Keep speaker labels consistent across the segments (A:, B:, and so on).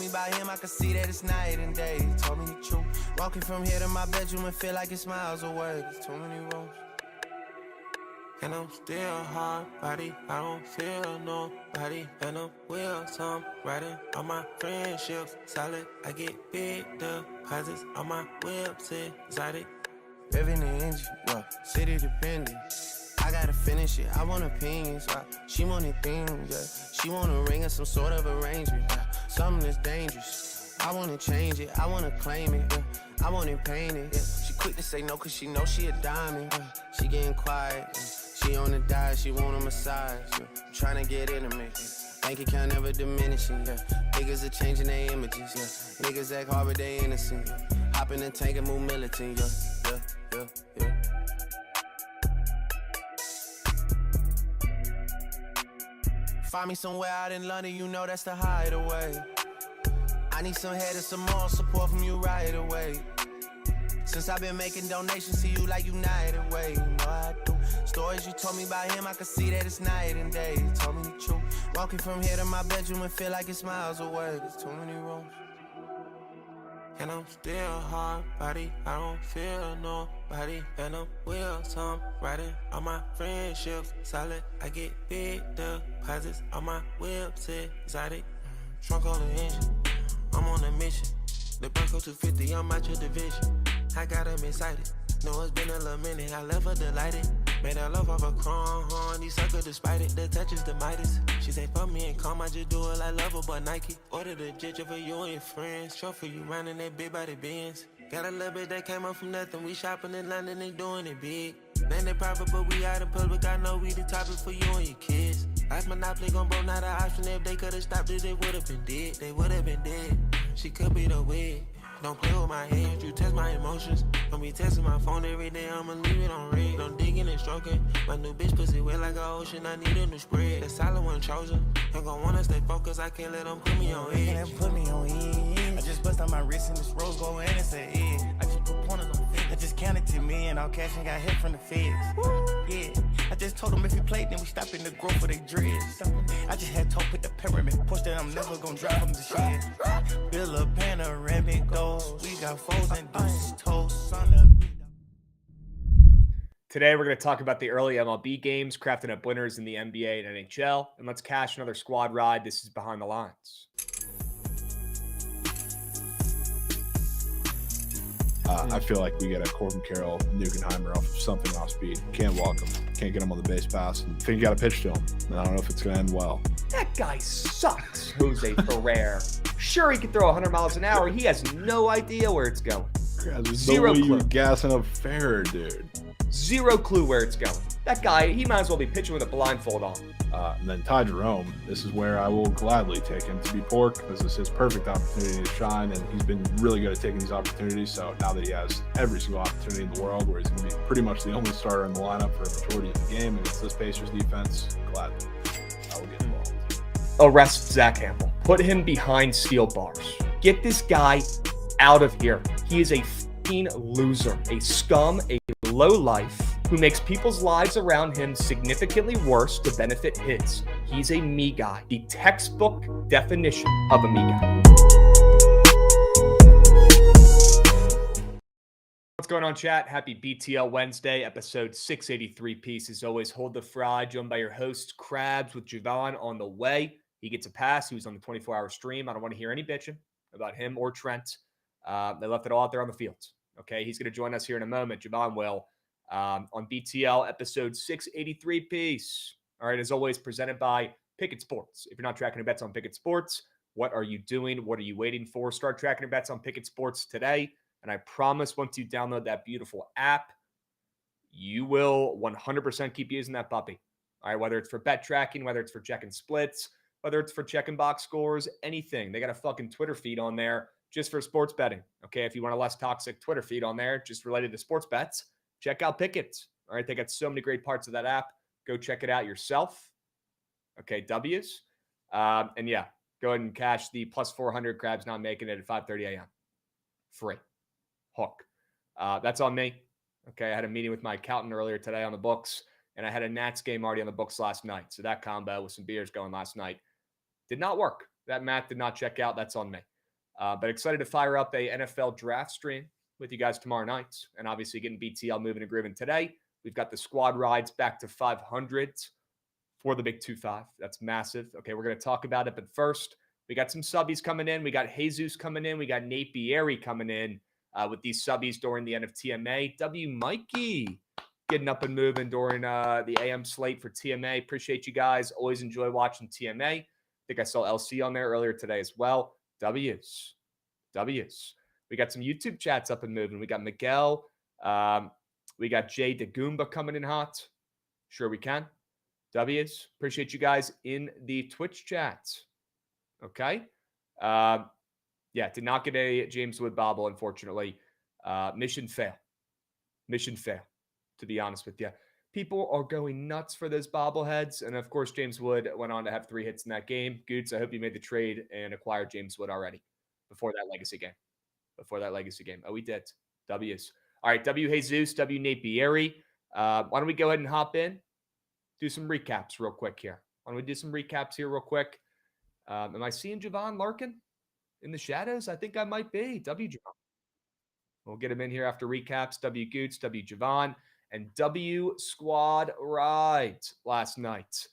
A: about him, I could see that it's night and day. He told me the truth. Walking from here to my bedroom and feel like it's miles away. There's too many roads. And I'm still hard body, I don't feel nobody. And I'm with some riding on my friendships. Solid, I get big deposits on my whips, exotic. Revving the engine, yeah, city dependent. I gotta finish it, I want opinions, she wanted things, yeah. She want a ring or some sort of arrangement, yeah. Something that's dangerous, I wanna change it, I wanna claim it, yeah. I want it painted, yeah. She quick to say no cause she know she a diamond, yeah. She getting quiet, yeah. She on the diet, she want a massage, yeah. I'm tryna get intimate, yeah. Bank account never diminishing, yeah. Niggas are changing their images, yeah. Niggas act hard but they innocent, yeah. Hop in the tank and move militant, yeah, yeah, yeah, yeah. Find me somewhere out in London, you know that's the hideaway. I need some head and some more support from you right away. Since I've been making donations to you like United Way, you know I do. Stories you told me about him, I could see that it's night and day. You told me the truth. Walking from here to my bedroom and feel like it's miles away. There's too many roads. And I'm still hard body, I don't feel nobody. And I'm with some riding on my friendships. Solid, I get big deposits on my whips, exotic. Trunk on the engine, I'm on a mission. The Bronco 250, I'm out your division. I got him excited, know it's been a little minute. I left her delighted, made her love off a crown. These suckers despite it, the touch is the Midas. She say fuck me and calm, I just do it like Lover but Nike. Order the ginger for you and your friends. Trophy you round in that big body Benz. Got a little bit that came up from nothing. We shopping in London, they doing it big. Name they private, but we out in public. I know we the topic for you and your kids. Ice Monopoly gon' bro, not an option. If they could've stopped it, they would've been dead. They would've been dead. She could be the wig. Don't play with my head, you test my emotions. Don't be testing my phone every day, I'ma leave it on red. Don't dig in and stroking. My new bitch pussy wet like an ocean, I need a new spread. The solid one chosen. I'm gon' wanna stay focused, I can't let them put me on edge.
B: Put me on edge. I just bust on my wrist and this rose gold and it's an edge. I just put pointers on feet. I just counted to me and all cash and got hit from the feds. Yeah, I just told them if he played, then we stop in the growth for they dreads. I just had to put the pyramid push that I'm never gonna drive from the shed. Build a panoramic goals. We got foes and deuces toast on the.
C: Today, we're going to talk about the early MLB games, crafting up winners in the NBA and NHL, and let's cash another squad ride. This is Behind the Lines.
D: I feel like we get a Corbin Carroll, Nugenheimer off of something off speed. Can't walk him. Can't get him on the base pass. I think you got to pitch to him. And I don't know if it's going to end well.
C: That guy sucks, Jose Ferrer. Sure, he can throw 100 miles an hour. He has no idea where it's going.
D: There's
C: Zero
D: no way
C: clue.
D: you gassing up Ferrer, dude.
C: Zero clue where it's going. That guy, he might as well be pitching with a blindfold on.
D: And then Ty Jerome, this is where I will gladly take him to be pork. This is his perfect opportunity to shine, and he's been really good at taking these opportunities. So now that he has every single opportunity in the world, where he's going to be pretty much the only starter in the lineup for a majority of the game against this Pacers defense, gladly I will get involved.
C: Arrest Zach Campbell. Put him behind steel bars. Get this guy out of here. He is a f***ing loser, a scum, a lowlife who makes people's lives around him significantly worse to benefit his. He's a me guy, the textbook definition of a me guy. What's going on, chat? Happy BTL Wednesday, episode 683 piece. As always, hold the fry, joined by your host, Krabs with Jovan on the way. He gets a pass. He was on the 24-hour stream. I don't want to hear any bitching about him or Trent. They left it all out there on the field. Okay, he's going to join us here in a moment. Jovan will. On BTL episode 683 piece. All right, as always, presented by Bookit Sports. If you're not tracking your bets on Bookit Sports, what are you doing? What are you waiting for? Start tracking your bets on Bookit Sports today. And I promise once you download that beautiful app, you will 100% keep using that puppy. All right, whether it's for bet tracking, whether it's for checking splits, whether it's for checking box scores, anything. They got a fucking Twitter feed on there just for sports betting. Okay, if you want a less toxic Twitter feed on there just related to sports bets, check out Bookit. All right, they got so many great parts of that app. Go check it out yourself. Okay, W's. And yeah, go ahead and cash the plus 400 Krabs not making it at 5:30 a.m. Free. Hook. That's on me. Okay, I had a meeting with my accountant earlier today on the books, and I had a Nats game already on the books last night. So that combo with some beers going last night did not work. That math did not check out. That's on me. But excited to fire up a NFL draft stream with you guys tomorrow night. And obviously getting BTL moving and grooving today. We've got the squad rides back to 500 for the big 2-5. That's massive. Okay, we're going to talk about it. But first, we got some subbies coming in. We got Jesus coming in. We got Nate Bieri coming in with these subbies during the end of TMA. Mikey getting up and moving during the AM slate for TMA. Appreciate you guys. Always enjoy watching TMA. I think I saw LC on there earlier today as well. W's. We got some YouTube chats up and moving. We got Miguel. We got Jay DeGoomba coming in hot. Sure we can. W's. Appreciate you guys in the Twitch chats. Okay. Did not get a James Wood bobble, unfortunately. Mission fail, to be honest with you. People are going nuts for those bobbleheads. And of course, James Wood went on to have 3 hits in that game. Goots, I hope you made the trade and acquired James Wood already before that legacy game. Oh, we did. W's. All right. W Jesus, W Nate Bieri. Why don't we go ahead and hop in? Do some recaps real quick here. Am I seeing Jovan lurking in the shadows? I think I might be. W Jovan. We'll get him in here after recaps. W Goots, W Jovan, and W Squad Ride last night.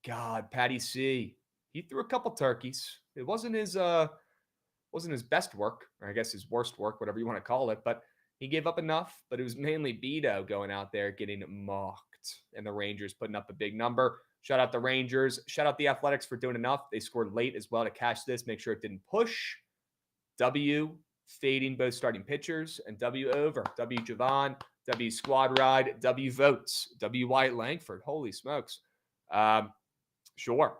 C: God, Patty C. He threw a couple turkeys. It wasn't his best work, or I guess his worst work, whatever you want to call it, but he gave up enough. But it was mainly Beto going out there getting mocked, and the Rangers putting up a big number. Shout out the Rangers. Shout out the Athletics for doing enough. They scored late as well to cash this, make sure it didn't push. W fading both starting pitchers, and W over. W Jovan, W Squad Ride, W votes. W Wyatt Langford. Holy smokes. Sure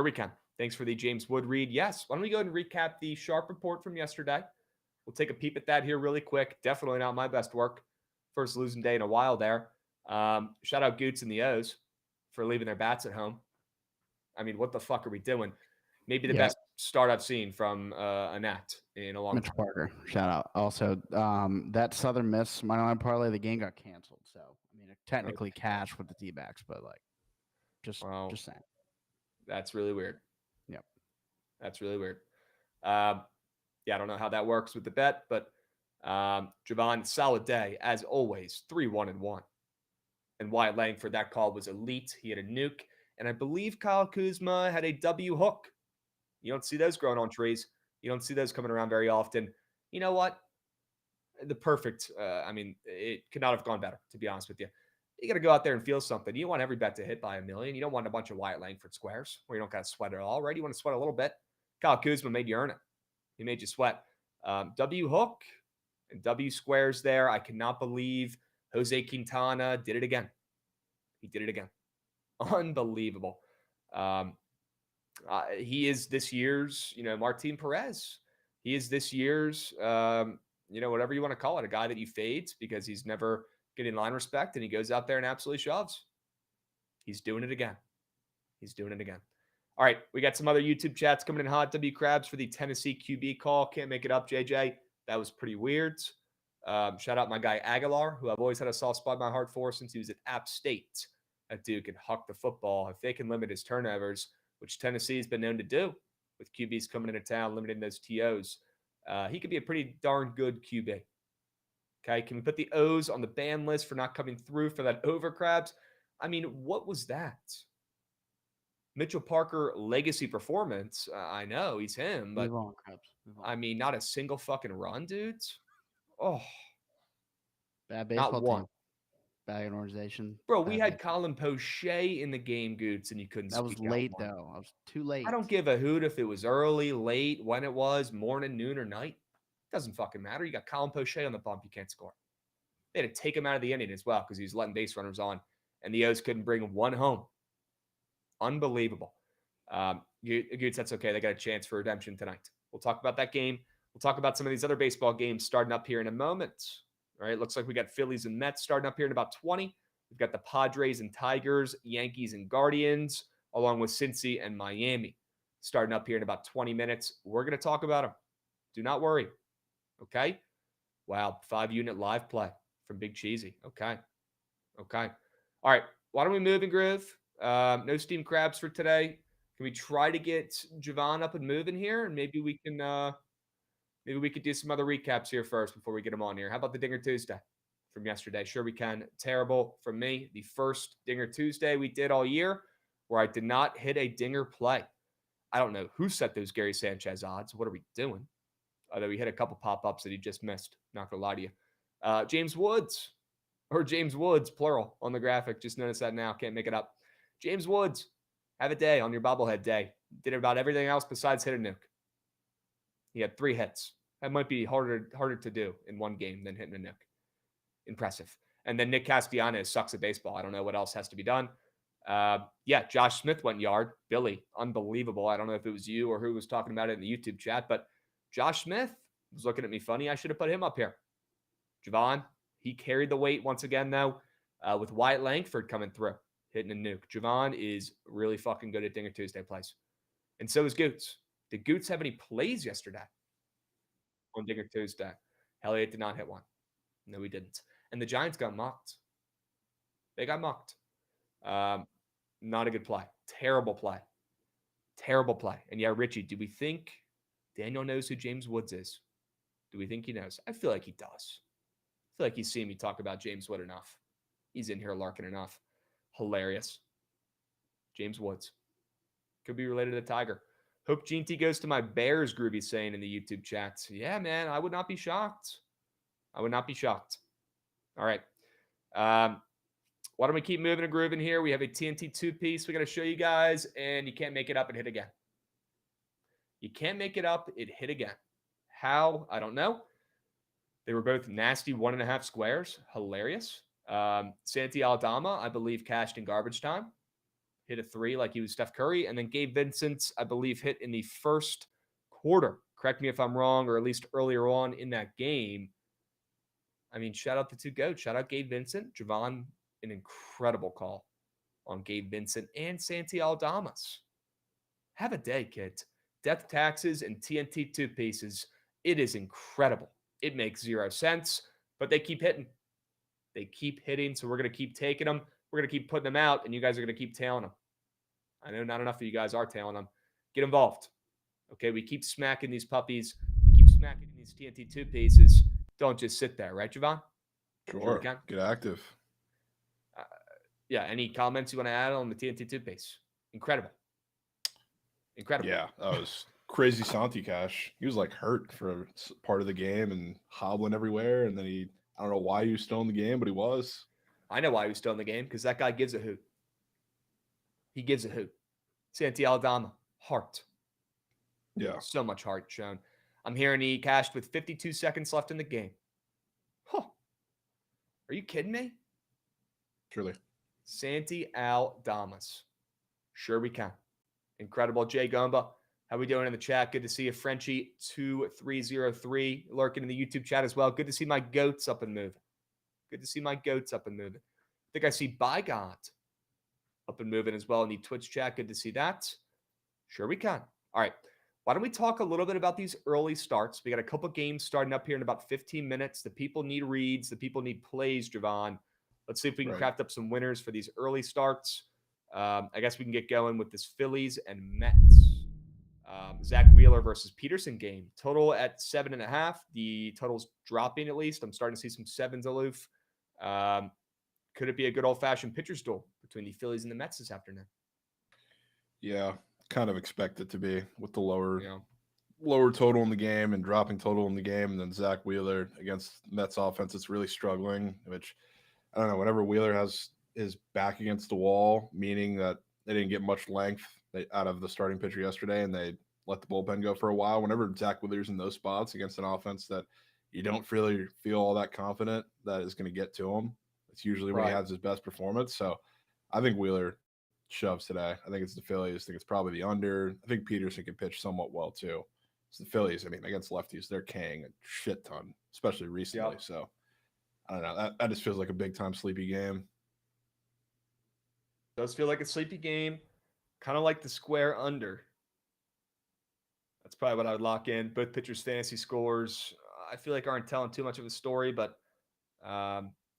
C: we can. Thanks for the James Wood read. Yes. Why don't we go ahead and recap the Sharp report from yesterday? We'll take a peep at that here really quick. Definitely not my best work. First losing day in a while there. Shout out Goots and the O's for leaving their bats at home. I mean, what the fuck are we doing? Maybe the best start I've seen from a Nat in a long
E: Mitch
C: time.
E: Parker, shout out. Also, that Southern Miss money line parlay, the game got canceled. So, I mean, it technically cashed with the D-backs, but just saying.
C: That's really weird.
E: Yep.
C: That's really weird. I don't know how that works with the bet, but Jovan, solid day as always. 3-1-1. And Wyatt Langford, that call was elite. He had a nuke. And I believe Kyle Kuzma had a W hook. You don't see those growing on trees. You don't see those coming around very often. You know what? The perfect, it could not have gone better, to be honest with you. You got to go out there and feel something. You want every bet to hit by $1 million. You don't want a bunch of Wyatt Langford squares where you don't got to sweat at all, right? You want to sweat a little bit. Kyle Kuzma made you earn it. He made you sweat. W hook and W squares there. I cannot believe Jose Quintana did it again. He did it again. Unbelievable. He is this year's, Martin Perez. He is this year's, whatever you want to call it, a guy that you fades because he's never getting line respect, and he goes out there and absolutely shoves. He's doing it again. All right, we got some other YouTube chats coming in hot. W Krabs for the Tennessee QB call. Can't make it up, JJ. That was pretty weird. Shout out my guy Aguilar, who I've always had a soft spot in my heart for since he was at App State. That dude can huck the football. If they can limit his turnovers, which Tennessee has been known to do with QBs coming into town, limiting those TOs, he could be a pretty darn good QB. Okay, can we put the O's on the ban list for not coming through for that over, Krabs? I mean, what was that? Mitchell Parker legacy performance. I know he's him, but
E: Move on, Krabs. Move on.
C: I mean, not a single fucking run, dudes. Oh,
E: Bad baseball
C: not one.
E: team. Bad organization.
C: Bro,
E: Bad
C: we had
E: baseball.
C: Colin Poche in the game, Goots, and you couldn't
E: That was
C: speak out
E: late,
C: one.
E: though. I was too late.
C: I don't give a hoot if it was early, late, when it was, morning, noon, or night. Doesn't fucking matter. You got Colin Poche on the bump. You can't score. They had to take him out of the inning as well because he was letting base runners on, and the O's couldn't bring one home. Unbelievable. Goots, that's okay. They got a chance for redemption tonight. We'll talk about that game. We'll talk about some of these other baseball games starting up here in a moment. All right, looks like we got Phillies and Mets starting up here in about 20. We've got the Padres and Tigers, Yankees and Guardians, along with Cincy and Miami starting up here in about 20 minutes. We're going to talk about them. Do not worry. Okay? Wow, 5-unit live play from Big Cheesy. Okay. All right, why don't we move and groove? No steamed crabs for today. Can we try to get Jovan up and moving here? And maybe we can do some other recaps here first before we get him on here. How about the Dinger Tuesday from yesterday? Sure we can. Terrible from me. The first Dinger Tuesday we did all year where I did not hit a dinger play. I don't know who set those Gary Sanchez odds. What are we doing? Although we hit a couple pop-ups that he just missed. Not going to lie to you. James Woods, plural, on the graphic. Just noticed that now. Can't make it up. James Woods, have a day on your bobblehead day. Did about everything else besides hit a nuke. He had 3 hits. That might be harder to do in one game than hitting a nuke. Impressive. And then Nick Castellanos sucks at baseball. I don't know what else has to be done. Josh Smith went yard. Billy, unbelievable. I don't know if it was you or who was talking about it in the YouTube chat, but Josh Smith was looking at me funny. I should have put him up here. Jovan, he carried the weight once again, though, with Wyatt Langford coming through, hitting a nuke. Jovan is really fucking good at Dinger Tuesday plays. And so is Goots. Did Goots have any plays yesterday on Dinger Tuesday? Elliott did not hit one. No, he didn't. And the Giants got mocked. They got mocked. Not a good play. Terrible play. And yeah, Richie, do we think Daniel knows who James Woods is? Do we think he knows? I feel like he does. I feel like he's seen me talk about James Wood enough. He's in here larking enough. Hilarious. James Woods. Could be related to Tiger. Hope GT goes to my Bears group, he's saying in the YouTube chats. Yeah, man, I would not be shocked. All right. Why don't we keep moving and grooving here? We have a TNT 2-piece we got to show you guys, and you can't make it up and hit again. How? I don't know. They were both nasty 1.5 squares. Hilarious. Santi Aldama, I believe, cashed in garbage time. Hit a 3 like he was Steph Curry. And then Gabe Vincent, I believe, hit in the first quarter. Correct me if I'm wrong, or at least earlier on in that game. I mean, shout out the 2 goats. Shout out Gabe Vincent. Jovan, an incredible call on Gabe Vincent and Santi Aldamas. Have a day, kids. Death taxes and TNT 2-pieces. It is incredible. It makes 0 sense, but they keep hitting. So we're going to keep taking them. We're going to keep putting them out, and you guys are going to keep tailing them. I know not enough of you guys are tailing them. Get involved. Okay, we keep smacking these puppies. We keep smacking these TNT 2-pieces. Don't just sit there, right, Jovan?
D: Sure. Get active.
C: Any comments you want to add on the TNT 2-piece? Incredible.
D: Yeah, that was crazy Santi cash. He was like hurt for part of the game and hobbling everywhere. And then I don't know why he was still in the game, but he was.
C: I know why he was still in the game, because that guy gives a hoot. He gives a hoot. Santi Aldama, heart.
D: Yeah.
C: So much heart shown. I'm hearing he cashed with 52 seconds left in the game. Huh. Are you kidding me?
D: Truly.
C: Santi Aldamas. Sure we can. Incredible. Jay Gomba, how we doing in the chat? Good to see you. Frenchie 2303 lurking in the YouTube chat as well. Good to see my goats up and moving. I think I see Bygot up and moving as well in the Twitch chat. Good to see that. Sure we can. All right. Why don't we talk a little bit about these early starts? We got a couple games starting up here in about 15 minutes. The people need reads. The people need plays, Jovan. Let's see if we can craft up some winners for these early starts. I guess we can get going with this Phillies and Mets. Zach Wheeler versus Peterson game. Total at 7.5. The total's dropping at least. I'm starting to see some 7s aloof. Could it be a good old-fashioned pitcher's duel between the Phillies and the Mets this afternoon?
D: Yeah, kind of expect it to be with the lower total in the game and dropping total in the game. And then Zach Wheeler against Mets offense, it's really struggling, which I don't know. Whenever Wheeler has his back against the wall, meaning that they didn't get much length out of the starting pitcher yesterday and they let the bullpen go for a while. Whenever Zach Wheeler's in those spots against an offense that you don't really feel all that confident that is going to get to him, it's usually when he has his best performance. So I think Wheeler shoves today. I think it's the Phillies. I think it's probably the under. I think Peterson can pitch somewhat well too. It's the Phillies. I mean, against lefties, they're K'ing a shit ton, especially recently. Yep. So I don't know. That just feels like a big time sleepy game.
C: Does feel like a sleepy game, kind of like the square under. That's probably what I would lock in. Both pitchers' fantasy scores, I feel like aren't telling too much of a story, but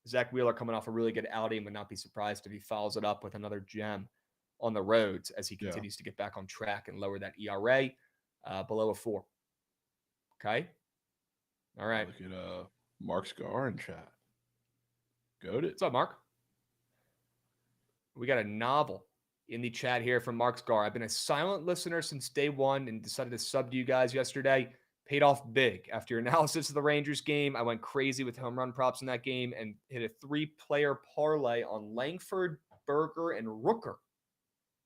C: Zach Wheeler coming off a really good outing, would not be surprised if he follows it up with another gem on the roads as he continues to get back on track and lower that ERA below a 4. Okay. All right.
D: Look at Mark Scar in chat. Goat it.
C: What's up, Mark? We got a novel in the chat here from Mark Scar. I've been a silent listener since day one and decided to sub to you guys yesterday. Paid off big. After your analysis of the Rangers game, I went crazy with home run props in that game and hit a 3-player parlay on Langford, Berger, and Rooker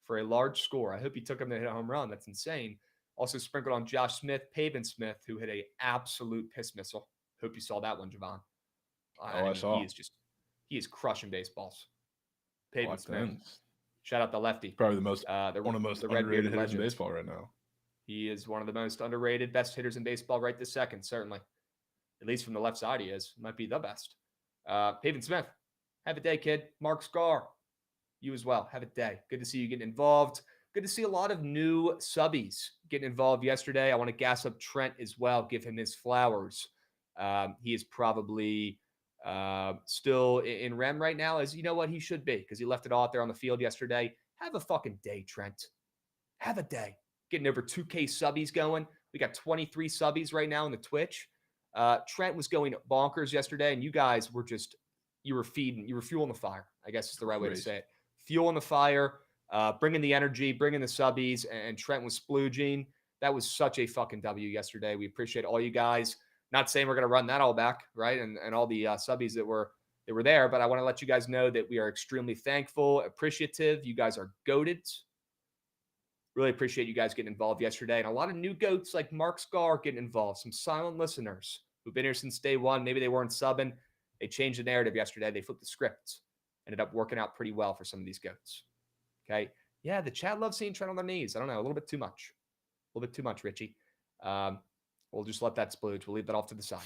C: for a large score. I hope you took him to hit a home run. That's insane. Also sprinkled on Josh Smith, Pavin Smith, who hit a absolute piss missile. Hope you saw that one, Jovan.
D: I saw.
C: He is crushing baseballs. Pavin Smith.
D: Ends.
C: Shout out the lefty.
D: Probably one of the most underrated hitters in baseball right now.
C: He is one of the most underrated, best hitters in baseball right this second, certainly. At least from the left side, he is. Might be the best. Pavin Smith, have a day, kid. Mark Scar, you as well. Have a day. Good to see you getting involved. Good to see a lot of new subbies getting involved yesterday. I want to gas up Trent as well, give him his flowers. He is probably still in REM right now, as you know what he should be, because he left it all out there on the field yesterday. Have a fucking day, Trent. Have a day. Getting over 2K subbies going. We got 23 subbies right now on the Twitch. Trent was going bonkers yesterday, and you guys were you were fueling the fire, I guess is the right way to say it. Fueling the fire, bringing the energy, bringing the subbies, and Trent was splooging. That was such a fucking W yesterday. We appreciate all you guys. Not saying we're going to run that all back, right? And all the subbies that were there, but I want to let you guys know that we are extremely thankful, appreciative. You guys are goated. Really appreciate you guys getting involved yesterday. And a lot of new goats like Mark Scar getting involved, some silent listeners who've been here since day one. Maybe they weren't subbing. They changed the narrative yesterday. They flipped the script. Ended up working out pretty well for some of these goats. Okay. Yeah, the chat loves seeing Trent on their knees. I don't know, a little bit too much. A little bit too much, Richie. We'll just let that splooge. We'll leave that off to the side.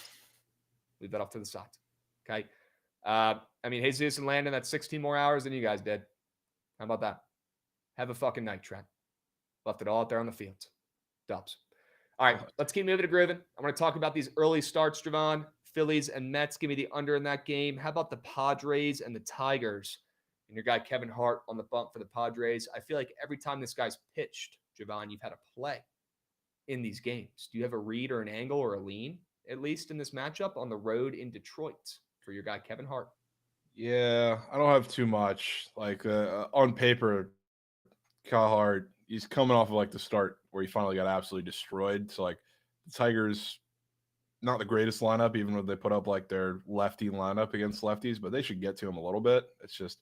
C: Okay. Jesus and Landon, that's 16 more hours than you guys did. How about that? Have a fucking night, Trent. Left it all out there on the field. Dubs. All right, let's keep moving to grooving. I want to talk about these early starts, Jovan. Phillies and Mets. Give me the under in that game. How about the Padres and the Tigers? And your guy Kevin Hart on the bump for the Padres. I feel like every time this guy's pitched, Jovan, you've had a play in these games. Do you have a read or an angle or a lean, at least in this matchup on the road in Detroit for your guy Kevin Hart?
D: Yeah, I don't have too much. Like on paper, Kyle Hart, he's coming off of like the start where he finally got absolutely destroyed. So like the Tigers, not the greatest lineup, even though they put up like their lefty lineup against lefties, but they should get to him a little bit. It's just,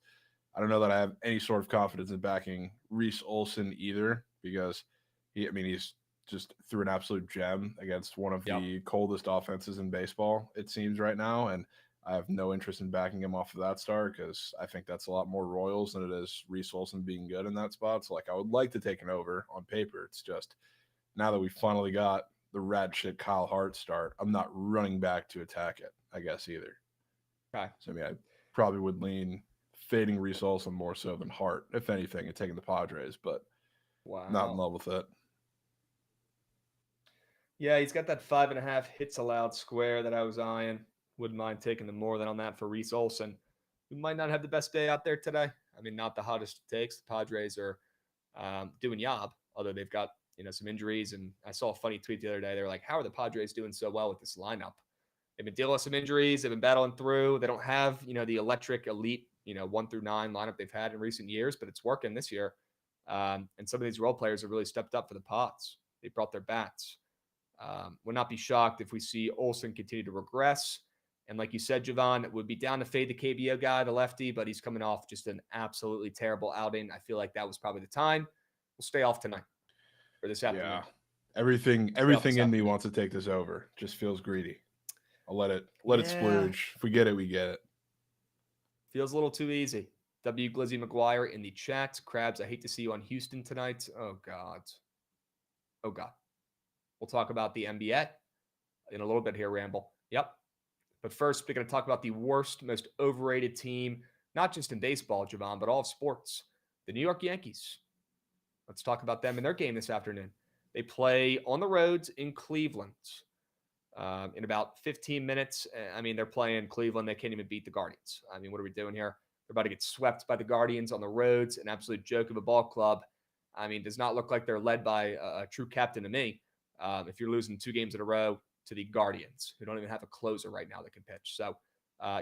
D: I don't know that I have any sort of confidence in backing Reese Olson either, because he's just threw an absolute gem against one of the coldest offenses in baseball, it seems right now. And I have no interest in backing him off of that start because I think that's a lot more Royals than it is Reese Olson being good in that spot. So, like, I would like to take an over on paper. It's just now that we finally got the rad shit Kyle Hart start, I'm not running back to attack it, I guess, either.
C: Okay.
D: So, I probably would lean fading Reese Olson more so than Hart, if anything, and taking the Padres, but not in love with it.
C: Yeah, he's got that 5.5 hits allowed square that I was eyeing. Wouldn't mind taking the more than on that for Reese Olson, who might not have the best day out there today. Not the hottest it takes. The Padres are doing yob, although they've got some injuries. And I saw a funny tweet the other day. They were like, how are the Padres doing so well with this lineup? They've been dealing with some injuries. They've been battling through. They don't have, the electric elite, 1 through 9 lineup they've had in recent years, but it's working this year. And some of these role players have really stepped up for the Pods. They brought their bats. Would not be shocked if we see Olson continue to regress. And like you said, Jovan, it would be down to fade the KBO guy, the lefty, but he's coming off just an absolutely terrible outing. I feel like that was probably the time. We'll stay off tonight or this afternoon.
D: Yeah, everything in me wants to take this over. Just feels greedy. I'll let it splurge. If we get it, we get it.
C: Feels a little too easy. W. Glizzy McGuire in the chat. Krabs, I hate to see you on Houston tonight. Oh, God. We'll talk about the NBA in a little bit here, Ramble. Yep. But first, we're going to talk about the worst, most overrated team, not just in baseball, Jovan, but all of sports, the New York Yankees. Let's talk about them in their game this afternoon. They play on the roads in Cleveland in about 15 minutes. They're playing Cleveland. They can't even beat the Guardians. What are we doing here? They're about to get swept by the Guardians on the roads, an absolute joke of a ball club. I mean, does not look like they're led by a true captain to me. If you're losing 2 games in a row to the Guardians, who don't even have a closer right now that can pitch. So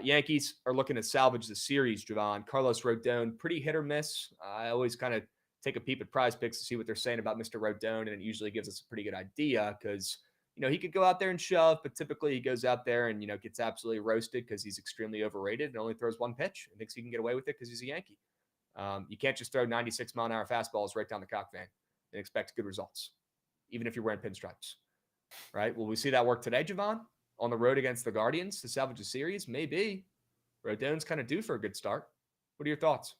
C: Yankees are looking to salvage the series, Jovan. Carlos Rodon, pretty hit or miss. I always kind of take a peep at Prize Picks to see what they're saying about Mr. Rodon, and it usually gives us a pretty good idea because, he could go out there and shove, but typically he goes out there and, gets absolutely roasted because he's extremely overrated and only throws 1 pitch and thinks he can get away with it because he's a Yankee. You can't just throw 96-mile-an-hour fastballs right down the cock vein and expect good results, even if you're wearing pinstripes, right? Will we see that work today, Jovan, on the road against the Guardians to salvage a series? Maybe. Rodon's kind of due for a good start. What are your thoughts?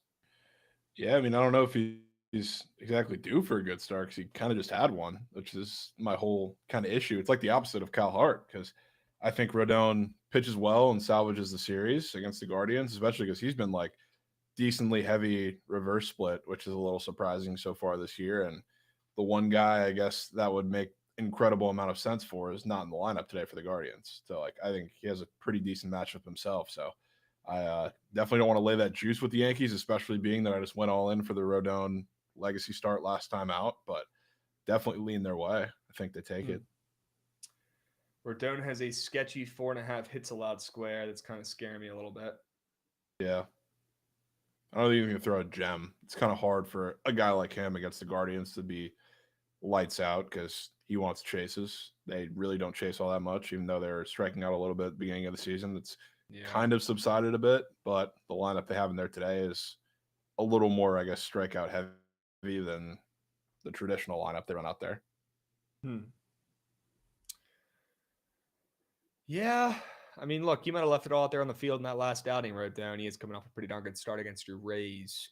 D: Yeah, I mean, I don't know if he's exactly due for a good start because he kind of just had one, which is my whole kind of issue. It's like the opposite of Cal Hart because I think Rodon pitches well and salvages the series against the Guardians, especially because he's been like decently heavy reverse split, which is a little surprising so far this year. And the one guy I guess that would make incredible amount of sense for is not in the lineup today for the Guardians. So like I think he has a pretty decent matchup himself. So I definitely don't want to lay that juice with the Yankees, especially being that I just went all in for the Rodon legacy start last time out, but definitely lean their way. I think they take it.
C: Rodon has a sketchy 4.5 hits allowed square that's kind of scaring me a little bit.
D: Yeah. I don't think you can throw a gem. It's kind of hard for a guy like him against the Guardians to be lights out because he wants chases. They really don't chase all that much, even though they're striking out a little bit at the beginning of the season. It's kind of subsided a bit, but the lineup they have in there today is a little more, I guess, strikeout heavy than the traditional lineup they run out there.
C: Yeah. I mean, look, you might have left it all out there on the field in that last outing, Rodon. He is coming off a pretty darn good start against your Rays.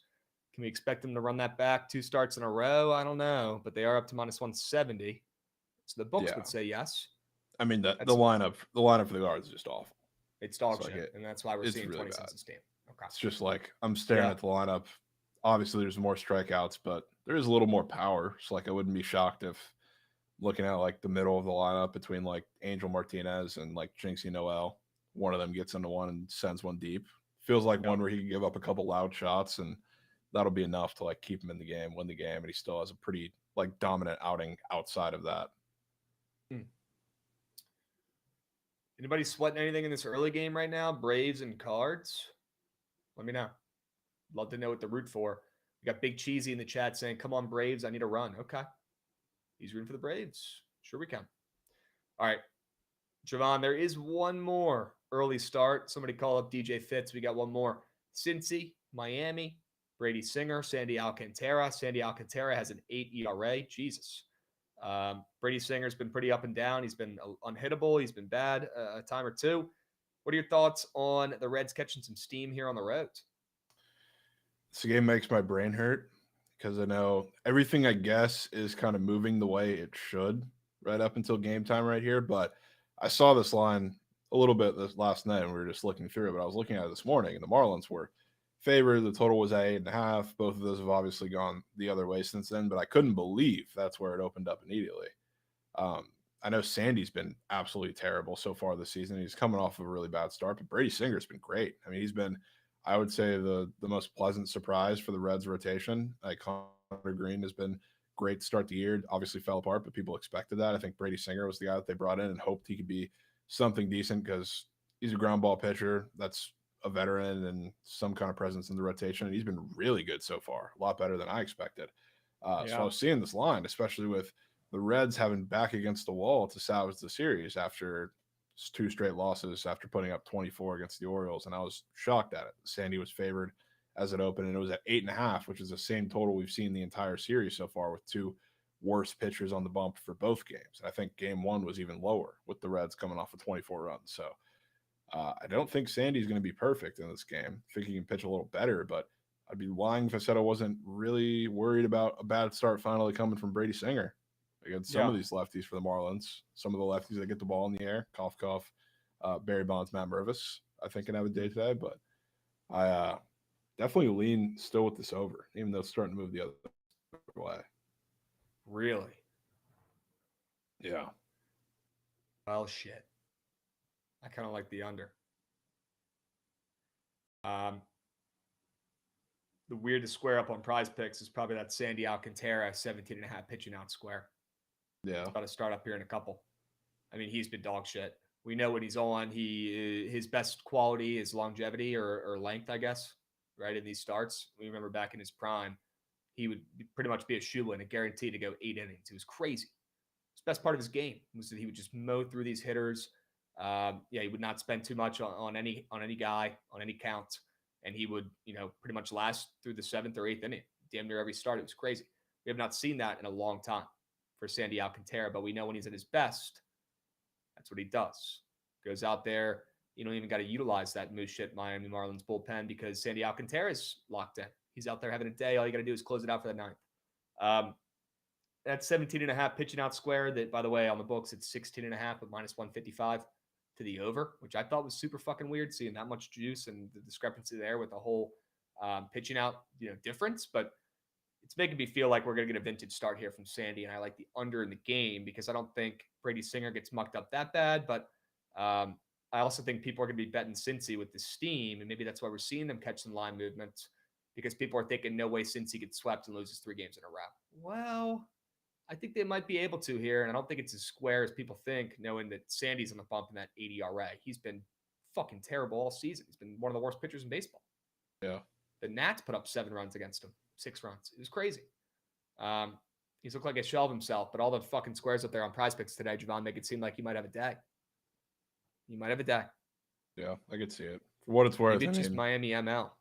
C: Can we expect him to run that back 2 starts in a row? I don't know, but they are up to -170. So the books would say yes.
D: I mean, the lineup for the Guards is just awful.
C: It's dog shit, and that's why we're seeing really 20 cents a steam. Okay.
D: It's just like I'm staring at the lineup. Obviously, there's more strikeouts, but there is a little more power. So like I wouldn't be shocked if looking at like the middle of the lineup between like Angel Martinez and like Jinxie Noel, one of them gets into one and sends one deep. Feels like one where he can give up a couple loud shots and that'll be enough to like keep him in the game, win the game, and he still has a pretty like dominant outing outside of that.
C: Anybody sweating anything in this early game right now? Braves and Cards? Let me know. Love to know what to root for. We got Big Cheesy in the chat saying, come on, Braves, I need a run. Okay. He's rooting for the Braves. Sure we can. All right. Jovan, there is one more early start. Somebody call up DJ Fitz. We got one more. Cincy, Miami, Brady Singer, Sandy Alcantara. Sandy Alcantara has an 8 ERA. Jesus. Brady Singer's been pretty up and down. He's been unhittable. He's been bad a time or two. What are your thoughts on the Reds catching some steam here on the road?
D: This game makes my brain hurt because I know everything, I guess, is kind of moving the way it should right up until game time right here. But I saw this line a little bit this last night and we were just looking through it. But I was looking at it this morning and the Marlins were favored. The total was at 8.5. Both of those have obviously gone the other way since then, but I couldn't believe that's where it opened up immediately. I know Sandy's been absolutely terrible so far this season. He's coming off of a really bad start, but Brady Singer's been great. I mean, he's been, I would say, the most pleasant surprise for the Reds rotation. Like Connor Green has been great to start the year. Obviously fell apart, but people expected that. I think Brady Singer was the guy that they brought in and hoped he could be something decent because he's a ground ball pitcher that's a veteran and some kind of presence in the rotation. And he's been really good so far, a lot better than I expected. So I was seeing this line, especially with the Reds having back against the wall to salvage the series after 2 straight losses after putting up 24 against the Orioles. And I was shocked at it. Sandy was favored as it opened, and it was at 8.5, which is the same total we've seen the entire series so far with 2 worst pitchers on the bump for both games. And I think game 1 was even lower with the Reds coming off of 24 runs. So I don't think Sandy's going to be perfect in this game. I think he can pitch a little better, but I'd be lying if I said I wasn't really worried about a bad start finally coming from Brady Singer against some of these lefties for the Marlins. Some of the lefties that get the ball in the air, cough, cough, Barry Bonds, Matt Mervis, I think can have a day today, but I definitely lean still with this over, even though it's starting to move the other way.
C: Really?
D: Yeah.
C: Well, shit. I kind of like the under. the weirdest square up on Prize Picks is probably that Sandy Alcantara 17.5 pitching out square.
D: Yeah.
C: It's about to start up here in a couple. I mean, he's been dog shit. We know what he's on. His best quality is longevity or length, I guess, right, in these starts. We remember back in his prime, he would pretty much be a shoe-in, a guarantee to go 8 innings. It was crazy. His best part of his game was that he would just mow through these hitters. He would not spend too much on any guy, on any count. And he would, pretty much last through the 7th or 8th inning, damn near every start. It was crazy. We have not seen that in a long time for Sandy Alcantara, but we know when he's at his best, that's what he does. Goes out there. You don't even got to utilize that moose shit Miami Marlins bullpen because Sandy Alcantara's locked in. He's out there having a day. All you got to do is close it out for the 9th. That's 17.5 pitching out square. That, by the way, on the books, it's 16.5 with minus 155 to the over, which I thought was super fucking weird, seeing that much juice and the discrepancy there with the whole pitching out, difference. But it's making me feel like we're going to get a vintage start here from Sandy, and I like the under in the game because I don't think Brady Singer gets mucked up that bad, but I also think people are going to be betting Cincy with the steam, and maybe that's why we're seeing them catch some line movements because people are thinking no way Cincy gets swept and loses 3 games in a row. Well, I think they might be able to here, and I don't think it's as square as people think, knowing that Sandy's on the bump in that 80 ERA. He's been fucking terrible all season. He's been one of the worst pitchers in baseball.
D: Yeah.
C: The Nats put up 7 runs against him. 6 runs. It was crazy. He's looked like a shell of himself, but all the fucking squares up there on Prize Picks today, Jovan, make it seem like he might have a day. He might have a day.
D: Yeah, I could see it. For what it's worth,
C: Maybe it's just Miami ML.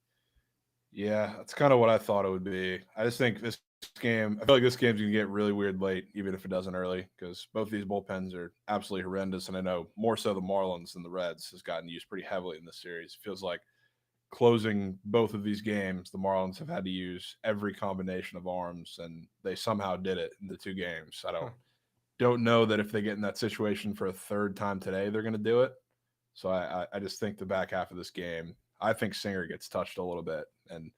D: Yeah, that's kind of what I thought it would be. I just think this game, I feel like this game's going to get really weird late, even if it doesn't early, because both these bullpens are absolutely horrendous, and I know more so the Marlins than the Reds has gotten used pretty heavily in this series. It feels like closing both of these games, the Marlins have had to use every combination of arms, and they somehow did it in the 2 games. I don't know that if they get in that situation for a 3rd time today, they're going to do it. So I just think the back half of this game, I think Singer gets touched a little bit, and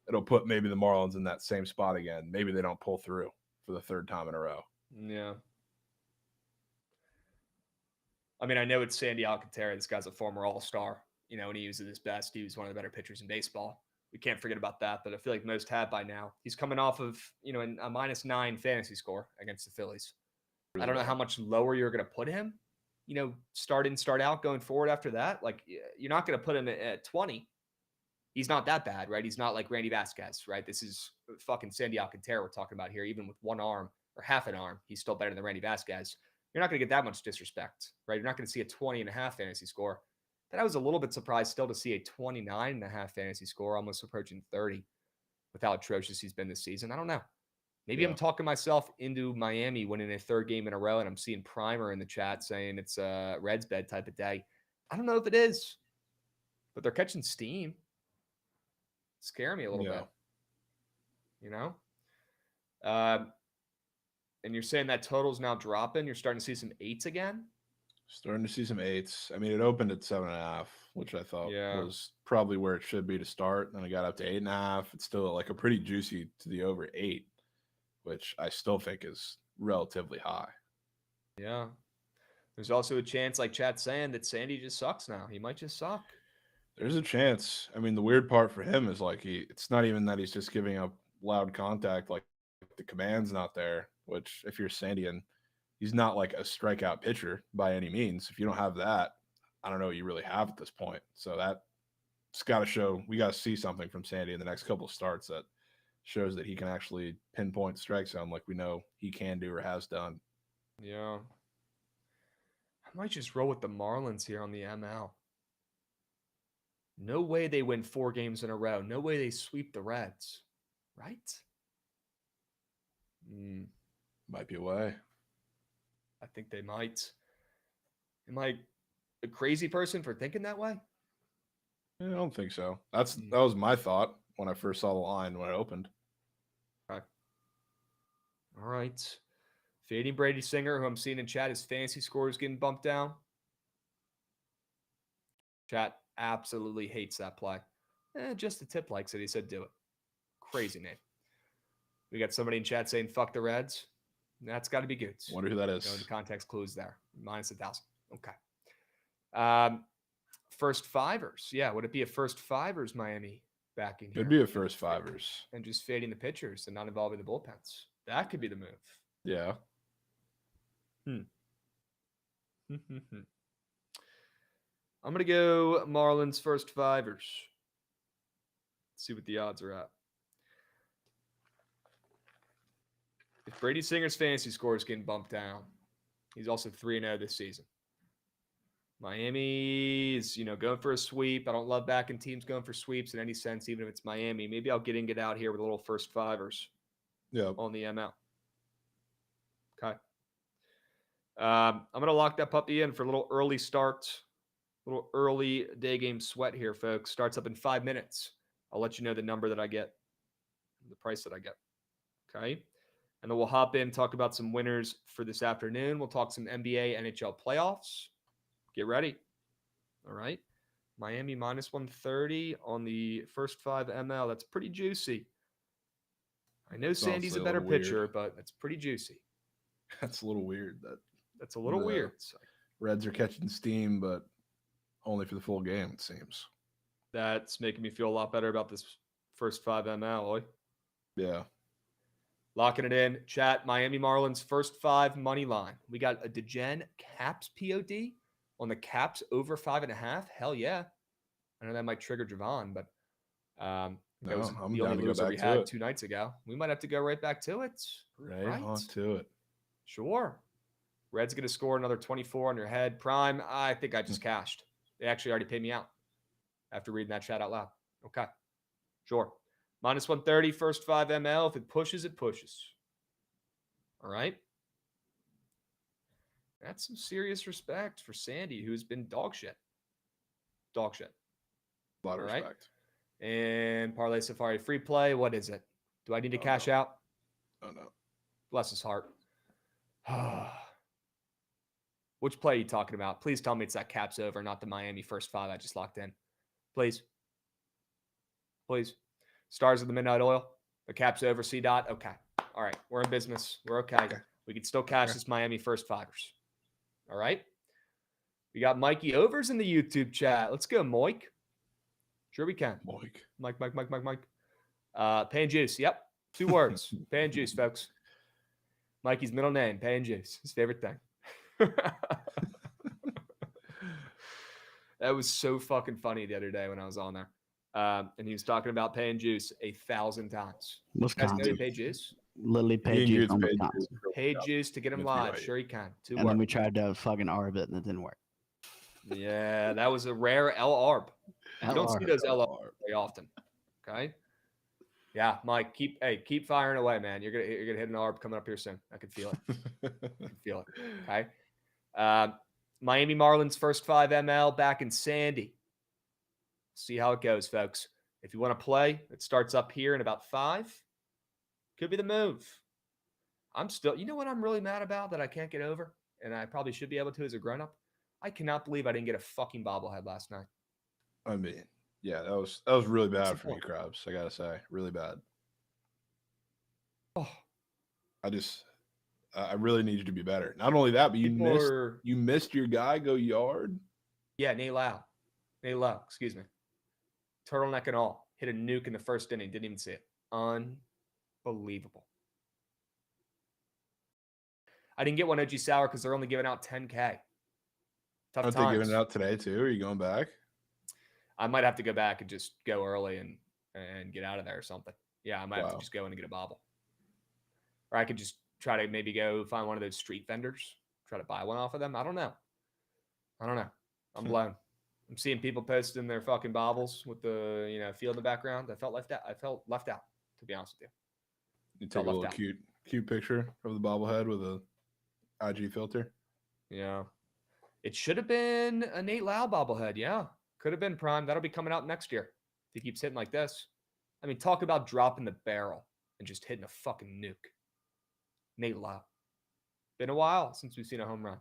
D: it'll put maybe the Marlins in that same spot again. Maybe they don't pull through for the 3rd time in a row.
C: Yeah. I mean, I know it's Sandy Alcantara. This guy's a former All-Star. When he was at his best, he was one of the better pitchers in baseball. We can't forget about that, but I feel like most have by now. He's coming off of, a -9 fantasy score against the Phillies. I don't know how much lower you're going to put him, start in, start out going forward after that. Like, you're not going to put him at 20. He's not that bad, right? He's not like Randy Vasquez, right? This is fucking Sandy Alcantara we're talking about here. Even with 1 arm or half an arm, he's still better than Randy Vasquez. You're not going to get that much disrespect, right? You're not going to see a 20.5 fantasy score. Then I was a little bit surprised still to see a 29.5 fantasy score, almost approaching 30, with how atrocious he's been this season. I don't know. Maybe I'm talking myself into Miami winning a 3rd game in a row, and I'm seeing Primer in the chat saying it's a Reds bed type of day. I don't know if it is, but they're catching steam. Scare me a little bit, and you're saying that total's now dropping. You're starting to see some 8s again.
D: Starting to see some 8s. I mean, it opened at 7.5, which I thought was probably where it should be to start. Then it got up to 8.5. It's still like a pretty juicy to the over 8, which I still think is relatively high.
C: Yeah. There's also a chance, like chat's saying, that Sandy just sucks now. He might just suck.
D: There's a chance. I mean, the weird part for him is like it's not even that he's just giving up loud contact, like the command's not there, which if you're Sandy, and he's not like a strikeout pitcher by any means. If you don't have that, I don't know what you really have at this point. So that's got to show, we got to see something from Sandy in the next couple of starts that shows that he can actually pinpoint strike zone like we know he can do or has done.
C: Yeah. I might just roll with the Marlins here on the ML. No way they win 4 games in a row. No way they sweep the Reds. Right?
D: Might be a way.
C: I think they might. Am I a crazy person for thinking that way?
D: I don't think so. That was my thought when I first saw the line when it opened.
C: Okay. All right. Fading Brady Singer, who I'm seeing in chat, his fantasy score is getting bumped down. Chat absolutely hates that play. Just the tip likes it. He said do it. Crazy name. We got somebody in chat saying fuck the Reds. That's got to be good.
D: Wonder who that is.
C: The context clues there. -1,000. Okay. First fivers. Yeah. Would it be a first fivers Miami back in here.
D: Could be a first fivers.
C: And just fading the pitchers and not involving the bullpens. That could be the move.
D: Yeah.
C: I'm going to go Marlins first fivers. See what the odds are at. If Brady Singer's fantasy score is getting bumped down, he's also 3-0 this season. Miami is, going for a sweep. I don't love backing teams going for sweeps in any sense, even if it's Miami. Maybe I'll get out here with a little first fivers on the ML. Okay. I'm going to lock that puppy in for a little early start, a little early day game sweat here, folks. Starts up in 5 minutes. I'll let you know the number that I get, the price that I get. Okay. And then we'll hop in, talk about some winners for this afternoon. We'll talk some NBA, NHL playoffs. Get ready. All right. Miami minus 130 on the first 5 ML. That's pretty juicy. I know Sandy's a better pitcher, but that's pretty juicy.
D: That's a little weird.
C: That's a little weird.
D: Reds are catching steam, but only for the full game, it seems.
C: That's making me feel a lot better about this first 5 ML, Oy.
D: Yeah.
C: Locking it in. Chat, Miami Marlins first 5 money line. We got a Degen Caps POD on the Caps over 5.5. Hell yeah. I know that might trigger Jovan, but that was the only loser we had 2 nights ago. We might have to go right back to it.
D: Right on to it.
C: Sure. Red's going to score another 24 on your head. Prime, I think I just cashed. They actually already paid me out after reading that chat out loud. Okay. Sure. Minus 130, first 5 ML. If it pushes, it pushes. All right. That's some serious respect for Sandy, who's been dog shit. Dog shit.
D: A lot of respect.
C: And Parlay Safari free play. What is it? Do I need to cash out?
D: Oh, no.
C: Bless his heart. Which play are you talking about? Please tell me it's that Caps over, not the Miami first 5 I just locked in. Please. Please. Stars of the Midnight Oil. The Caps over, C dot. Okay. All right. We're in business. We're okay. We can still cash this Miami first 5ers. All right. We got Mikey Overs in the YouTube chat. Let's go, Moik. Sure we can. Mike. Pay and juice. Yep. 2 words. Pay and juice, folks. Mikey's middle name, pay and juice. His favorite thing. That was so fucking funny the other day when I was on there. And he was talking about pay and juice 1,000 times.
E: Wisconsin.
C: Pay juice?
E: Literally pay juice.
C: Pay juice to get him live. Sure he can. 2 words.
E: And then we tried to fucking arb it and it didn't work.
C: Yeah, that was a rare L arb. You don't see those L arb very often. Okay. Yeah, Mike, keep firing away, man. You're gonna hit an arb coming up here soon. I can feel it. Okay. Miami Marlins first 5 ML back in Sandy. See how it goes, folks. If you want to play, it starts up here in about 5. Could be the move. I'm still, you know what I'm really mad about that I can't get over, and I probably should be able to as a grown-up? I cannot believe I didn't get a fucking bobblehead last night.
D: I mean, yeah, that was really bad for me, Krabs. I gotta say, really bad.
C: Oh,
D: I really need you to be better. Not only that, but you missed your guy go yard.
C: Yeah, Nate Lau, excuse me. Turtleneck and all. Hit a nuke in the first inning. Didn't even see it. Unbelievable. I didn't get one OG Sour because they're only giving out 10K. Tough
D: Aren't
C: times.
D: they giving it out today too? Are you going back?
C: I might have to go back and just go early and get out of there or something. Yeah, I might have to just go in and get a bobble. Or I could just try to maybe go find one of those street vendors, try to buy one off of them. I don't know. I'm blown. I'm seeing people posting their fucking bobbles with the field in the background. I felt left out, to be honest with you.
D: You take a little cute picture of the bobblehead with a IG filter.
C: Yeah. It should have been a Nate Lau bobblehead. Yeah. Could have been Prime. That'll be coming out next year. If he keeps hitting like this. I mean, talk about dropping the barrel and just hitting a fucking nuke. Nate Lau. Been a while since we've seen a home run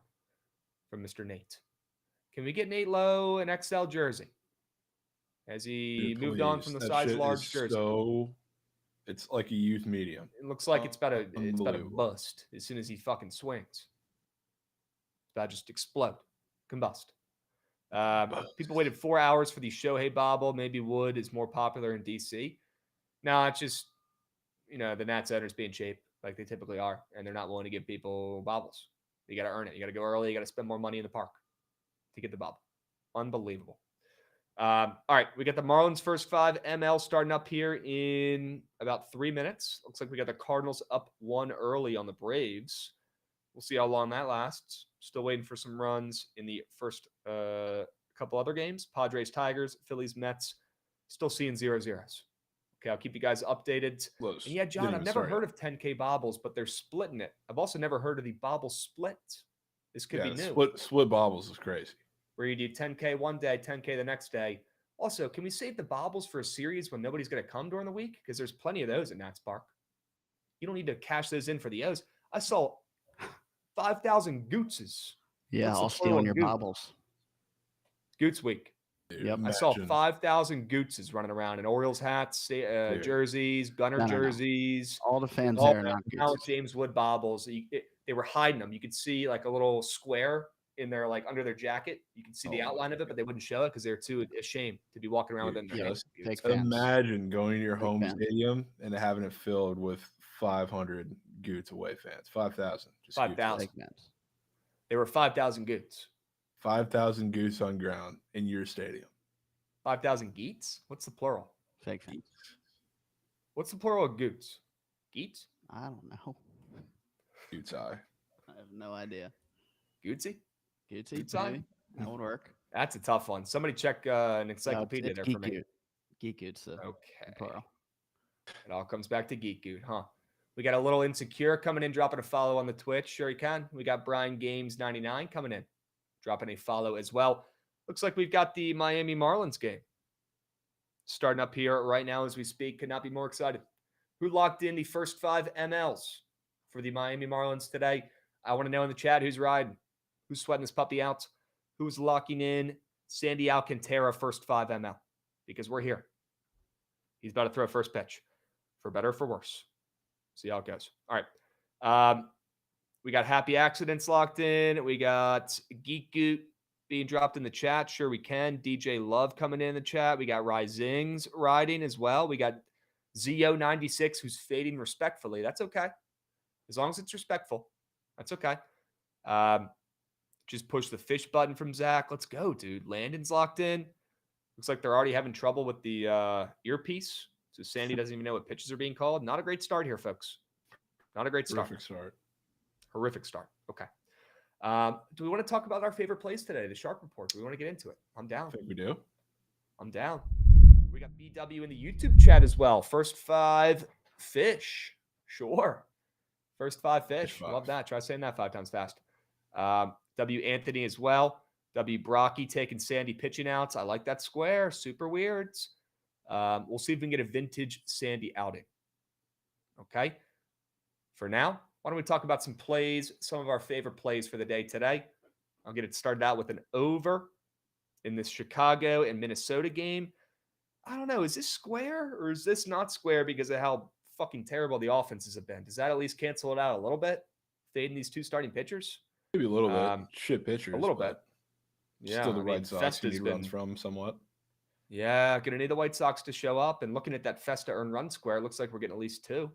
C: from Mr. Nate. Can we get Nate Lowe an XL jersey? Has he moved on from the size large jersey?
D: So it's like a youth medium.
C: It looks like it's about to bust as soon as he fucking swings. It's about to just explode, combust. People waited 4 hours for the Shohei bobble. Maybe Wood is more popular in DC. No, it's just, the Nats owners being cheap like they typically are, and they're not willing to give people bobbles. You got to earn it. You got to go early. You got to spend more money in the park to get the bobble. Unbelievable. All right, we got the Marlins first 5 ML starting up here in about 3 minutes. Looks like we got the Cardinals up 1 early on the Braves. We'll see how long that lasts. Still waiting for some runs in the first couple other games. Padres, Tigers, Phillies, Mets. Still seeing 0-0s. Okay, I'll keep you guys updated.
D: Close.
C: And yeah, John, I've never heard of 10K bobbles, but they're splitting it. I've also never heard of the bobble split. This could be new.
D: Split bobbles is crazy.
C: Where you do 10K one day, 10K the next day. Also, can we save the bobbles for a series when nobody's going to come during the week? Because there's plenty of those at Nats Park. You don't need to cash those in for the O's. I saw 5,000 Gootses.
E: Yeah, I'll steal on your bobbles.
C: Goots week.
D: Dude,
E: yep.
C: I saw 5,000 Gootses running around in Orioles hats, jerseys, Gunner jerseys.
E: All the fans there are not
C: Gootses. James Wood bobbles. They were hiding them. You could see like a little square in their under their jacket. You can see the outline of it, but they wouldn't show it because they're too ashamed to be walking around with it in their hands.
D: Imagine going to your home stadium and having it filled with 500 Goots away fans. 5,000.
C: 5,000. There were 5,000 Goots.
D: 5,000 Goots on ground in your stadium.
C: 5,000 Geets? What's the plural?
E: Fake fans.
C: What's the plural of Goots? Geets?
E: I don't know.
D: Goots eye.
E: I have no idea.
C: Gootsy?
E: Gootsy, maybe. That would work.
C: That's a tough one. Somebody check an encyclopedia there for me.
E: Geek Goots.
C: Okay.
E: Plural.
C: It all comes back to Geek Goot, huh? We got a little insecure coming in, dropping a follow on the Twitch. Sure you can. We got Brian Games 99 coming in, dropping a follow as well. Looks like we've got the Miami Marlins game starting up here right now as we speak. Could not be more excited. Who locked in the first 5 MLs for the Miami Marlins today? I want to know in the chat who's riding, who's sweating this puppy out, who's locking in Sandy Alcantara first 5 ML, because we're here. He's about to throw first pitch, for better or for worse. See how it goes. All right. We got Happy Accidents locked in. We got Geek Goot being dropped in the chat. Sure we can. DJ Love coming in the chat. We got Risings riding as well. We got Zio96 who's fading respectfully. That's okay. As long as it's respectful. That's okay. Just push the fish button from Zach. Let's go, dude. Landon's locked in. Looks like they're already having trouble with the earpiece. So Sandy doesn't even know what pitches are being called. Not a great start here, folks. Not a great start. Horrific start. Okay. Do we want to talk about our favorite plays today? The Shark Report. Do we want to get into it? I'm down.
D: I think we do.
C: I'm down. We got BW in the YouTube chat as well. First 5 fish. Sure. First 5 fish. Love that. Try saying that 5 times fast. W Anthony as well. W Brocky taking Sandy pitching outs. I like that square. Super weirds. We'll see if we can get a vintage Sandy outing. Okay. For now, why don't we talk about some plays, some of our favorite plays for the day today. I'll get it started out with an over in this Chicago and Minnesota game. I don't know. Is this square or is this not square because of how fucking terrible the offenses have been? Does that at least cancel it out a little bit? Fading these 2 starting pitchers?
D: Maybe a little bit. Shit pitchers.
C: A little bit.
D: Yeah. Still the Red Sox he runs from somewhat.
C: Yeah, going to need the White Sox to show up. And looking at that Festa earned run square, it looks like we're getting at least 2,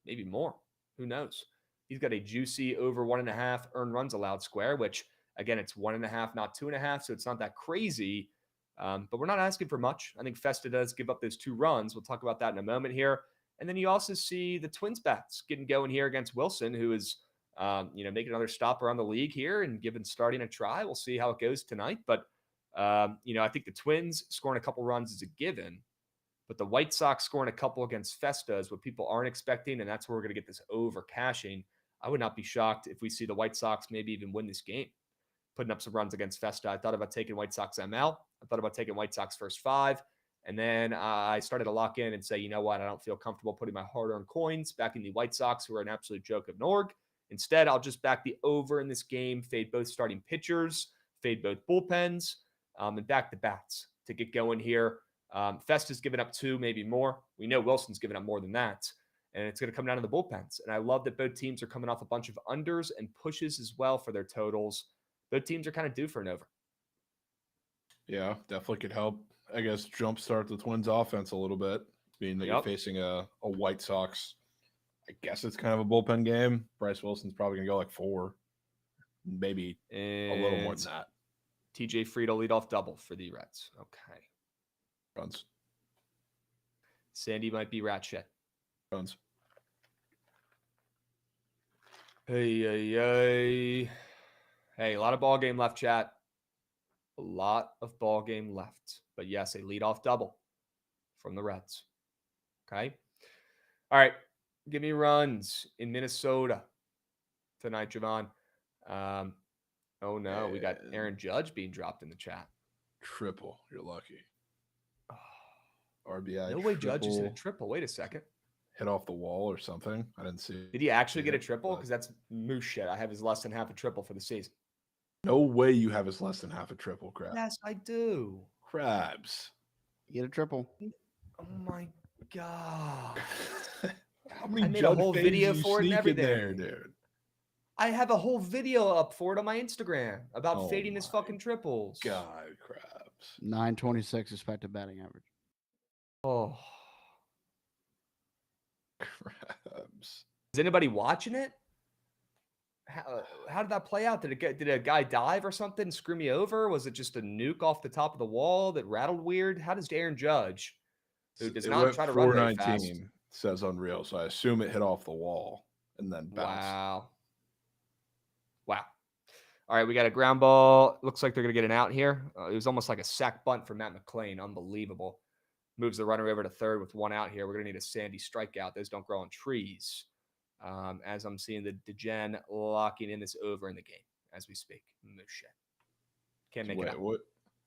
C: maybe more. Who knows? He's got a juicy over 1.5 earned runs allowed square, which, again, it's 1.5, not 2.5. So it's not that crazy. But we're not asking for much. I think Festa does give up those 2 runs. We'll talk about that in a moment here. And then you also see the Twins bats getting going here against Wilson, who is, making another stop around the league here and starting a try. We'll see how it goes tonight. But, I think the Twins scoring a couple runs is a given. But the White Sox scoring a couple against Festa is what people aren't expecting, and that's where we're going to get this over cashing. I would not be shocked if we see the White Sox maybe even win this game, putting up some runs against Festa. I thought about taking White Sox ML. I thought about taking White Sox first 5. And then I started to lock in and say, you know what? I don't feel comfortable putting my hard-earned coins back in the White Sox, who are an absolute joke of an org. Instead, I'll just back the over in this game, fade both starting pitchers, fade both bullpens, and back the bats to get going here. Festa's given up 2, maybe more. We know Wilson's given up more than that. And it's going to come down to the bullpens. And I love that both teams are coming off a bunch of unders and pushes as well for their totals. Both teams are kind of due for an over.
D: Yeah, definitely could help, I guess, jumpstart the Twins offense a little bit, being that you're facing a White Sox. I guess it's kind of a bullpen game. Bryce Wilson's probably going to go like 4, maybe a little more than that.
C: TJ Friedel leadoff double for the Reds. Okay.
D: Runs.
C: Sandy might be rat shit.
D: Runs.
C: Hey, a lot of ball game left, chat. A lot of ball game left. But yes, a leadoff double from the Reds. Okay. All right. Give me runs in Minnesota tonight, Jovan. Oh, no. We got Aaron Judge being dropped in the chat.
D: Triple. You're lucky. RBI.
C: No way Judge is in a triple. Wait a second.
D: Hit off the wall or something. I didn't see.
C: Did he actually get a triple? Because that's moose shit. I have his less than half a triple for the season.
D: No way you have his less than half a triple, Krabs.
C: Yes, I do.
D: Krabs.
E: You get a triple.
C: Oh my God.
D: How many
C: I made a whole video for it and everything.
D: There, dude?
C: I have a whole video up for it on my Instagram about fading his fucking triples.
D: God, Krabs.
E: 926 expected batting average.
C: Oh.
D: Krabs.
C: Is anybody watching it? How did that play out? Did a guy dive or something, screw me over? Was it just a nuke off the top of the wall that rattled weird? How does Aaron Judge, who does not try to run very fast,
D: says Unreal, so I assume it hit off the wall and then bounced.
C: Wow. All right, we got a ground ball. Looks like they're going to get an out here. It was almost like a sack bunt from Matt McClain. Unbelievable. Moves the runner over to third with 1 out here. We're going to need a Sandy strikeout. Those don't grow on trees. As I'm seeing the DeGen locking in this over in the game as we speak. No shit. Can't make it up.
D: What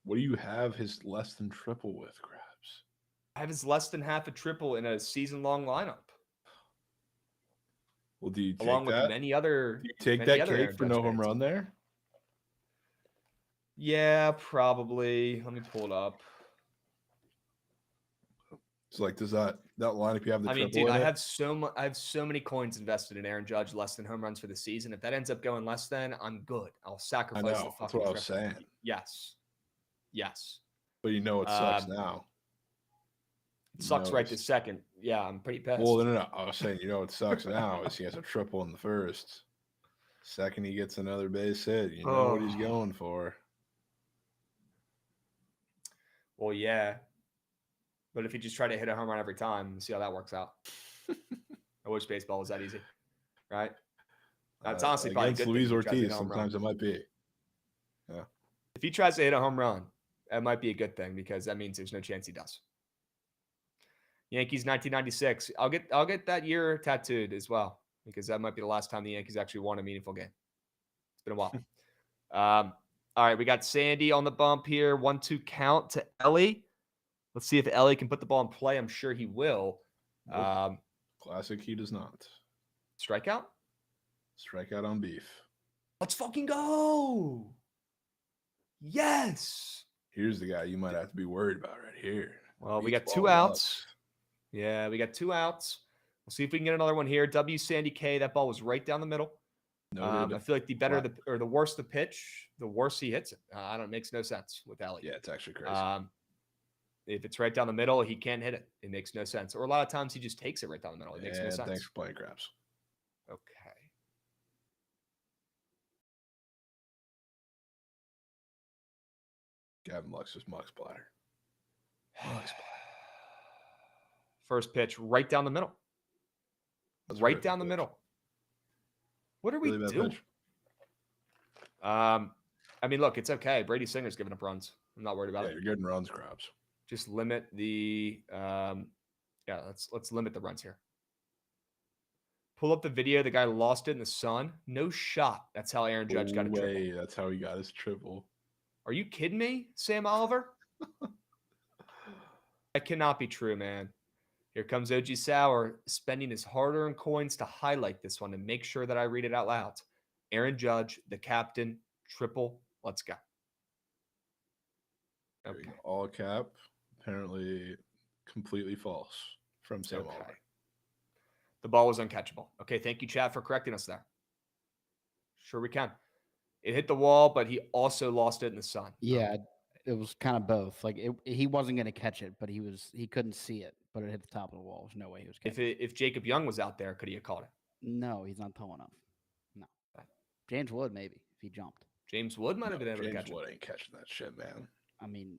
D: do you have his less than triple with, Krabs?
C: I have his less than half a triple in a season-long lineup.
D: Well, do you take
C: along
D: that?
C: With many other?
D: Do you take that cake for no home run there?
C: Yeah, probably. Let me pull it up.
D: It's like, does that lineup you have the triple?
C: Dude, I have so many coins invested in Aaron Judge less than home runs for the season. If that ends up going less than, I'm good. I'll sacrifice the fucking
D: that's what I was saying.
C: Yes.
D: But it sucks now.
C: It sucks right this second. Yeah, I'm pretty pissed.
D: Well, no. I was saying, it sucks now is he has a triple in the first. Second, he gets another base hit. You know what he's going for.
C: Well, yeah. But if you just try to hit a home run every time, see how that works out. I wish baseball was that easy, right? That's honestly probably
D: against Luis Ortiz. Sometimes it might be. Yeah.
C: If he tries to hit a home run, that might be a good thing because that means there's no chance he does. Yankees 1996. I'll get that year tattooed as well because that might be the last time the Yankees actually won a meaningful game. It's been a while. All right, we got Sandy on the bump here. 1-2 count to Ellie. Let's see if Ellie can put the ball in play. I'm sure he will.
D: Nope. Classic, he does not.
C: Strikeout?
D: Strikeout on beef.
C: Let's fucking go. Yes.
D: Here's the guy you might have to be worried about right here.
C: Well, we got 2 outs. Yeah, we got 2 outs. We'll see if we can get another one here. W. Sandy K. That ball was right down the middle. I feel like the worse the pitch, the worse he hits it. It makes no sense with Ellie.
D: Yeah, it's actually crazy.
C: If it's right down the middle, he can't hit it. It makes no sense. Or a lot of times he just takes it right down the middle. It makes no sense.
D: Thanks for playing, Krabs.
C: Okay.
D: Gavin Lux is Mux Splatter.
C: First pitch, right down the middle.
D: That's
C: right down the middle. What are we doing? Look, it's okay. Brady Singer's giving up runs. I'm not worried about it.
D: You're getting runs, Krabs.
C: Just limit the let's limit the runs here. Pull up the video. The guy lost it in the sun. No shot. That's how Aaron Judge got a triple.
D: That's how he got his triple.
C: Are you kidding me, Sam Oliver? That cannot be true, man. Here comes OG Sauer spending his hard-earned coins to highlight this one and make sure that I read it out loud. Aaron Judge, the captain, triple. Let's go.
D: Okay. All cap. Apparently completely false from Sam Oliver.
C: The ball was uncatchable. Okay, thank you, chat, for correcting us there. Sure we can. It hit the wall, but he also lost it in the sun.
E: Yeah, was kind of both. Like he wasn't going to catch it, but he couldn't see it, but it hit the top of the wall. There's no way he was catching it.
C: If Jacob Young was out there, could he have caught it?
E: No, he's not tall enough. No. James Wood maybe if he jumped.
C: James Wood might have been able to catch
D: James Wood
C: it.
D: ain't catching that shit, man.
E: I mean,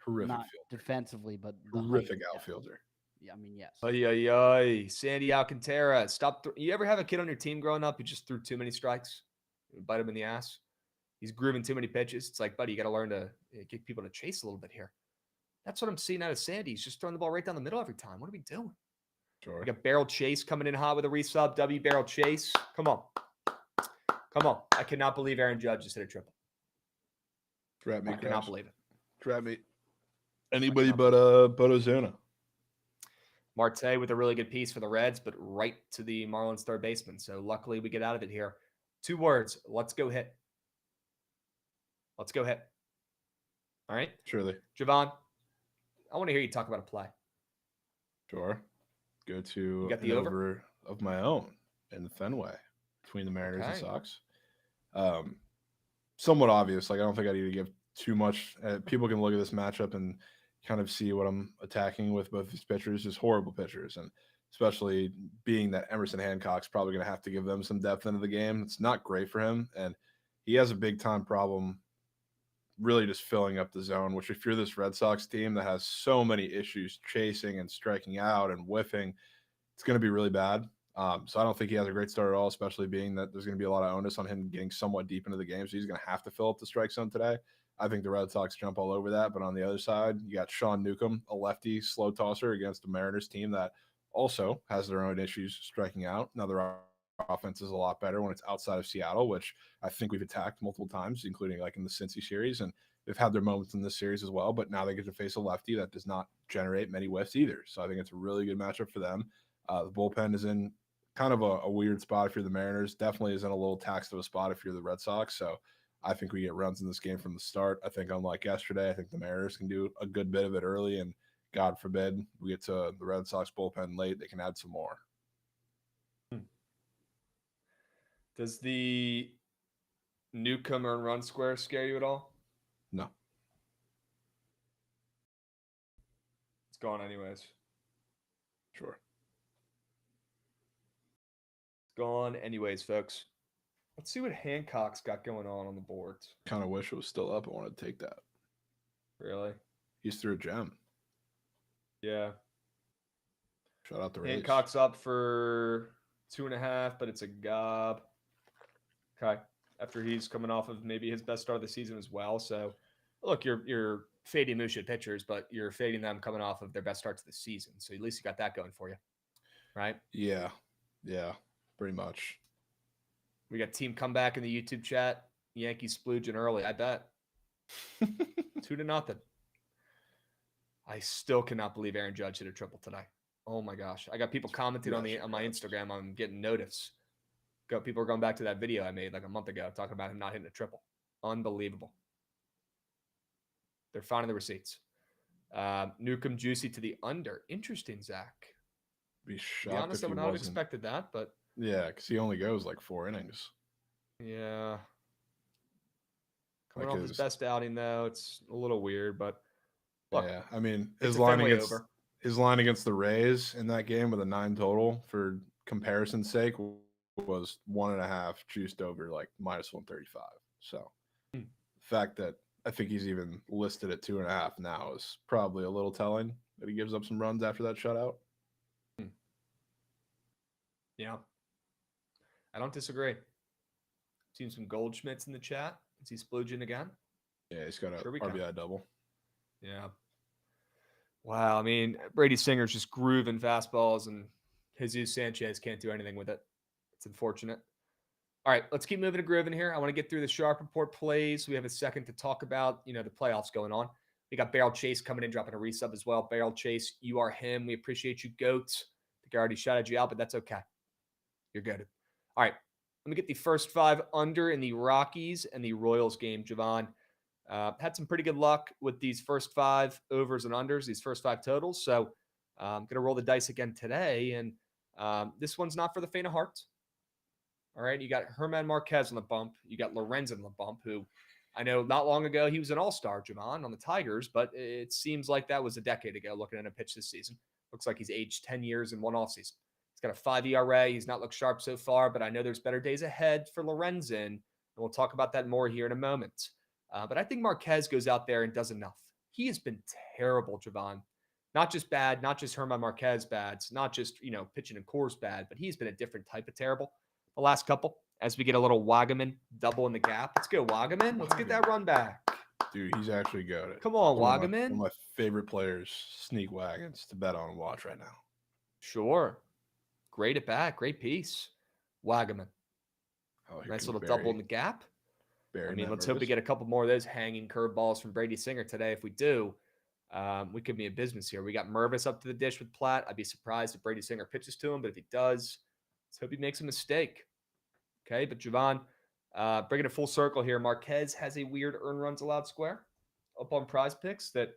D: Horrific
E: not
D: fielder.
E: defensively, but
D: Horrific outfielder.
E: Yeah, I mean, yes.
C: Ay. Sandy Alcantara. Stop. You ever have a kid on your team growing up who just threw too many strikes? Bite him in the ass. He's grooving too many pitches. It's like, buddy, you got to learn to get people to chase a little bit here. That's what I'm seeing out of Sandy. He's just throwing the ball right down the middle every time. What are we doing?
D: Sure.
C: We got Barrel Chase coming in hot with a resub. Barrel Chase. Come on. I cannot believe Aaron Judge just hit a triple.
D: Trap me,
C: I cannot believe it.
D: Trap me. Anybody but Ozuna.
C: Marte with a really good piece for the Reds, but right to the Marlins third baseman. So luckily we get out of it here. 2 words. Let's go hit. Let's go hit. All right?
D: Surely.
C: Jovan, I want to hear you talk about a play.
D: Sure. Go to
C: You got the
D: an
C: over?
D: of my own in the Fenway between the Mariners and Sox. Somewhat obvious. Like, I don't think I need to give too much. People can look at this matchup and kind of see what I'm attacking with both these pitchers. Just horrible pitchers, and especially being that Emerson Hancock's probably going to have to give them some depth into the game. It's not great for him, and he has a big-time problem really just filling up the zone, which if you're this Red Sox team that has so many issues chasing and striking out and whiffing, it's going to be really bad. So I don't think he has a great start at all, especially being that there's going to be a lot of onus on him getting somewhat deep into the game. So he's going to have to fill up the strike zone today. I think the Red Sox jump all over that. But on the other side, you got Sean Newcomb, a lefty slow tosser against a Mariners team that also has their own issues striking out. Now, their offense is a lot better when it's outside of Seattle, which I think we've attacked multiple times, including like in the Cincy series. And they've had their moments in this series as well. But now they get to face a lefty that does not generate many whiffs either. So I think it's a really good matchup for them. The bullpen is in kind of a weird spot if you're the Mariners. Definitely is in a little taxed of a spot if you're the Red Sox. So I think we get runs in this game from the start. I think unlike yesterday, I think the Mariners can do a good bit of it early, and God forbid we get to the Red Sox bullpen late, they can add some more.
C: Does the newcomer and run square scare you at all?
D: No.
C: It's gone anyways.
D: Sure.
C: It's gone anyways, folks. Let's see what Hancock's got going on the boards.
D: Kind of wish it was still up. I wanted to take that.
C: Really?
D: He's through a gem.
C: Yeah.
D: Shout out to Rays.
C: Hancock's up for 2.5, but it's a gob. Okay. After he's coming off of maybe his best start of the season as well. So, look, you're fading Musha pitchers, but you're fading them coming off of their best start to the season. So at least you got that going for you, right?
D: Yeah, pretty much.
C: We got team comeback in the YouTube chat. Yankees splooging early, I bet. 2-0. I still cannot believe Aaron Judge hit a triple today. Oh my gosh. I got people commenting on my Instagram. I'm getting notice. People are going back to that video I made like a month ago talking about him not hitting a triple. Unbelievable. They're finding the receipts. Newcomb juicy to the under. Interesting, Zach.
D: Be shocked.
C: To be honest, I would not have expected that, but
D: yeah, because he only goes like 4 innings.
C: Yeah. Coming
D: Like
C: off his best outing, though, it's a little weird, but look,
D: yeah, I mean
C: it's
D: his line against the Rays in that game with a 9 total, for comparison's sake, was 1.5 juiced over like -135. So the fact that I think he's even listed at 2.5 now is probably a little telling that he gives up some runs after that shutout.
C: Yeah. I don't disagree. Seen some Goldschmidts in the chat. Is he splooging again?
D: Yeah, he's got a
C: Sure we
D: RBI
C: can.
D: double.
C: Yeah. Wow. I mean, Brady Singer's just grooving fastballs, and Jesus Sanchez can't do anything with it. It's unfortunate. All right, let's keep moving to grooving here. I want to get through the Sharp Report plays. We have a second to talk about, the playoffs going on. We got Barrel Chase coming in, dropping a resub as well. Barrel Chase, you are him. We appreciate you, GOAT. I think I already shouted you out, but that's okay. You're good. All right, let me get the first 5 under in the Rockies and the Royals game, Jovan. Had some pretty good luck with these first 5 overs and unders, these first 5 totals. So I'm going to roll the dice again today. And this one's not for the faint of heart. All right. You got Herman Marquez on the bump. You got Lorenzen on the bump, who I know not long ago he was an all-star, Jovan, on the Tigers, but it seems like that was a decade ago looking at a pitch this season. Looks like he's aged 10 years in one offseason. He's got a 5 ERA. He's not looked sharp so far, but I know there's better days ahead for Lorenzen, and we'll talk about that more here in a moment. But I think Marquez goes out there and does enough. He has been terrible, Jovan. Not just bad, not just Herman Marquez bad, not just, pitching in Coors bad, but he's been a different type of terrible the last couple. As we get a little Wagaman double in the gap. Let's go, Wagaman. Let's get that run back.
D: Dude, he's actually got it.
C: Come on,
D: One
C: Wagaman.
D: of my favorite players, sneak wagons, to bet on and watch right now.
C: Sure. Great at bat. Great piece. Wagaman.
D: Oh,
C: nice little double in the gap. Let's hope we get a couple more of those hanging curveballs from Brady Singer today. If we do, we could be in business here. We got Mervis up to the dish with Platt. I'd be surprised if Brady Singer pitches to him, but if he does, let's hope he makes a mistake. Okay, but Jovan, bringing it full circle here, Marquez has a weird earned runs allowed square up on Prize Picks that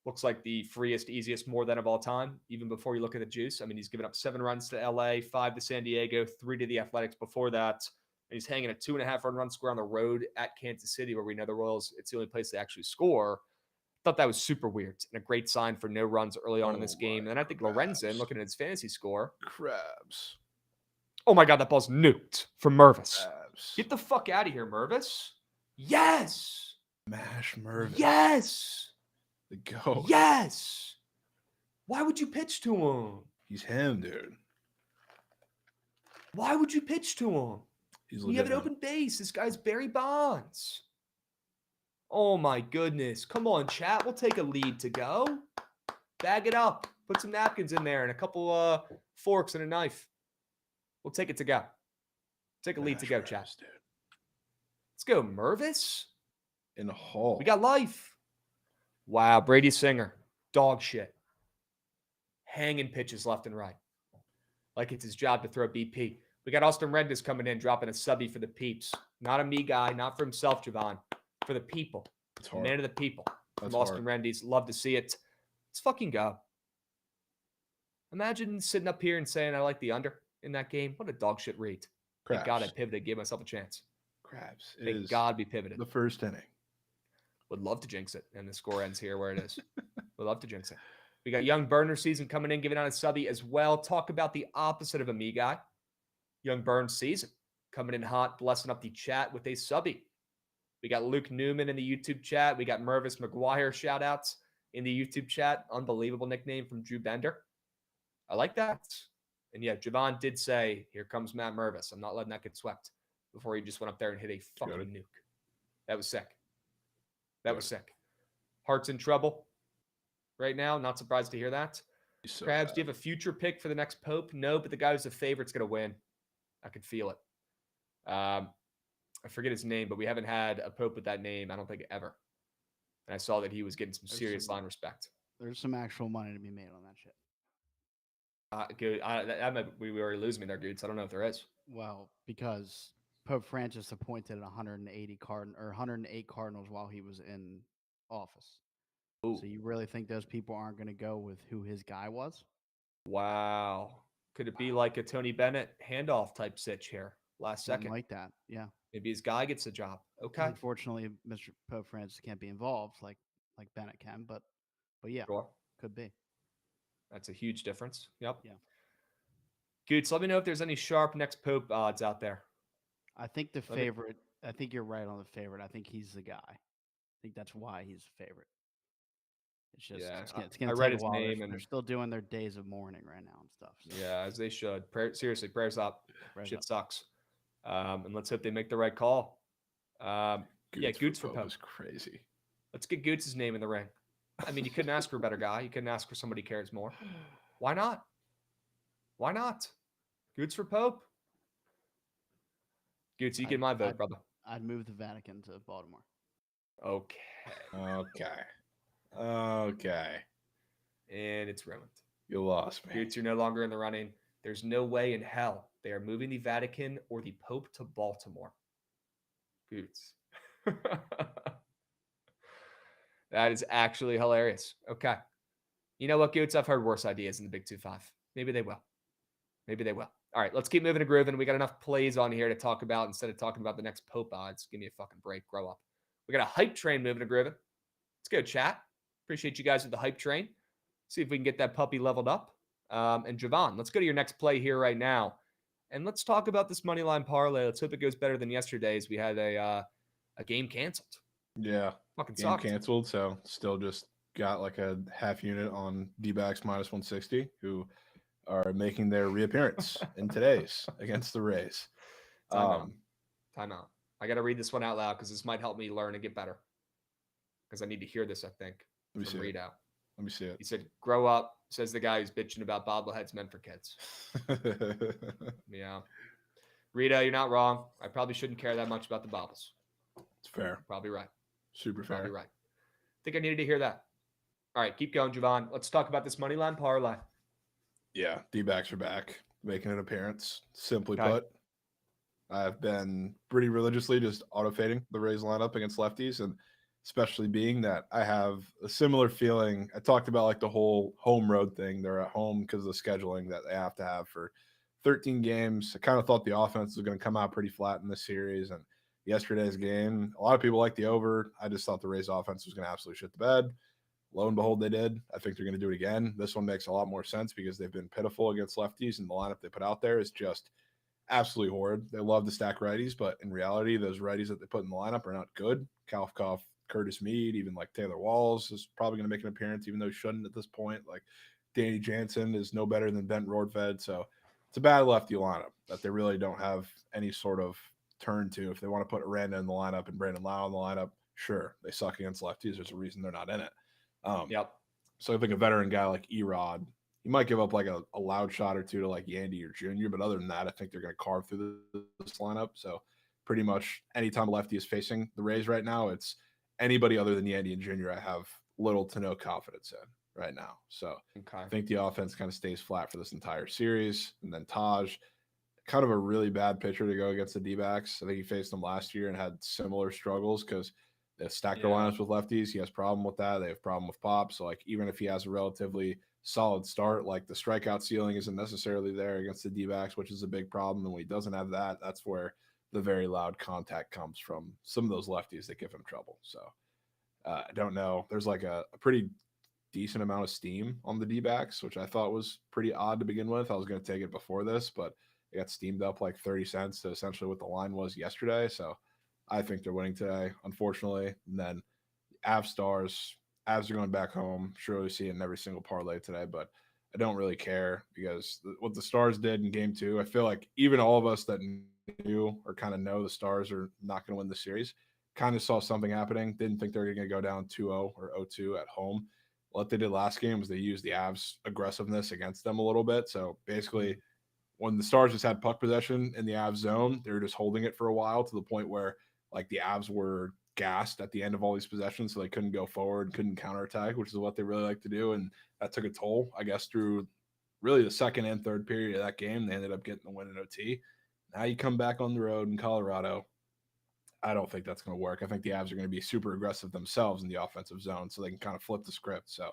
C: looks like the freest, easiest more than of all time, even before you look at the juice. I mean, he's given up 7 runs to LA, 5 to San Diego, 3 to the Athletics before that. And he's hanging a 2.5 run square on the road at Kansas City, where we know the Royals, it's the only place they actually score. Thought that was super weird and a great sign for no runs early on in this game. And then I think Lorenzen, looking at his fantasy score.
D: Krabs.
C: Oh my God, that ball's nuked from Mervis.
D: Krabs.
C: Get the fuck out of here, Mervis. Yes.
D: Mash Mervis.
C: Yes.
D: The GOAT.
C: Yes. Why would you pitch to him?
D: He's him, dude.
C: Why would you pitch to him?
D: We
C: have an open base. This guy's Barry Bonds. Oh my goodness. Come on, chat. We'll take a lead to go. Bag it up. Put some napkins in there and a couple forks and a knife. We'll take it to go. Take a lead to go, chat.
D: Dude.
C: Let's go, Mervis.
D: In the hole.
C: We got life. Wow, Brady Singer. Dog shit. Hanging pitches left and right. Like it's his job to throw BP. We got Austin Rendez coming in, dropping a subby for the peeps. Not a me guy, not for himself, Jovan. For the people. Man of the people. From Austin Rendez. Love to see it. Let's fucking go. Imagine sitting up here and saying I like the under in that game. What a dog shit read.
D: Krabs.
C: Thank God I pivoted, gave myself a chance.
D: Krabs.
C: Thank God we pivoted.
D: The first inning.
C: Would love to jinx it. And the score ends here where it is. Would love to jinx it. We got Young Burner season coming in, giving out a subby as well. Talk about the opposite of a me guy. Young Burns season coming in hot, blessing up the chat with a subby. We got Luke Newman in the YouTube chat. We got Mervis McGuire shout outs in the YouTube chat. Unbelievable nickname from Drew Bender. I like that. And yeah, Jovan did say, here comes Matt Mervis. I'm not letting that get swept before he just went up there and hit a fucking nuke. That was sick. That was sick. Heart's in trouble right now. Not surprised to hear that. So Krabs, do you have a future pick for the next Pope? No, but the guy who's the favorite's going to win. I can feel it. I forget his name, but we haven't had a Pope with that name, I don't think, ever. And I saw that he was getting some serious line respect.
E: There's some actual money to be made on that shit.
C: Good. We were losing me there, dudes. I don't know if there is.
E: Well, because Pope Francis appointed 108 Cardinals while he was in office. Ooh. So you really think those people aren't going to go with who his guy was?
C: Wow. Could it be like a Tony Bennett handoff type sitch here? Last second.
E: Like that, yeah.
C: Maybe his guy gets a job. Okay.
E: Unfortunately, Mr. Pope Francis can't be involved like Bennett can, but yeah, sure. Could be.
C: That's a huge difference. Yep.
E: Yeah.
C: Goots, let me know if there's any sharp next Pope odds out there.
E: I think the favorite. I think you're right on the favorite. I think he's the guy. I think that's why he's the favorite. It's just it's gonna take a while. They're still doing their days of mourning right now and stuff. So.
C: Yeah, as they should. Seriously, prayers up. Shit sucks. And let's hope they make the right call. Goots for Pope
D: is crazy.
C: Let's get Goots' name in the ring. I mean, you couldn't ask for a better guy. You couldn't ask for somebody who cares more. Why not? Why not? Goots for Pope. Goots, you get my vote, brother.
E: I'd move the Vatican to Baltimore.
C: Okay. And it's ruined.
D: You lost me.
C: Goots, you're no longer in the running. There's no way in hell they are moving the Vatican or the Pope to Baltimore. Goots. That is actually hilarious. Okay. You know what, Goots? I've heard worse ideas in the Big 2-5. Maybe they will. All right, let's keep moving and grooving. We got enough plays on here to talk about instead of talking about the next Pope odds. Give me a fucking break. Grow up. We got a hype train moving to Griffin. Let's go, chat. Appreciate you guys with the hype train. See if we can get that puppy leveled up. And Jovan, let's go to your next play here right now. And let's talk about this money line parlay. Let's hope it goes better than yesterday's. We had a game canceled.
D: Yeah.
C: Fucking
D: game
C: sucked.
D: Canceled. So still just got like a half unit on D-backs -160, who are making their reappearance in today's against the Rays.
C: Time out. I got to read this one out loud because this might help me learn and get better. Because I need to hear this, I think.
D: Let me see
C: read out.
D: Let me see it.
C: He said, grow up, says the guy who's bitching about bobbleheads meant for kids. Yeah. Rita, you're not wrong. I probably shouldn't care that much about the bobbles.
D: It's fair.
C: Probably right.
D: Super fair.
C: Probably right. I think I needed to hear that. All right, keep going, Jovan. Let's talk about this money line parlay.
D: Yeah, D-backs are back, making an appearance. Simply put, I've been pretty religiously just auto-fading the Rays lineup against lefties, and especially being that I have a similar feeling. I talked about like the whole home road thing. They're at home because of the scheduling that they have to have for 13 games. I kind of thought the offense was going to come out pretty flat in this series, and yesterday's game, a lot of people like the over. I just thought the Rays offense was going to absolutely shit the bed. Lo and behold, they did. I think they're going to do it again. This one makes a lot more sense because they've been pitiful against lefties, and the lineup they put out there is just absolutely horrid. They love to stack righties, but in reality, those righties that they put in the lineup are not good. Kaufkoff, Curtis Mead, even like Taylor Walls is probably going to make an appearance, even though he shouldn't at this point. Like Danny Jansen is no better than Bent Rordfed. So it's a bad lefty lineup that they really don't have any sort of turn to. If they want to put Aranda in the lineup and Brandon Lau in the lineup, sure, they suck against lefties. There's a reason they're not in it.
C: Yep.
D: So I think a veteran guy like Erod, he might give up like a loud shot or two to like Yandy or Junior, but other than that, I think they're going to carve through this lineup. So pretty much anytime a lefty is facing the Rays right now, it's anybody other than Yandy and Junior I have little to no confidence in right now. So I think the offense kind of stays flat for this entire series. And then Taj, kind of a really bad pitcher to go against the D-backs. I think he faced them last year and had similar struggles because they stack their lineups with lefties. He has a problem with that. They have a problem with pop. So like even if he has a relatively solid start, like the strikeout ceiling isn't necessarily there against the D-backs, which is a big problem. And when he doesn't have that, that's where the very loud contact comes from some of those lefties that give him trouble. So I don't know. There's like a pretty decent amount of steam on the D-backs, which I thought was pretty odd to begin with. I was going to take it before this, but it got steamed up like 30 cents to essentially what the line was yesterday. So I think they're winning today, unfortunately. And then Avs Stars, Avs are going back home. Surely see it in every single parlay today, but I don't really care because what the Stars did in game 2, I feel like even all of us that knew or kind of know the Stars are not going to win the series kind of saw something happening. Didn't think they were going to go down 2-0 or 0-2 at home. What they did last game was they used the Avs aggressiveness against them a little bit. So basically, when the Stars just had puck possession in the Avs zone, they were just holding it for a while to the point where like the Avs were gassed at the end of all these possessions, so they couldn't go forward, couldn't counterattack, which is what they really like to do. And that took a toll, I guess, through really the second and third period of that game. They ended up getting the win in OT. Now you come back on the road in Colorado. I don't think that's going to work. I think the Avs are going to be super aggressive themselves in the offensive zone, so they can kind of flip the script. So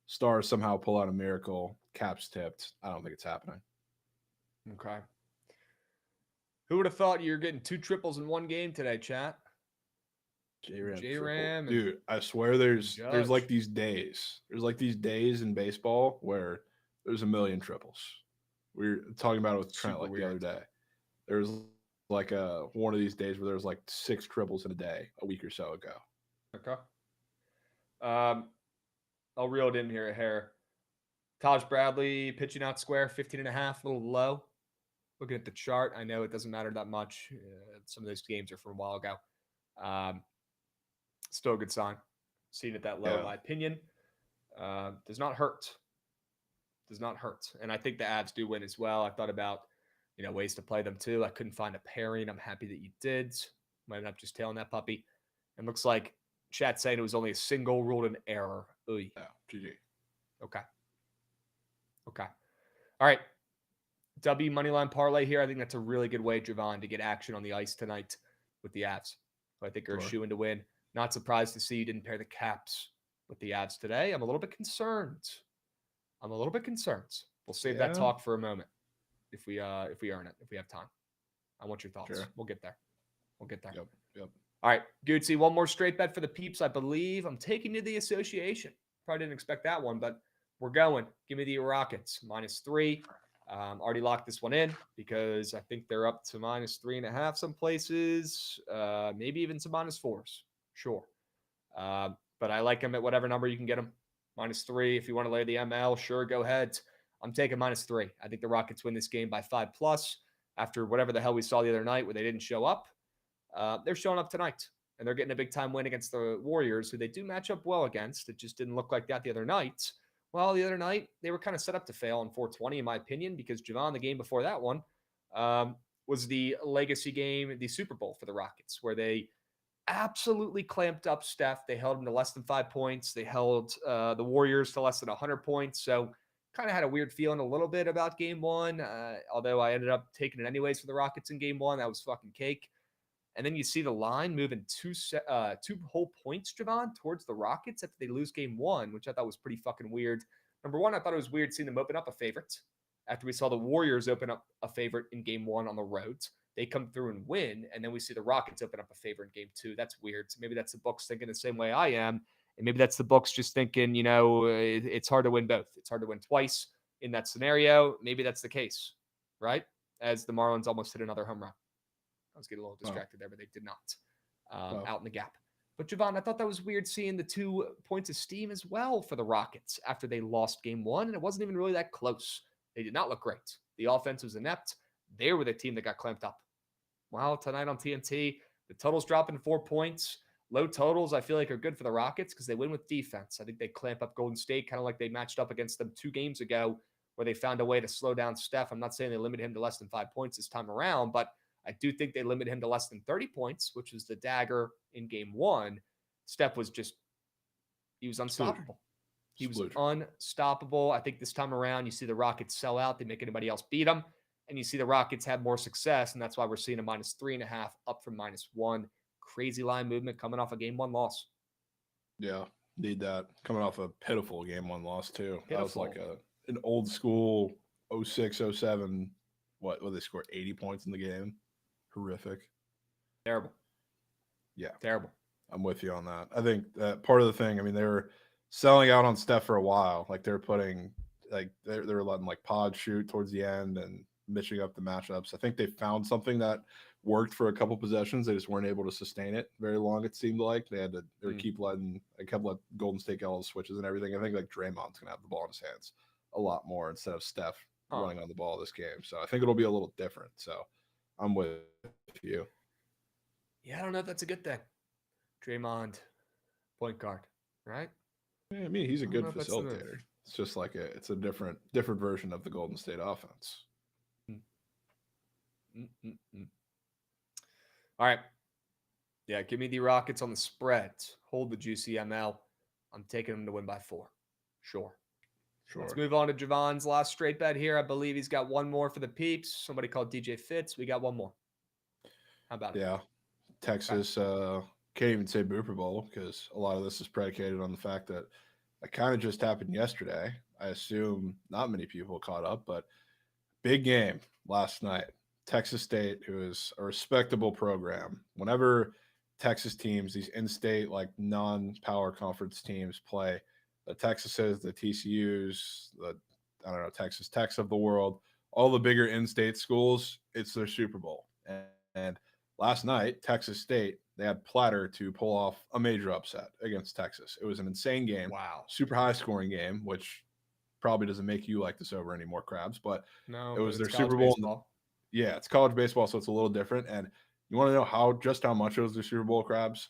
D: Stars somehow pull out a miracle. Caps tipped. I don't think it's happening.
C: Okay. Who would have thought you were getting 2 triples in one game today, chat? J-Ram.
D: Dude, I swear there's like these days. There's like these days in baseball where there's a million triples. We were talking about it with Trent the other day. There's like one of these days where there's like 6 triples in a day a week or so ago.
C: Okay. I'll reel it in here a hair. Taj Bradley pitching out square, 15.5, a little low. Looking at the chart, I know it doesn't matter that much. Some of those games are from a while ago. Still a good sign. Seeing it that low, in my opinion. Does not hurt. Does not hurt. And I think the Avs do win as well. I thought about, ways to play them too. I couldn't find a pairing. I'm happy that you did. Might end up just tailing that puppy. And looks like chat saying it was only a single ruled an error. Oy.
D: Yeah, GG.
C: Okay. All right. W moneyline parlay here. I think that's a really good way, Jovan, to get action on the ice tonight with the Avs. So I think you're a shoe in to win. Not surprised to see you didn't pair the Caps with the Avs today. I'm a little bit concerned. We'll save that talk for a moment if we earn it, if we have time. I want your thoughts.
D: Sure.
C: We'll get there.
D: Yep.
C: All right, Gootsy, one more straight bet for the peeps, I believe. I'm taking you the association. Probably didn't expect that one, but we're going. Give me the Rockets, -3. Already locked this one in because I think they're up to -3.5 some places, maybe even some -4s. Sure. But I like them at whatever number you can get them. -3. If you want to lay the ML, sure, go ahead. I'm taking -3. I think the Rockets win this game by 5+ after whatever the hell we saw the other night where they didn't show up. They're showing up tonight, and they're getting a big time win against the Warriors, who they do match up well against. It just didn't look like that the other night. Well, the other night, they were kind of set up to fail on 420, in my opinion, because Jovan, the game before that one, was the legacy game, the Super Bowl for the Rockets, where they absolutely clamped up Steph. They held him to less than 5 points. They held the Warriors to less than 100 points. So kind of had a weird feeling a little bit about game one, although I ended up taking it anyways for the Rockets in game one. That was fucking cake. And then you see the line moving two whole points, Jovan, towards the Rockets after they lose game one, which I thought was pretty fucking weird. Number one, I thought it was weird seeing them open up a favorite after we saw the Warriors open up a favorite in game one on the road. They come through and win, and then we see the Rockets open up a favorite in game two. That's weird. So maybe that's the books thinking the same way I am, and maybe that's the books just thinking, it's hard to win both. It's hard to win twice in that scenario. Maybe that's the case, right? As the Marlins almost hit another home run. I was getting a little distracted there, but they did not out in the gap. But Jovan, I thought that was weird seeing the 2 points of steam as well for the Rockets after they lost game one, and it wasn't even really that close. They did not look great. The offense was inept. They were the team that got clamped up. Well, tonight on TNT, the total's dropping 4 points. Low totals, I feel like, are good for the Rockets because they win with defense. I think they clamp up Golden State, kind of like they matched up against them 2 games ago where they found a way to slow down Steph. I'm not saying they limited him to less than 5 points this time around, but I do think they limited him to less than 30 points, which was the dagger in game one. Steph was he was unstoppable. He was unstoppable. I think this time around, you see the Rockets sell out. They make anybody else beat them. And you see the Rockets have more success, and that's why we're seeing a -3.5 up from -1. Crazy line movement coming off a game one loss.
D: Yeah, need that. Coming off a pitiful game one loss, too. Pitiful. That was like an old school 06, 07. What they scored 80 points in the game? Horrific.
C: Terrible.
D: Yeah.
C: Terrible.
D: I'm with you on that. I think that part of the thing, I mean, they were selling out on Steph for a while. Like they're putting, like they were letting like Pod shoot towards the end and mixing up the matchups. I think they found something that worked for a couple possessions. They just weren't able to sustain it very long. It seemed like they were kept letting Golden State get all the switches and everything. I think like Draymond's gonna have the ball in his hands a lot more instead of Steph running on the ball this game. So I think it'll be a little different. So I'm with you.
C: Yeah, I don't know if that's a good thing. Draymond, point guard, right?
D: Yeah, I mean, he's a good facilitator. It's just like it's a different version of the Golden State offense.
C: All right. Yeah, give me the Rockets on the spread. Hold the juicy ML. I'm taking them to win by 4. Sure. Let's move on to Jovan's last straight bet here. I believe he's got one more for the peeps. Somebody called DJ Fitz. We got one more. How about it?
D: Yeah. Texas can't even say Booper Bowl because a lot of this is predicated on the fact that it kind of just happened yesterday. I assume not many people caught up, but big game last night. Texas State, who is a respectable program. Whenever Texas teams, these in-state, like non-power conference teams play the Texases, the TCUs, Texas Techs of the world, all the bigger in-state schools, it's their Super Bowl. And last night, Texas State, they had platter to pull off a major upset against Texas. It was an insane game.
C: Wow.
D: Super high-scoring game, which probably doesn't make you like this over anymore, Krabs, but it was their Super Bowl. Yeah, it's college baseball, so it's a little different. And you want to know how much it was their Super Bowl, Krabs?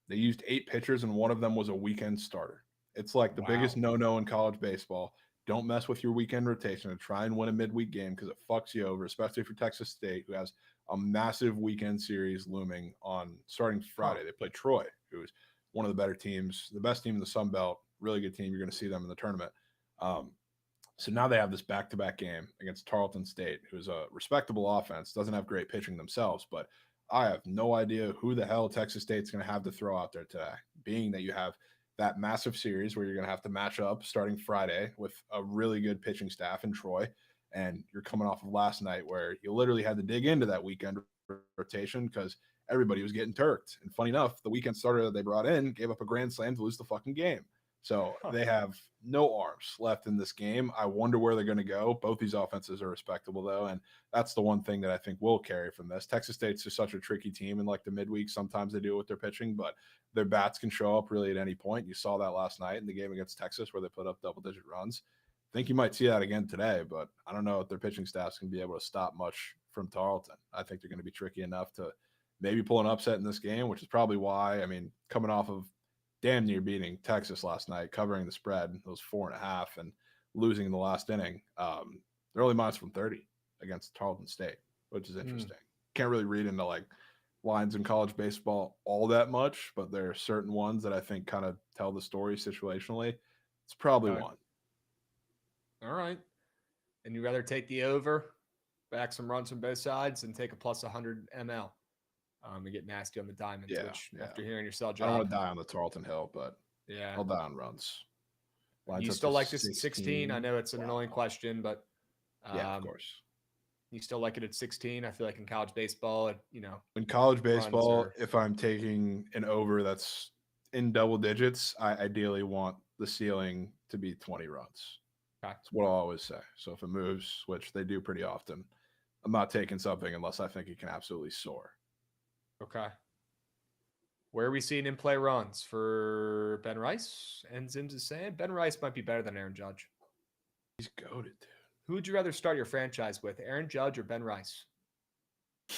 D: They used 8 pitchers, and one of them was a weekend starter. It's like the biggest no-no in college baseball. Don't mess with your weekend rotation and try and win a midweek game because it fucks you over, especially for Texas State, who has a massive weekend series looming on starting Friday. They play Troy, who's one of the better teams, the best team in the Sun Belt, really good team. You're going to see them in the tournament. So now they have this back-to-back game against Tarleton State, who's a respectable offense, doesn't have great pitching themselves, but I have no idea who the hell Texas State's going to have to throw out there today, being that you have that massive series where you're going to have to match up starting Friday with a really good pitching staff in Troy, and you're coming off of last night where you literally had to dig into that weekend rotation because everybody was getting turked. And funny enough, the weekend starter that they brought in gave up a grand slam to lose the fucking game. So they have no arms left in this game. I wonder where they're going to go. Both these offenses are respectable, though, and that's the one thing that I think will carry from this. Texas State's just such a tricky team in like the midweek. Sometimes they do it with their pitching, but their bats can show up really at any point. You saw that last night in the game against Texas where they put up double-digit runs. I think you might see that again today, but I don't know if their pitching staff's going to be able to stop much from Tarleton. I think they're going to be tricky enough to maybe pull an upset in this game, which is probably why, I mean, coming off of damn near beating Texas last night, covering the spread, it was 4.5, and losing in the last inning. They're only minus 130 against Tarleton State, which is interesting. Can't really read into like lines in college baseball all that much, but there are certain ones that I think kind of tell the story situationally. It's probably one.
C: All right. And you rather take the over, back some runs from both sides, and take a plus 100 ml. And get nasty on the diamonds, which after hearing your sell job.
D: I don't want to die on the Tarleton Hill, but I'll die on runs.
C: Lines you still like this at 16? I know it's an annoying question, but
D: of course.
C: You still like it at 16? I feel like in college baseball,
D: in college baseball, if I'm taking an over that's in double digits, I ideally want the ceiling to be 20 runs.
C: Okay.
D: That's what I always say. So if it moves, which they do pretty often, I'm not taking something unless I think it can absolutely soar.
C: Okay. Where are we seeing in-play runs for Ben Rice? And Zims is saying Ben Rice might be better than Aaron Judge.
D: He's goated, dude.
C: Who would you rather start your franchise with, Aaron Judge or Ben Rice? Who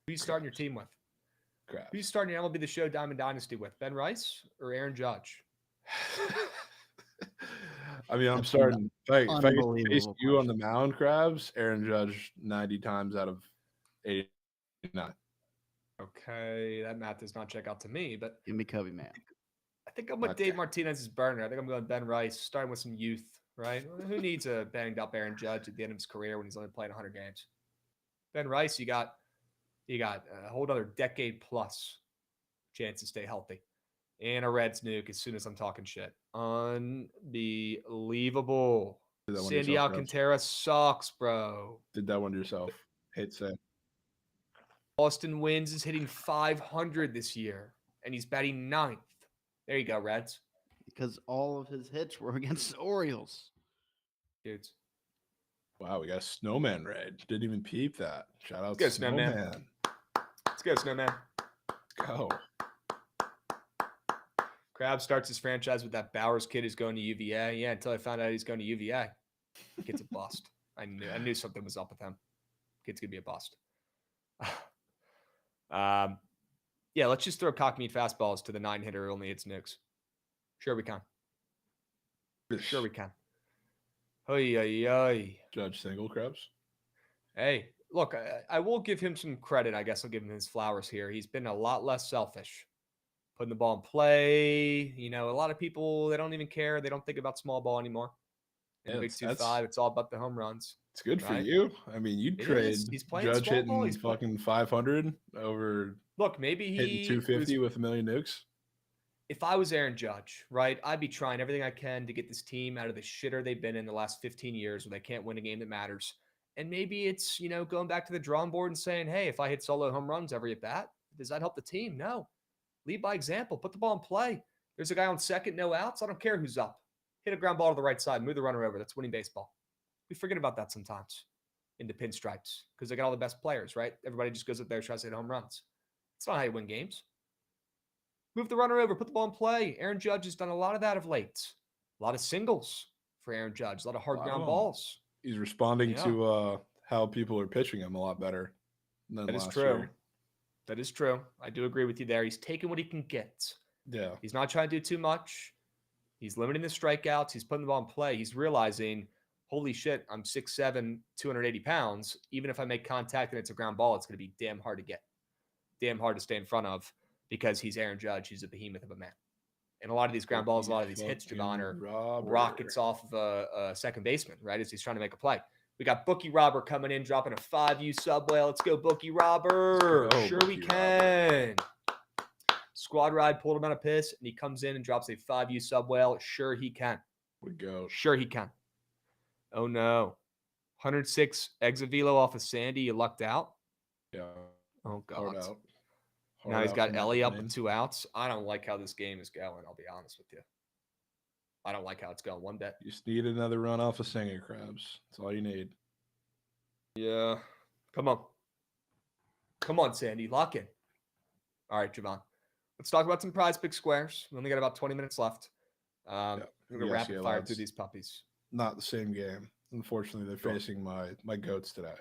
C: are you starting your team with?
D: Krabs.
C: Who are you starting your MLB The Show Diamond Dynasty with, Ben Rice or Aaron Judge?
D: I mean, I'm starting. If I face you on the mound, Krabs, Aaron Judge 90 times out of 89.
C: Okay, that math does not check out to me, but
E: give me Kobe, man.
C: I think I'm with Dave Martinez's burner. I think I'm going Ben Rice, starting with some youth, right? Who needs a banged up Aaron Judge at the end of his career when he's only playing 100 games? Ben Rice, you got a whole other decade plus chance to stay healthy. And a Reds nuke as soon as I'm talking shit. Unbelievable. Sandy Alcantara sucks, bro.
D: Did that one to yourself. Hate to say.
C: Austin Wins is hitting 500 this year, and he's batting 9th. There you go, Reds.
E: Because all of his hits were against the Orioles.
C: Dudes.
D: Wow, we got a snowman raid. Didn't even peep that. Shout out
C: to Snowman. Let's go, Snowman.
D: Let's go.
C: Krabs starts his franchise with that Bowers kid who's going to UVA. Yeah, until I found out he's going to UVA. Kid's a bust. I knew something was up with him. Kid's going to be a bust. Yeah, let's just throw cockmeat fastballs to the 9-hitter who only hits nukes. Sure we can. Sure we can. Oy.
D: Judge single, Krabs.
C: Hey, look, I will give him some credit. I guess I'll give him his flowers here. He's been a lot less selfish. Putting the ball in play. A lot of people, they don't even care. They don't think about small ball anymore. In Big 2-5, it's all about the home runs.
D: It's good for you. I mean, you'd trade Judge hitting fucking 500 over
C: maybe he
D: hitting 250 with a million nukes.
C: If I was Aaron Judge, right, I'd be trying everything I can to get this team out of the shitter they've been in the last 15 years where they can't win a game that matters. And maybe it's, going back to the drawing board and saying, hey, if I hit solo home runs every at bat, does that help the team? No. Lead by example. Put the ball in play. There's a guy on second, no outs. I don't care who's up. Hit a ground ball to the right side. Move the runner over. That's winning baseball. We forget about that sometimes in the pinstripes because they got all the best players, right? Everybody just goes up there and tries to hit home runs. It's not how you win games. Move the runner over. Put the ball in play. Aaron Judge has done a lot of that of late. A lot of singles for Aaron Judge. A lot of hard ground balls.
D: He's responding to how people are pitching him a lot better than last year.
C: That is true. I do agree with you there. He's taking what he can get.
D: Yeah.
C: He's not trying to do too much. He's limiting the strikeouts. He's putting the ball in play. He's realizing, holy shit, I'm 6'7", 280 pounds. Even if I make contact and it's a ground ball, it's going to be damn hard to get. Damn hard to stay in front of because he's Aaron Judge. He's a behemoth of a man. And a lot of these ground balls, a lot of these hits, Jovan, are rockets off of a second baseman, right, as he's trying to make a play. We got Bookie Robber coming in, dropping a 5U sub whale. Let's go, Bookie Robber. Sure we can. Squad ride pulled him out of piss, and he comes in and drops a 5U sub whale. Sure he can.
D: We go.
C: Sure he can. Oh, no. 106 Exavelo off of Sandy. You lucked out?
D: Yeah.
C: Oh, God. Now he's got Ellie up with 2 outs. I don't like how this game is going, I'll be honest with you. I don't like how it's going one bit.
D: You just need another run off of Singer, Krabs. That's all you need.
C: Yeah. Come on. Come on, Sandy. Lock in. All right, Jovan. Let's talk about some Prize Pick squares. We only got about 20 minutes left. We're going to rapid fire through these puppies.
D: Not the same game. Unfortunately, they're facing my goats today,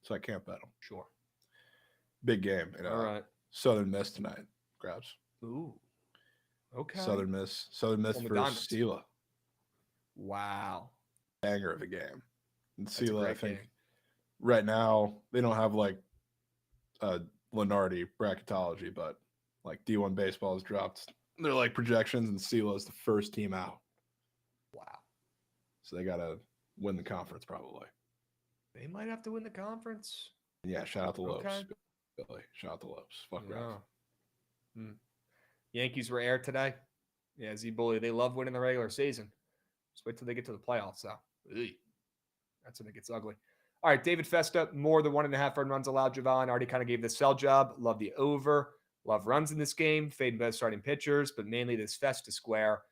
D: so I can't bet them.
C: Sure.
D: Big game.
C: All right.
D: Southern Miss tonight, Krabs.
C: Ooh. Okay.
D: Southern Miss versus Sela.
C: Wow.
D: Banger of a game. And Sela, I think, right now, they don't have like Lenardi bracketology, but like D1 baseball has dropped their like projections, and Sela is the first team out.
C: Wow.
D: So they got to win the conference probably.
C: They might have to win the conference.
D: Yeah, shout out to Lopes.
C: Okay.
D: Billy. Shout out to Lopes. Fuck
C: yeah. Yankees were aired today. Yeah, Z-Bully, they love winning the regular season. Just wait till they get to the playoffs. So that's when it gets ugly. All right, David Festa, more than 1.5 earned runs allowed. Jovan already kind of gave the sell job. Love the over. Love runs in this game. Fade both starting pitchers, but mainly this Festa square.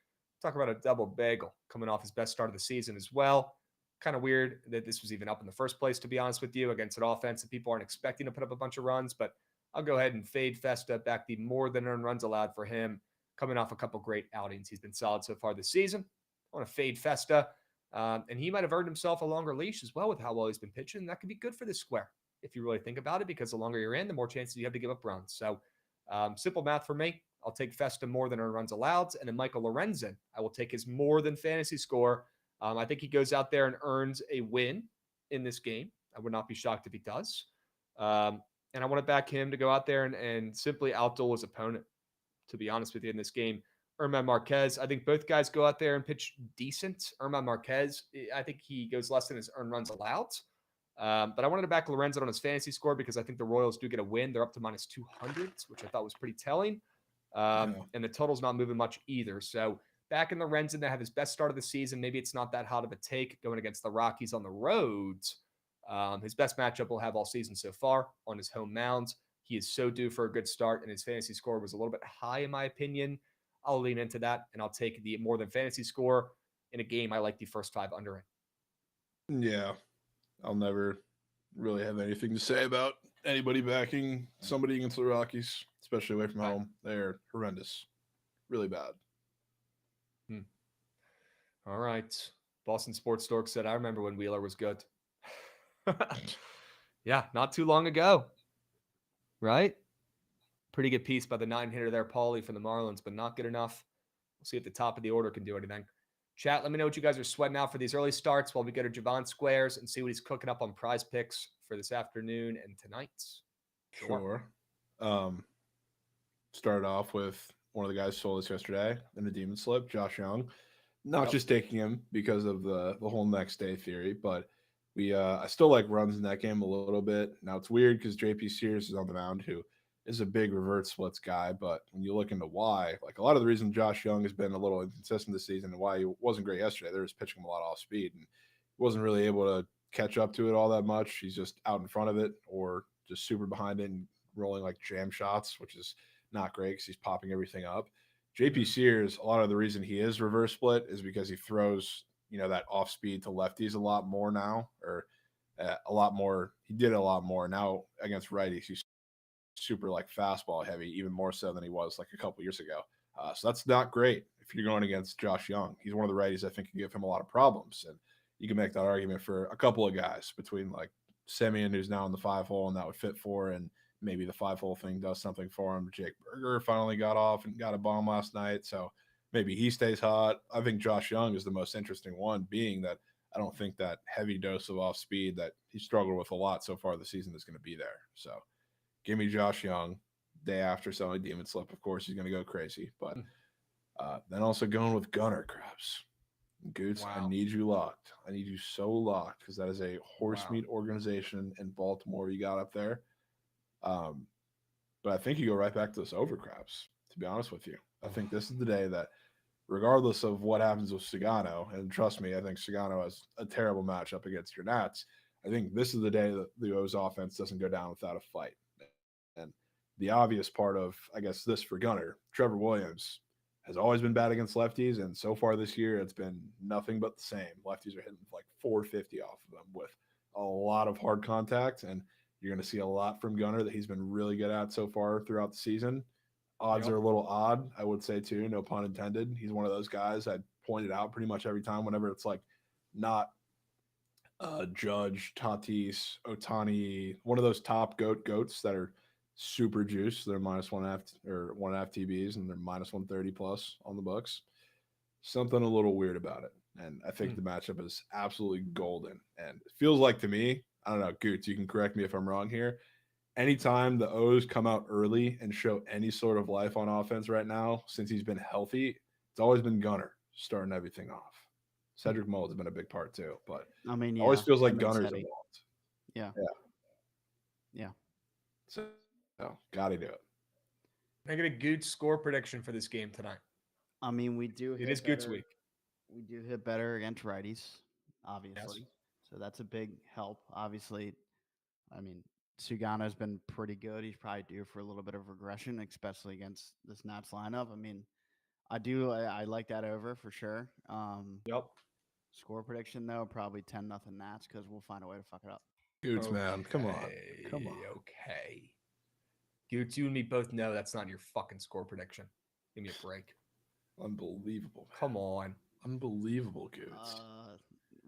C: Talk about a double bagel coming off his best start of the season as well. Kind of weird that this was even up in the first place, to be honest with you, against an offense that people aren't expecting to put up a bunch of runs. But I'll go ahead and fade Festa back the more than earned runs allowed for him, coming off a couple great outings. He's been solid so far this season. I want to fade Festa. And he might have earned himself a longer leash as well with how well he's been pitching. That could be good for this square if you really think about it, because the longer you're in, the more chances you have to give up runs. So simple math for me. I'll take Festa more than earned runs allowed. And then Michael Lorenzen, I will take his more than fantasy score. I think he goes out there and earns a win in this game. I would not be shocked if he does. And I want to back him to go out there and simply outduel his opponent, to be honest with you, in this game. Herman Marquez, I think both guys go out there and pitch decent. Herman Marquez, I think he goes less than his earned runs allowed. But I wanted to back Lorenzen on his fantasy score because I think the Royals do get a win. They're up to minus 200, which I thought was pretty telling. And the total's not moving much either. So back in Lorenzen, they have his best start of the season. Maybe it's not that hot of a take going against the Rockies on the road. His best matchup we'll have all season so far on his home mound. He is so due for a good start, and his fantasy score was a little bit high in my opinion. I'll lean into that, and I'll take the more than fantasy score in a game I like the first 5 under it.
D: Yeah, I'll never really have anything to say about anybody backing somebody against the Rockies, especially away from home. They're horrendous. Really bad.
C: All right. Boston Sports Stork said, I remember when Wheeler was good. Yeah, not too long ago. Right? Pretty good piece by the 9-hitter there, Paulie from the Marlins, but not good enough. We'll see if the top of the order can do anything. Chat, let me know what you guys are sweating out for these early starts while we go to Jovan Squares and see what he's cooking up on Prize Picks for this afternoon and tonight.
D: Sure. Started off with one of the guys sold us yesterday in the Demon Slip, Josh Young. Not just taking him because of the whole next day theory, but I still like runs in that game a little bit. Now it's weird because JP Sears is on the mound, who is a big revert splits guy, but when you look into why, like a lot of the reason Josh Young has been a little inconsistent this season and why he wasn't great yesterday, they was pitching him a lot off speed and he wasn't really able to catch up to it all that much. He's just out in front of it or just super behind it and rolling like jam shots, which is not great because he's popping everything up. JP Sears, a lot of the reason he is reverse split is because he throws, that off speed to lefties a lot more now, or a lot more. He did it a lot more now against righties. He's super like fastball heavy, even more so than he was like a couple years ago. So that's not great if you're going against Josh Young. He's one of the righties I think can give him a lot of problems, and you can make that argument for a couple of guys between like Semien, who's now in the 5-hole and that would fit for, and maybe the 5-hole thing does something for him. Jake Berger finally got off and got a bomb last night, so maybe he stays hot. I think Josh Young is the most interesting one, being that I don't think that heavy dose of off speed that he struggled with a lot so far this season is going to be there. So give me Josh Young. Day after selling Demon Slip, of course, he's going to go crazy. But then also going with Gunner, Krabs. Goots, wow. I need you locked. I need you so locked because that is a horse meat organization in Baltimore you got up there. But I think you go right back to this over, Krabs, to be honest with you. I think this is the day that, regardless of what happens with Sagano, and trust me, I think Sagano has a terrible matchup against your Nats. I think this is the day that the O's offense doesn't go down without a fight. And the obvious part of, I guess, this for Gunner, Trevor Williams has always been bad against lefties, and so far this year it's been nothing but the same. Lefties are hitting like 450 off of them with a lot of hard contact, and you're going to see a lot from Gunner that he's been really good at so far throughout the season. Odds are a little odd, I would say, too, no pun intended. He's one of those guys I pointed out pretty much every time whenever it's like not Judge, Tatis, Ohtani, one of those top goats that are super juiced. They're minus 1.5 or 1.5 TBs, and they're minus 130 plus on the books. Something a little weird about it. And I think the matchup is absolutely golden. And it feels like to me, I don't know, Goots, you can correct me if I'm wrong here. Anytime the O's come out early and show any sort of life on offense right now, since he's been healthy, it's always been Gunner starting everything off. Cedric Mullins has been a big part too, but
E: I mean,
D: it always feels like Gunner's involved.
E: Yeah.
D: So, gotta do it.
C: I get a Goots score prediction for this game tonight.
E: I mean, we do.
C: It is Goots week.
E: We do hit better against righties, obviously.
C: Yes.
E: So that's a big help. Obviously, I mean, Sugano's been pretty good. He's probably due for a little bit of regression, especially against this Nats lineup. I mean, I like that over for sure.
C: Yep.
E: Score prediction though, probably 10-0 Nats because we'll find a way to fuck it up.
D: Goots, man, come on.
C: Okay. Goots, you and me both know that's not your fucking score prediction. Give me a break.
D: Unbelievable. Man.
C: Come on.
D: Unbelievable, Goots.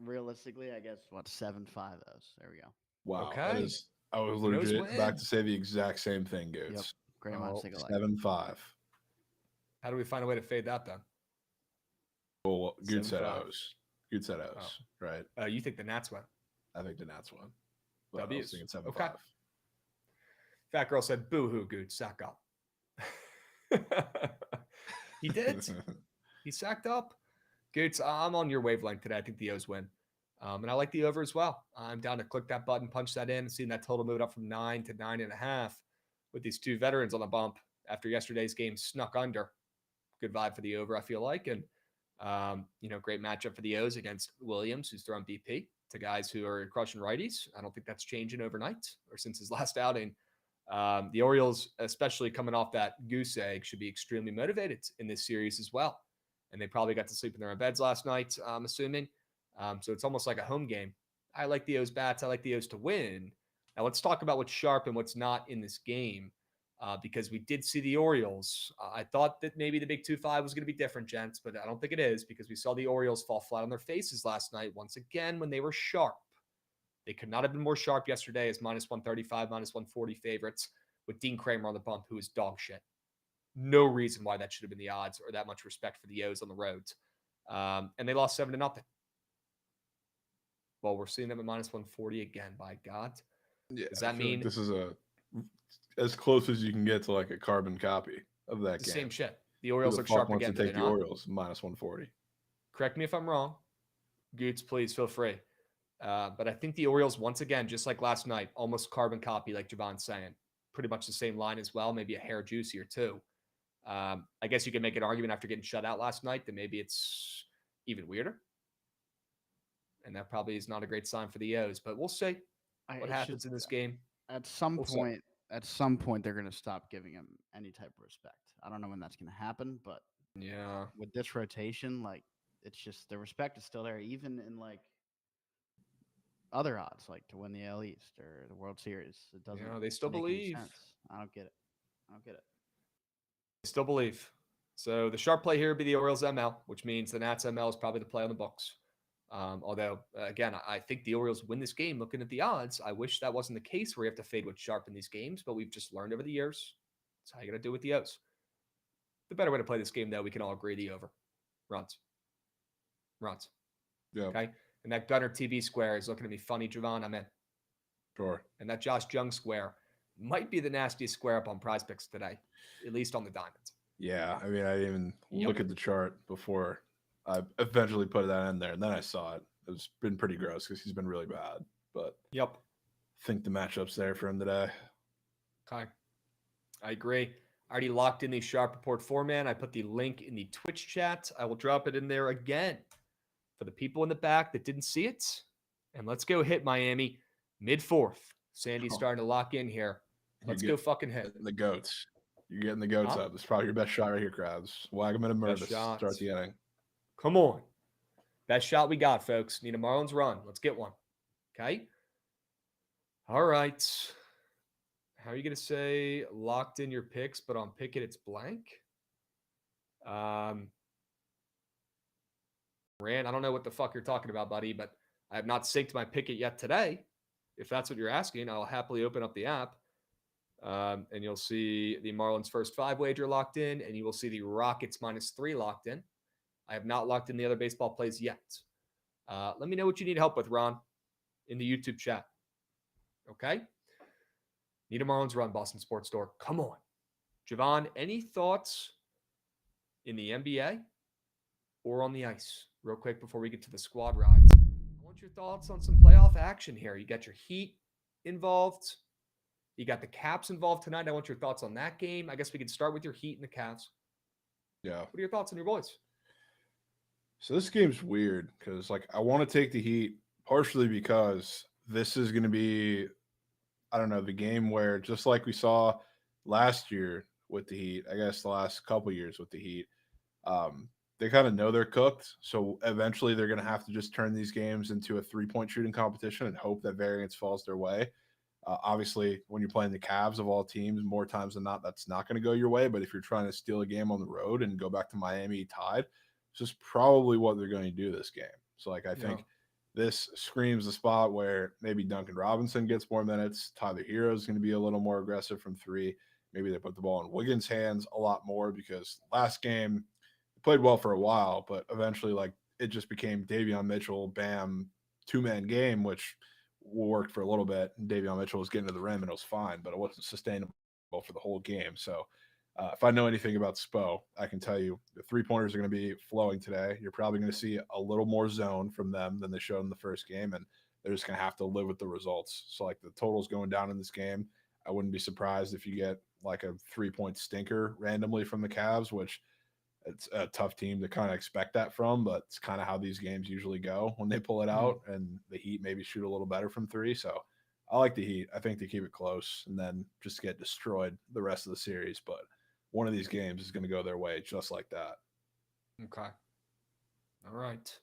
E: Realistically, I guess 7-5 those. There we go.
D: Wow.
C: Okay.
D: I was legit back to say the exact same thing, Goots.
E: Yep. Great minds think alike.
D: 7-5.
C: How do we find a way to fade that then?
D: Well, Goots said O's. Goots said O's, right?
C: You think the Nats win?
D: I think the Nats won. But
C: W's.
D: I was thinking 7-5.
C: Okay. Fat girl said, boo-hoo, Goots, sack up. He did. He sacked up. Goots, I'm on your wavelength today. I think the O's win. And I like the over as well. I'm down to click that button, punch that in, and seeing that total move up from 9 to 9.5 with these two veterans on the bump after yesterday's game snuck under. Good vibe for the over, I feel like. And, great matchup for the O's against Williams, who's throwing BP to guys who are crushing righties. I don't think that's changing overnight or since his last outing. The Orioles, especially coming off that goose egg, should be extremely motivated in this series as well. And they probably got to sleep in their own beds last night, I'm assuming. So it's almost like a home game. I like the O's bats. I like the O's to win. Now let's talk about what's sharp and what's not in this game. Because we did see the Orioles. I thought that maybe the big 2-5 was going to be different, gents, but I don't think it is because we saw the Orioles fall flat on their faces last night once again when they were sharp. They could not have been more sharp yesterday as minus 135, minus 140 favorites with Dean Kramer on the bump, who is dog shit. No reason why that should have been the odds or that much respect for the O's on the road. And they lost 7-0. Well, we're seeing them at minus 140 again, by God.
D: Yeah,
C: does that mean
D: this is as close as you can get to like a carbon copy of that game?
C: Same shit. The Orioles look sharp again.
D: To take the Orioles minus 140.
C: Correct me if I'm wrong. Goots, please feel free. But I think the Orioles, once again, just like last night, almost carbon copy, like Jovan's saying. Pretty much the same line as well, maybe a hair juicier too. I guess you can make an argument after getting shut out last night that maybe it's even weirder. And that probably is not a great sign for the O's, but we'll see what happens in this game.
E: At some point, they're going to stop giving him any type of respect. I don't know when that's going to happen, but
C: yeah,
E: with this rotation, like it's just the respect is still there, even in like other odds, like to win the AL East or the World Series. It doesn't.
C: They still believe.
E: I don't get it.
C: They still believe. So the sharp play here would be the Orioles ML, which means the Nats ML is probably the play on the books. Although, again, I think the Orioles win this game looking at the odds. I wish that wasn't the case where you have to fade what's sharp in these games, but we've just learned over the years. That's how you got to do with the O's. The better way to play this game, though, we can all agree the over. Runs.
D: Yeah.
C: Okay? And that Gunner TV square is looking at me funny, Jovan. I'm in.
D: Sure.
C: And that Josh Jung square might be the nastiest square up on Prize Picks today, at least on the diamonds.
D: Yeah. I mean, I didn't even look at the chart before I eventually put that in there, and then I saw it. It's been pretty gross because he's been really bad. But I think the matchup's there for him today.
C: Okay. I agree. I already locked in the sharp report format. I put the link in the Twitch chat. I will drop it in there again for the people in the back that didn't see it. And let's go hit Miami mid-4th. Sandy's starting to lock in here. Let's go fucking hit.
D: The goats. You're getting the goats up. It's probably your best shot right here, Krabs. Wagman and Mervis start the inning.
C: Come on. Best shot we got, folks. Need a Marlins run. Let's get one. Okay? All right. How are you going to say locked in your picks, but on Pickett it's blank? Rand, I don't know what the fuck you're talking about, buddy, but I have not synced my Pickett yet today. If that's what you're asking, I'll happily open up the app. And you'll see the Marlins first 5 wager locked in, and you will see the Rockets -3 locked in. I have not locked in the other baseball plays yet. Let me know what you need help with, Ron, in the YouTube chat. Okay? Need a Marlins run, Boston Sports Store. Come on. Jovan, any thoughts in the NBA or on the ice? Real quick before we get to the squad rides. I want your thoughts on some playoff action here. You got your Heat involved. You got the Caps involved tonight. I want your thoughts on that game. I guess we could start with your Heat and the Caps.
D: Yeah.
C: What are your thoughts on your boys?
D: So this game's weird because, I want to take the Heat partially because this is going to be, I don't know, the game where just like we saw last year with the Heat, I guess the last couple years with the Heat, they kind of know they're cooked. So eventually they're going to have to just turn these games into a 3-point shooting competition and hope that variance falls their way. Obviously, when you're playing the Cavs of all teams, more times than not, that's not going to go your way. But if you're trying to steal a game on the road and go back to Miami tied, it's just probably what they're going to do this game. So, I think this screams the spot where maybe Duncan Robinson gets more minutes. Tyler Hero is going to be a little more aggressive from 3. Maybe they put the ball in Wiggins' hands a lot more because last game they played well for a while, but eventually, it just became Davion Mitchell, Bam, 2-man game, which worked for a little bit. Davion Mitchell was getting to the rim and it was fine, but it wasn't sustainable for the whole game. So if I know anything about Spo, I can tell you the 3-pointers are going to be flowing today. You're probably going to see a little more zone from them than they showed in the first game, and they're just going to have to live with the results. So the total's going down in this game. I wouldn't be surprised if you get a 3-point stinker randomly from the Cavs, which it's a tough team to kind of expect that from, but it's kind of how these games usually go when they pull it out, and the Heat maybe shoot a little better from 3. So I like the Heat. I think they keep it close and then just get destroyed the rest of the series. But one of these games is going to go their way just like that.
C: Okay. All right.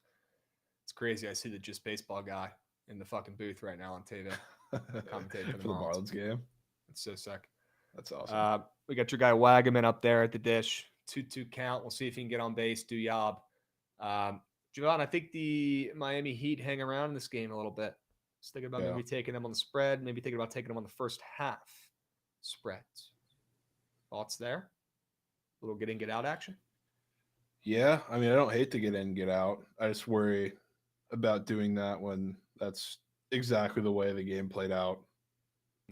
C: It's crazy. I see the Just Baseball guy in the fucking booth right now on TV. Commentating for the
D: Marlins game.
C: It's so sick.
D: That's awesome.
C: We got your guy Wagaman up there at the dish. 2-2 count. We'll see if he can get on base. Do yob. Jovan, I think the Miami Heat hang around in this game a little bit. Just thinking about maybe taking them on the spread. Maybe thinking about taking them on the first half spread. Thoughts there? A little get in, get out action?
D: Yeah. I mean, I don't hate to get in, get out. I just worry about doing that when that's exactly the way the game played out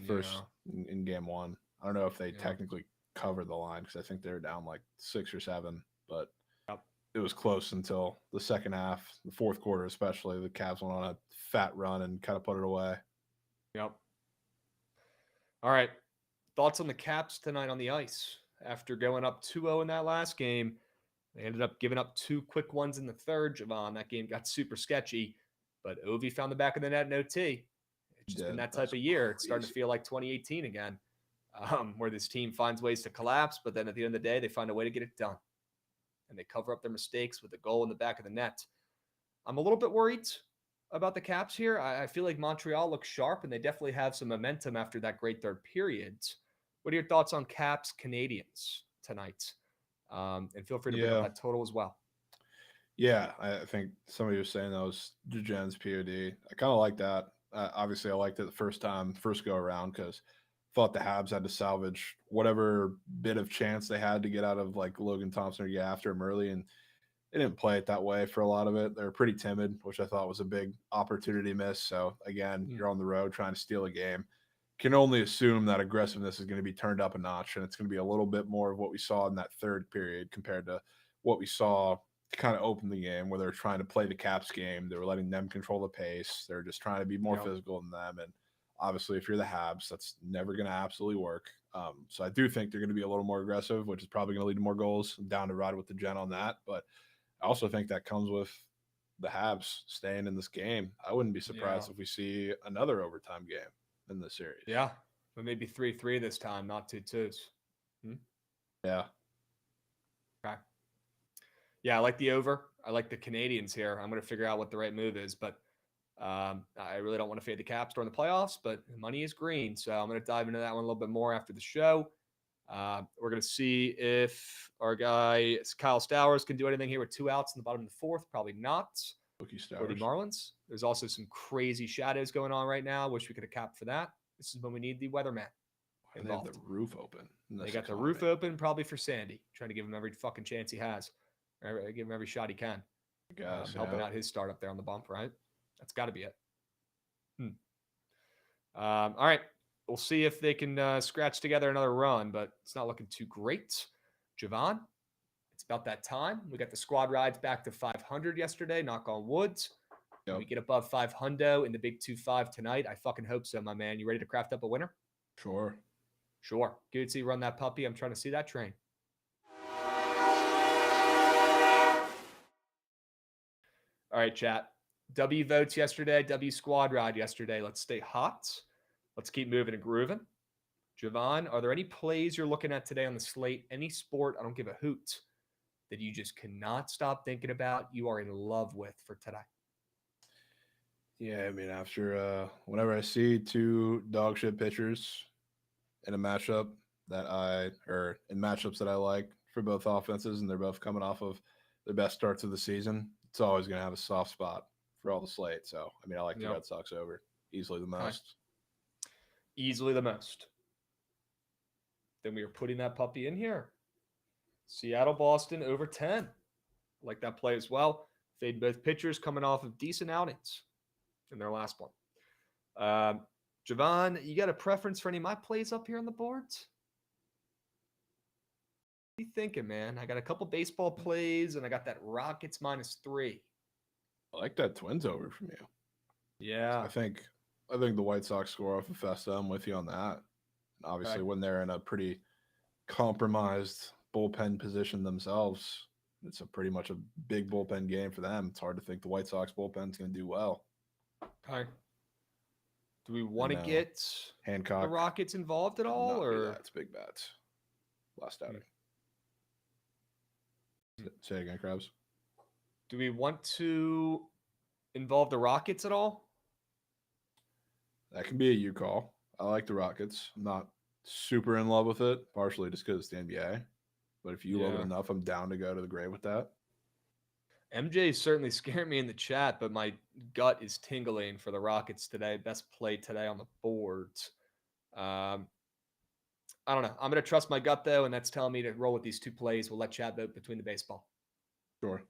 D: first in game 1. I don't know if they technically covered the line because I think they were down 6 or 7, but it was close until the second half, the fourth quarter especially. The Cavs went on a fat run and kind of put it away.
C: Yep. All right. Thoughts on the Caps tonight on the ice? After going up 2-0 in that last game, they ended up giving up 2 quick ones in the third, Jovan. That game got super sketchy, but Ovi found the back of the net in OT. It's just been that type of year. It's starting to feel like 2018 again. Where this team finds ways to collapse, but then at the end of the day, they find a way to get it done. And they cover up their mistakes with a goal in the back of the net. I'm a little bit worried about the Caps here. I feel like Montreal looks sharp, and they definitely have some momentum after that great third period. What are your thoughts on Caps Canadians tonight? And feel free to bring up that total as well.
D: Yeah, I think somebody was saying that was Jojan's POD. I kind of like that. Obviously, I liked it the first go around because thought the Habs had to salvage whatever bit of chance they had to get out of Logan Thompson or get after him early, and they didn't play it that way for a lot of it. They were pretty timid, which I thought was a big opportunity miss. So again, you're on the road trying to steal a game. Can only assume that aggressiveness is going to be turned up a notch, and it's going to be a little bit more of what we saw in that third period compared to what we saw to kind of open the game, where they're trying to play the Caps game. They were letting them control the pace. They're just trying to be more physical than them, and obviously, if you're the Habs, that's never going to absolutely work. So I do think they're going to be a little more aggressive, which is probably going to lead to more goals. I'm down to ride with the Gen on that. But I also think that comes with the Habs staying in this game. I wouldn't be surprised if we see another overtime game in this series.
C: Yeah, But maybe 3-3 this time, not 2-2s.
D: Yeah.
C: Okay. Yeah, I like the over. I like the Canadians here. I'm going to figure out what the right move is, but I really don't want to fade the Caps during the playoffs, but money is green. So I'm going to dive into that one a little bit more after the show. We're going to see if our guy Kyle Stowers can do anything here with 2 outs in the bottom of the 4th. Probably not. For the Marlins. There's also some crazy shadows going on right now. Wish we could have capped for that. This is when we need the weatherman involved.
D: They have the roof open.
C: They got the roof open probably for Sandy. Trying to give him every fucking chance he has. Or give him every shot he can. Helping out his start up there on the bump, right? That's got to be it. All right. We'll see if they can scratch together another run, but it's not looking too great. Jovan, it's about that time. We got the squad rides back to 500 yesterday. Knock on wood. Yep. We get above 500 in the big 2-5 tonight. I fucking hope so, my man. You ready to craft up a winner?
D: Sure.
C: Goodsy, run that puppy. I'm trying to see that train. All right, chat. W votes yesterday. W squad ride yesterday. Let's stay hot. Let's keep moving and grooving. Jovan, are there any plays you're looking at today on the slate? Any sport, I don't give a hoot, that you just cannot stop thinking about, you are in love with for today?
D: Yeah, I mean, after whenever I see 2 dog shit pitchers in a matchup in matchups that I like for both offenses, and they're both coming off of their best starts of the season, it's always going to have a soft spot for all the slate. So, I mean, I like the Red Sox over easily the most.
C: Easily the most. Then we are putting that puppy in here. Seattle, Boston over 10. Like that play as well. Fade both pitchers coming off of decent outings in their last one. Jovan, you got a preference for any of my plays up here on the boards? What are you thinking, man? I got a couple baseball plays, and I got that Rockets -3.
D: I like that Twins over from you.
C: Yeah.
D: I think the White Sox score off of Festa. I'm with you on that. And obviously, when they're in a pretty compromised bullpen position themselves, it's pretty much a big bullpen game for them. It's hard to think the White Sox bullpen's going to do well.
C: Okay. Do we want to get
D: Hancock,
C: the Rockets involved at all? Or
D: it's big bats. Last outing. Say it again, Krabs.
C: Do we want to involve the Rockets at all?
D: That can be a you call. I like the Rockets. I'm not super in love with it, partially just because it's the NBA. But if you love it enough, I'm down to go to the grave with that.
C: MJ certainly scared me in the chat, but my gut is tingling for the Rockets today. Best play today on the boards. I don't know. I'm going to trust my gut, though, and that's telling me to roll with these 2 plays. We'll let chat vote between the baseball.
D: Sure.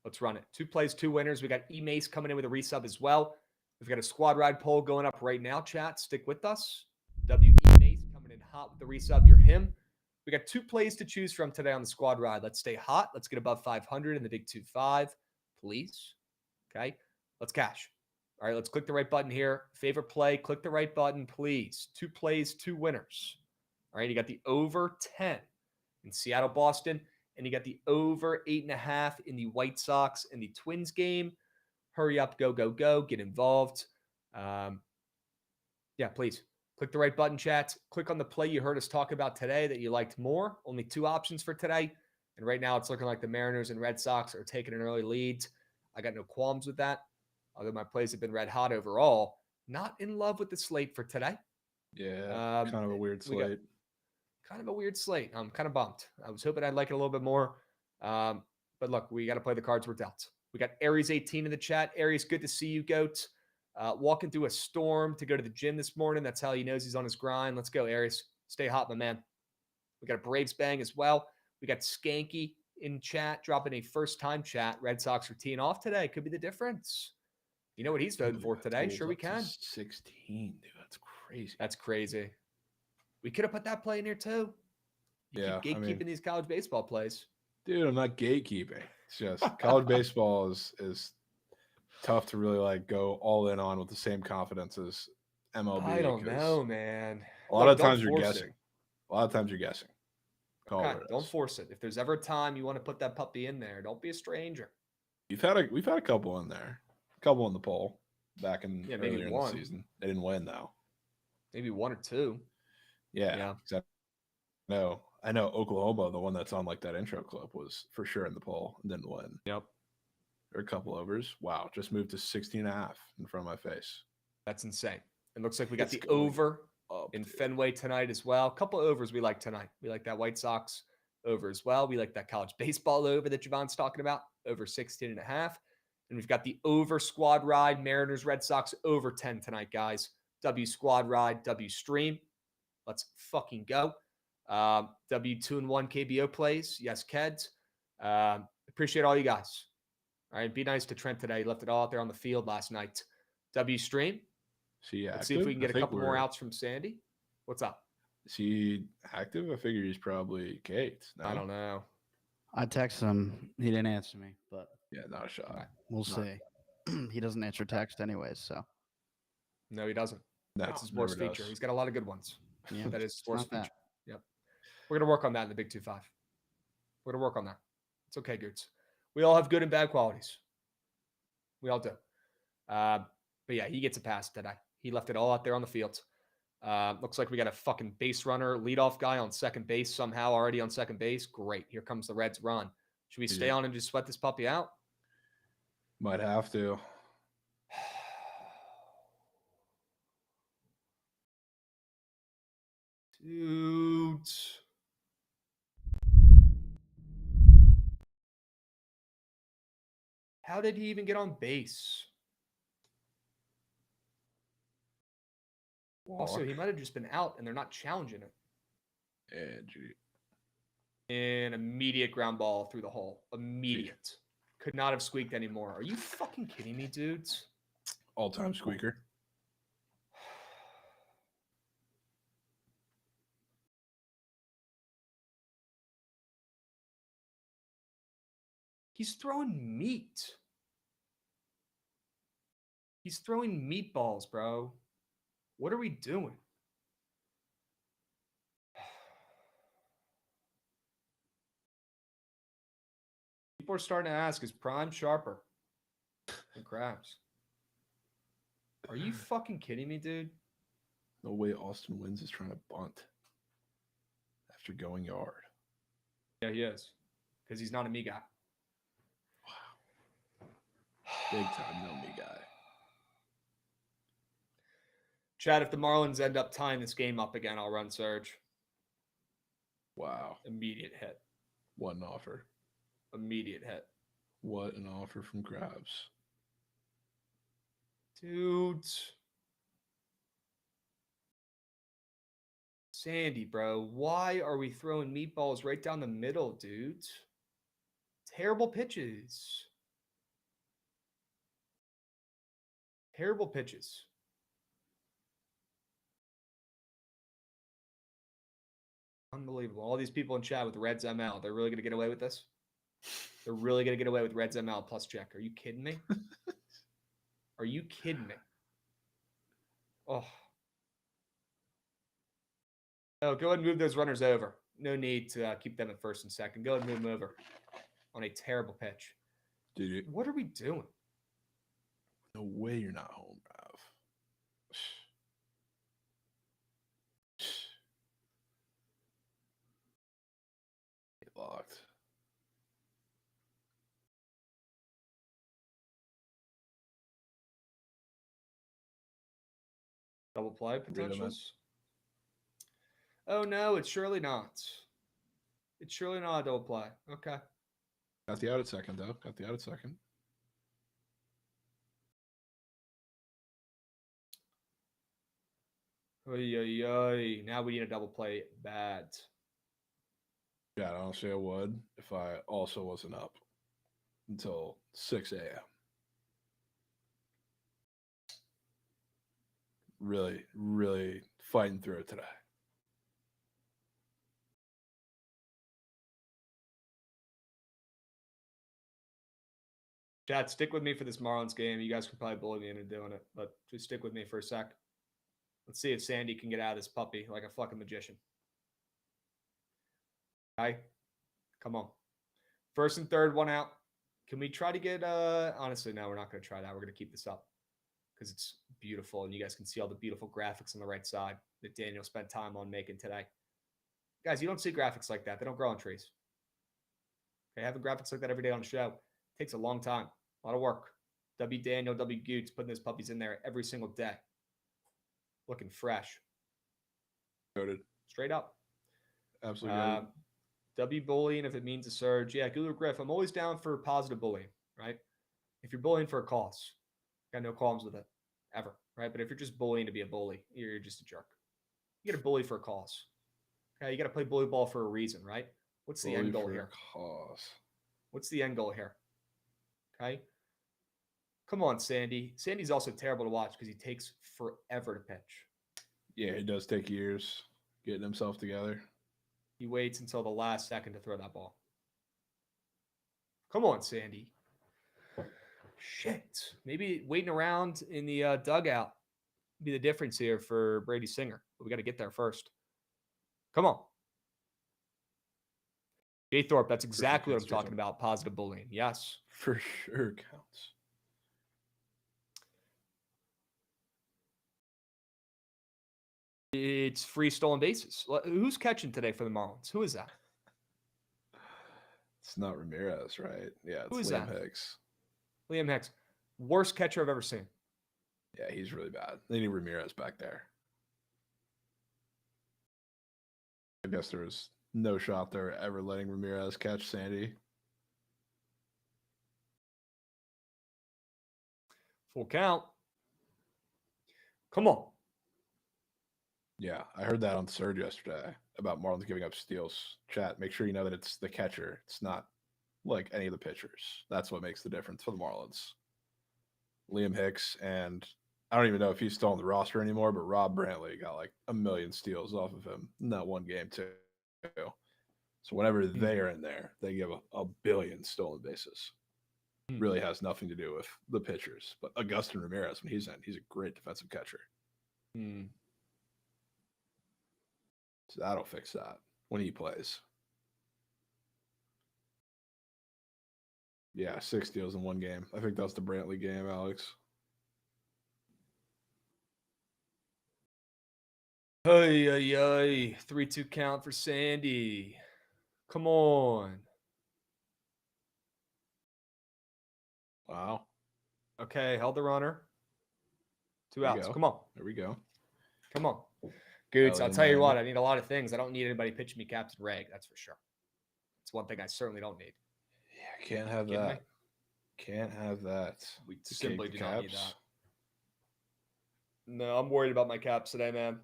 C: Let's run it. 2 plays, 2 winners. We got E-Mace coming in with a resub as well. We've got a squad ride poll going up right now, chat. Stick with us. W-E-Mace coming in hot with the resub. You're him. We got 2 plays to choose from today on the squad ride. Let's stay hot. Let's get above 500 in the big 2-5, please. Okay, let's cash. All right, let's click the right button here. Favorite play, click the right button, please. 2 plays, 2 winners. All right, you got the over 10 in Seattle, Boston, and you got the over 8.5 in the White Sox and the Twins game. Hurry up, go, go, go, get involved. Yeah, please. Click the right button, chat. Click on the play you heard us talk about today that you liked more. Only 2 options for today. And right now it's looking like the Mariners and Red Sox are taking an early lead. I got no qualms with that. Although my plays have been red hot overall. Not in love with the slate for today.
D: Yeah, kind of a weird slate.
C: Kind of a weird slate. I'm kind of bummed. I was hoping I'd like it a little bit more. But look, we got to play the cards we're dealt. We got Aries 18 in the chat. Aries, good to see you, Goat. Walking through a storm to go to the gym this morning. That's how he knows he's on his grind. Let's go, Aries. Stay hot, my man. We got a Braves bang as well. We got Skanky in chat, dropping a first-time chat. Red Sox are teeing off today. Could be the difference. You know what he's voting for today? Sure we can.
D: 16, dude. That's crazy.
C: That's crazy. We could have put that play in here, too. You keep gatekeeping these college baseball plays.
D: Dude, I'm not gatekeeping. It's just college baseball is tough to really go all in on with the same confidence as MLB.
C: I don't know, man.
D: A lot of times you're guessing.
C: Okay, don't force it. If there's ever a time you want to put that puppy in there, don't be a stranger.
D: We've had a couple in there. A couple in the poll back in earlier in the season. They didn't win though.
C: Maybe 1 or 2.
D: Yeah. No, I know Oklahoma, the one that's on like that intro clip, was for sure in the poll and didn't win.
C: Yep.
D: There are a couple overs. Wow, just moved to 16.5 in front of my face.
C: That's insane. It looks like we got the over in Fenway tonight as well. A couple overs we like tonight. We like that White Sox over as well. We like that college baseball over that Jovan's talking about, over 16.5. And we've got the over squad ride, Mariners, Red Sox over 10 tonight, guys. W squad ride, W stream. Let's fucking go. W2-1 KBO plays. Yes, Keds. Appreciate all you guys. All right, be nice to Trent today. He left it all out there on the field last night. W stream. Let's see if we can get a couple more outs from Sandy. What's up?
D: Is he active? I figure he's probably caked. No?
C: I don't know.
E: I texted him. He didn't answer me, but
D: yeah, not a shot.
E: We'll see. He doesn't answer text anyways, so.
C: No, he doesn't.
D: No,
C: that's his worst feature. He's got a lot of good ones.
E: Yeah,
C: that is his worst feature. Yep. We're going to work on that in the Big 2-5. We're going to work on that. It's okay, Goots. We all have good and bad qualities. We all do. But yeah, he gets a pass today. He left it all out there on the field. Looks like we got a fucking base runner, leadoff guy on second base somehow already on second base. Great. Here comes the Reds run. Should we stay on and just sweat this puppy out?
D: Might have to.
C: Dude. How did he even get on base? Also, he might have just been out and they're not challenging it. And immediate ground ball through the hole. Immediate. Could not have squeaked anymore. Are you fucking kidding me, dudes?
D: All-time squeaker.
C: He's throwing meat. He's throwing meatballs, bro. What are we doing? People are starting to ask, is Prime sharper than Krabs? Are you fucking kidding me, dude?
D: No way Austin Wins is trying to bunt after going yard.
C: Yeah, he is. Because he's not a me guy.
D: Wow. Big time no me guy.
C: Chad, if the Marlins end up tying this game up again, I'll run Surge.
D: Wow.
C: Immediate hit.
D: What an offer.
C: Immediate hit.
D: What an offer from Krabs.
C: Dude. Sandy, bro. Why are we throwing meatballs right down the middle, dude? Terrible pitches. Terrible pitches. Unbelievable. All these people in chat with Reds ML. They're really going to get away with this? They're really going to get away with Reds ML plus check. Are you kidding me? Are you kidding me? Oh. Oh, go ahead and move those runners over. No need to keep them at first and second. Go ahead and move them over on a terrible pitch.
D: Dude,
C: what are we doing?
D: No way you're not home, Rav. Get locked.
C: Double play potentials? Oh, no, it's surely not. It's surely not a double play. Okay.
D: Got the out at second, though. Got the out at second.
C: Oy, oy, oy. Now we need a double play bad.
D: Yeah, honestly, I would if I also wasn't up until 6 a.m. Really, really fighting through it today.
C: Chad, stick with me for this Marlins game. You guys can probably bully me into doing it, but just stick with me for a sec. Let's see if Sandy can get out of this puppy like a fucking magician. Okay? Come on. First and third, one out. Can we try to get honestly, no, we're not going to try that. We're going to keep this up. because it's beautiful, and you guys can see all the beautiful graphics on the right side that Daniel spent time on making today. Guys, you don't see graphics like that. They don't grow on trees. Okay, having graphics like that every day on the show takes a long time, a lot of work. W. Daniel, W. Goots, putting those puppies in there every single day. Looking fresh.
D: Noted.
C: Straight up.
D: Absolutely.
C: W. Bullying, if it means a surge. Yeah, Google Griff, I'm always down for positive bullying, right? If you're bullying for a cause, got no qualms with it, ever, right? But if you're just bullying to be a bully, you're just a jerk. You got to bully for a cause. Okay, you got to play bully ball for a reason, right? What's the end goal here?
D: Cause.
C: What's the end goal here? Okay. Come on, Sandy. Sandy's also terrible to watch because he takes forever to pitch.
D: Yeah, it does take years getting himself together.
C: He waits until the last second to throw that ball. Come on, Sandy. Shit. Maybe waiting around in the dugout be the difference here for Brady Singer. But we got to get there first. Come on. Jay Thorpe, that's exactly what I'm talking about. Positive bullying. Yes.
D: For sure counts.
C: It's free stolen bases. Who's catching today for the Marlins? Who is that?
D: It's not Ramirez, right? Yeah, it's
C: Who is
D: Liam
C: that?
D: Hicks.
C: Liam Hicks. Worst catcher I've ever seen.
D: Yeah, he's really bad. They need Ramirez back there. I guess there was no shot there ever letting Ramirez catch Sandy.
C: Full count. Come on.
D: Yeah, I heard that on Surge yesterday about Marlins giving up steals. Chat, make sure you know that it's the catcher. It's not like any of the pitchers. That's what makes the difference for the Marlins. Liam Hicks, and I don't even know if he's still on the roster anymore, but Rob Brantley got like 1 million steals off of him in that one game too. So whenever they are in there, they give a billion stolen bases. Really has nothing to do with the pitchers. But Augustin Ramirez, when he's in, he's a great defensive catcher. So that'll fix that when he plays. Yeah, 6 steals in one game. I think that was the Brantley game, Alex.
C: Hey. 3-2 count for Sandy. Come on.
D: Wow.
C: Okay, held the runner. 2 outs. Come on.
D: There we go.
C: Come on. Goots, I'll tell you what, I need a lot of things. I don't need anybody pitching me Captain Reg, that's for sure. It's one thing I certainly don't need.
D: Yeah, can't have that. Can't have that.
C: We simply do not need that. No, I'm worried about my Caps today, man.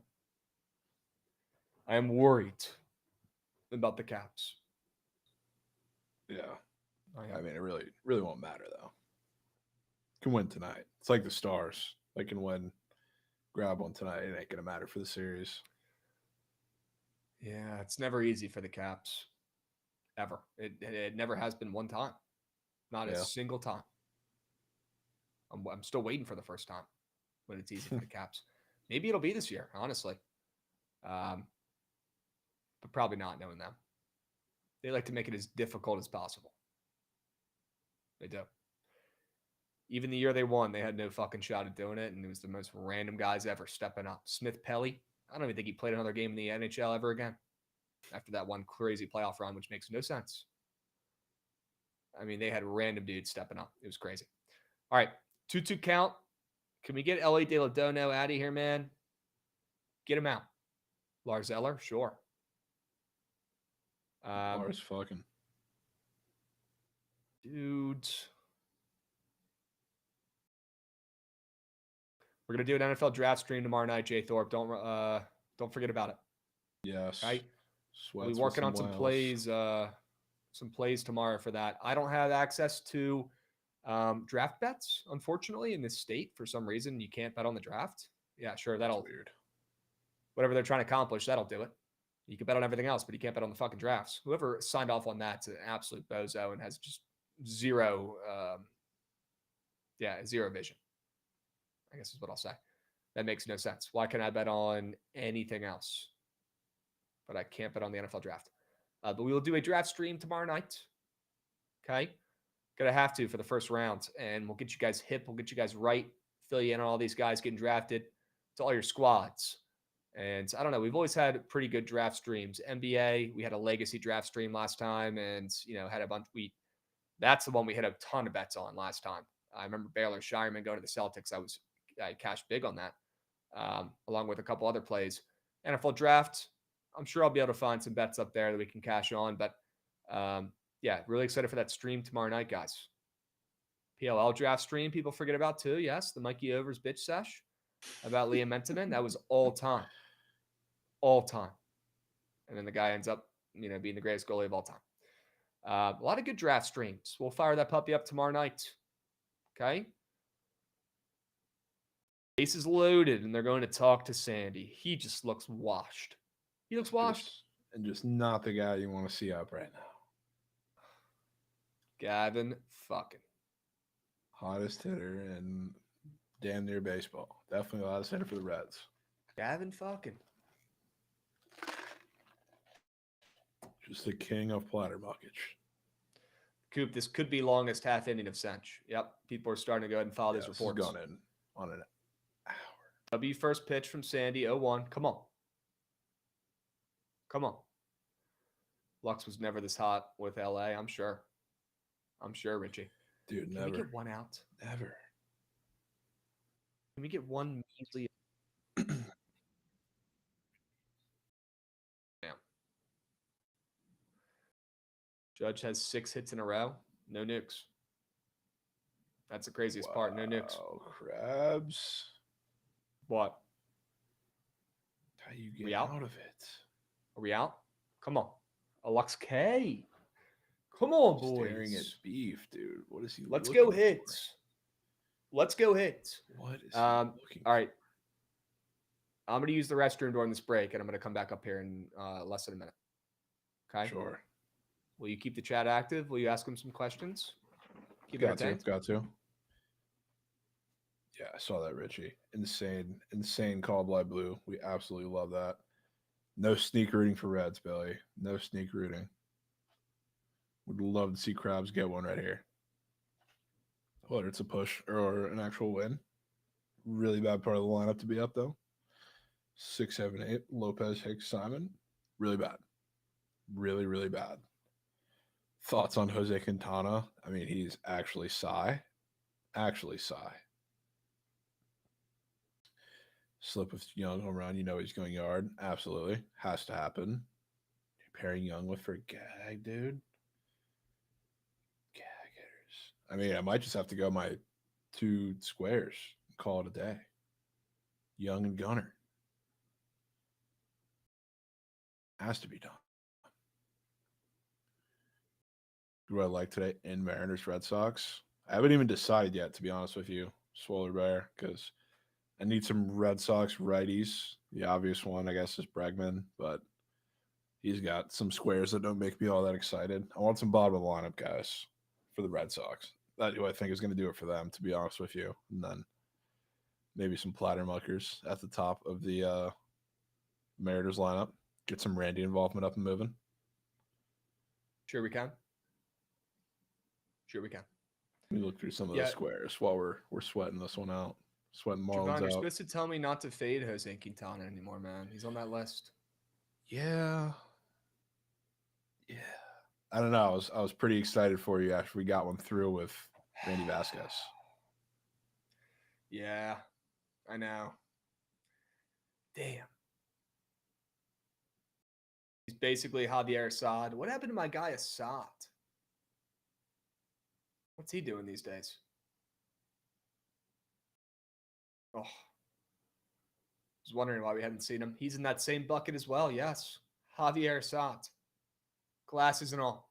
C: I am worried about the Caps.
D: Yeah. I mean, it really won't matter, though. Can win tonight. It's like the Stars. They can win, grab one tonight. It ain't going to matter for the series.
C: Yeah, it's never easy for the Caps. Ever. It never has been one time. Not a single time. I'm still waiting for the first time when it's easy for the Caps. Maybe it'll be this year, honestly. But probably not, knowing them. They like to make it as difficult as possible. They do. Even the year they won, they had no fucking shot at doing it, and it was the most random guys ever stepping up. Smith Pelly, I don't even think he played another game in the NHL ever again after that one crazy playoff run, which makes no sense. I mean, they had random dudes stepping up. It was crazy. All right, 2-2 count. Can we get L.A. De La Dono out of here, man? Get him out. Lars Eller, sure.
D: Lars fucking.
C: Dude. We're going to do an NFL draft stream tomorrow night, Jay Thorpe. Don't forget about it.
D: Yes.
C: Okay? We'll be working on some plays tomorrow for that. I don't have access to draft bets, unfortunately, in this state. For some reason, you can't bet on the draft. Yeah, sure. That's weird. Whatever they're trying to accomplish, that'll do it. You can bet on everything else, but you can't bet on the fucking drafts. Whoever signed off on that's an absolute bozo and has just zero vision, I guess is what I'll say. That makes no sense. Why can I bet on anything else? But I can't bet on the NFL draft. But we will do a draft stream tomorrow night. Okay? Gonna have to for the first round. And we'll get you guys hip. We'll get you guys right. fill you in on all these guys getting drafted. It's all your squads. And I don't know. We've always had pretty good draft streams. NBA, we had a legacy draft stream last time, and had a bunch. That's the one we hit a ton of bets on last time. I remember Baylor Shireman going to the Celtics. I cashed big on that, along with a couple other plays. NFL draft, I'm sure I'll be able to find some bets up there that we can cash on. But really excited for that stream tomorrow night, guys. PLL draft stream, people forget about too. Yes, the Mikey Overs bitch sesh about Liam Mentinen. That was all time. And then the guy ends up, being the greatest goalie of all time. A lot of good draft streams. We'll fire that puppy up tomorrow night. Okay. Base is loaded, and they're going to talk to Sandy. He just looks washed. He looks washed.
D: Just not the guy you want to see up right now.
C: Gavin fucking.
D: Hottest hitter in damn near baseball. Definitely the hottest hitter for the Reds.
C: Gavin fucking.
D: Just the king of platter muckage.
C: Coop, this could be longest half inning of Sench. Yep. People are starting to go ahead and follow these reports.
D: This has gone in on an hour.
C: W first pitch from Sandy, 0-1. Come on. Lux was never this hot with LA, I'm sure. Richie.
D: Dude,
C: Can
D: never.
C: we get one out?
D: Never.
C: Can we get one measly? Damn. Judge has 6 hits in a row. No nukes. That's the craziest part. No nukes.
D: Krabs.
C: What?
D: How you get out of it?
C: Are we out? Come on. A Lux K. Come on, boys.
D: Staring at beef, dude. What is he
C: Let's go hits.
D: For?
C: Let's go hits.
D: What is he looking
C: all right. I'm going to use the restroom during this break, and I'm going to come back up here in less than a minute. Okay?
D: Sure.
C: Will you keep the chat active? Will you ask them some questions?
D: Got to. Yeah, I saw that, Richie. Insane call by Blue. We absolutely love that. No sneak rooting for Reds, Billy. No sneak rooting. Would love to see Krabs get one right here. Whether it's a push or an actual win. Really bad part of the lineup to be up, though. 6, 7, 8. Lopez, Hicks, Simon. Really bad. Really, really bad. Thoughts on Jose Quintana? I mean, he's actually sigh. Slip with Young home run. He's going yard. Absolutely. Has to happen. Pairing Young with for gag, dude. Gag hitters. I mean, I might just have to go my 2 squares and call it a day. Young and Gunner. Has to be done. Who I like today in Mariners Red Sox? I haven't even decided yet, to be honest with you, Swoller Bear, because I need some Red Sox righties. The obvious one, I guess, is Bregman, but he's got some squares that don't make me all that excited. I want some bottom of the lineup guys for the Red Sox. That's who I think is going to do it for them, to be honest with you. And then maybe some platter muckers at the top of the Mariners lineup. Get some Randy involvement up and moving.
C: Sure we can. Let
D: me look through some of the squares while we're sweating this one out. Sweating Marlins
C: Jovan,
D: out.
C: You're supposed to tell me not to fade Jose Quintana anymore, man. He's on that list.
D: Yeah. I don't know. I was pretty excited for you after we got one through with Randy Vasquez.
C: Yeah, I know. Damn. He's basically Javier Assad. What happened to my guy Assad? What's he doing these days? Oh. I was wondering why we hadn't seen him. He's in that same bucket as well, yes. Javier Assad. Glasses and all.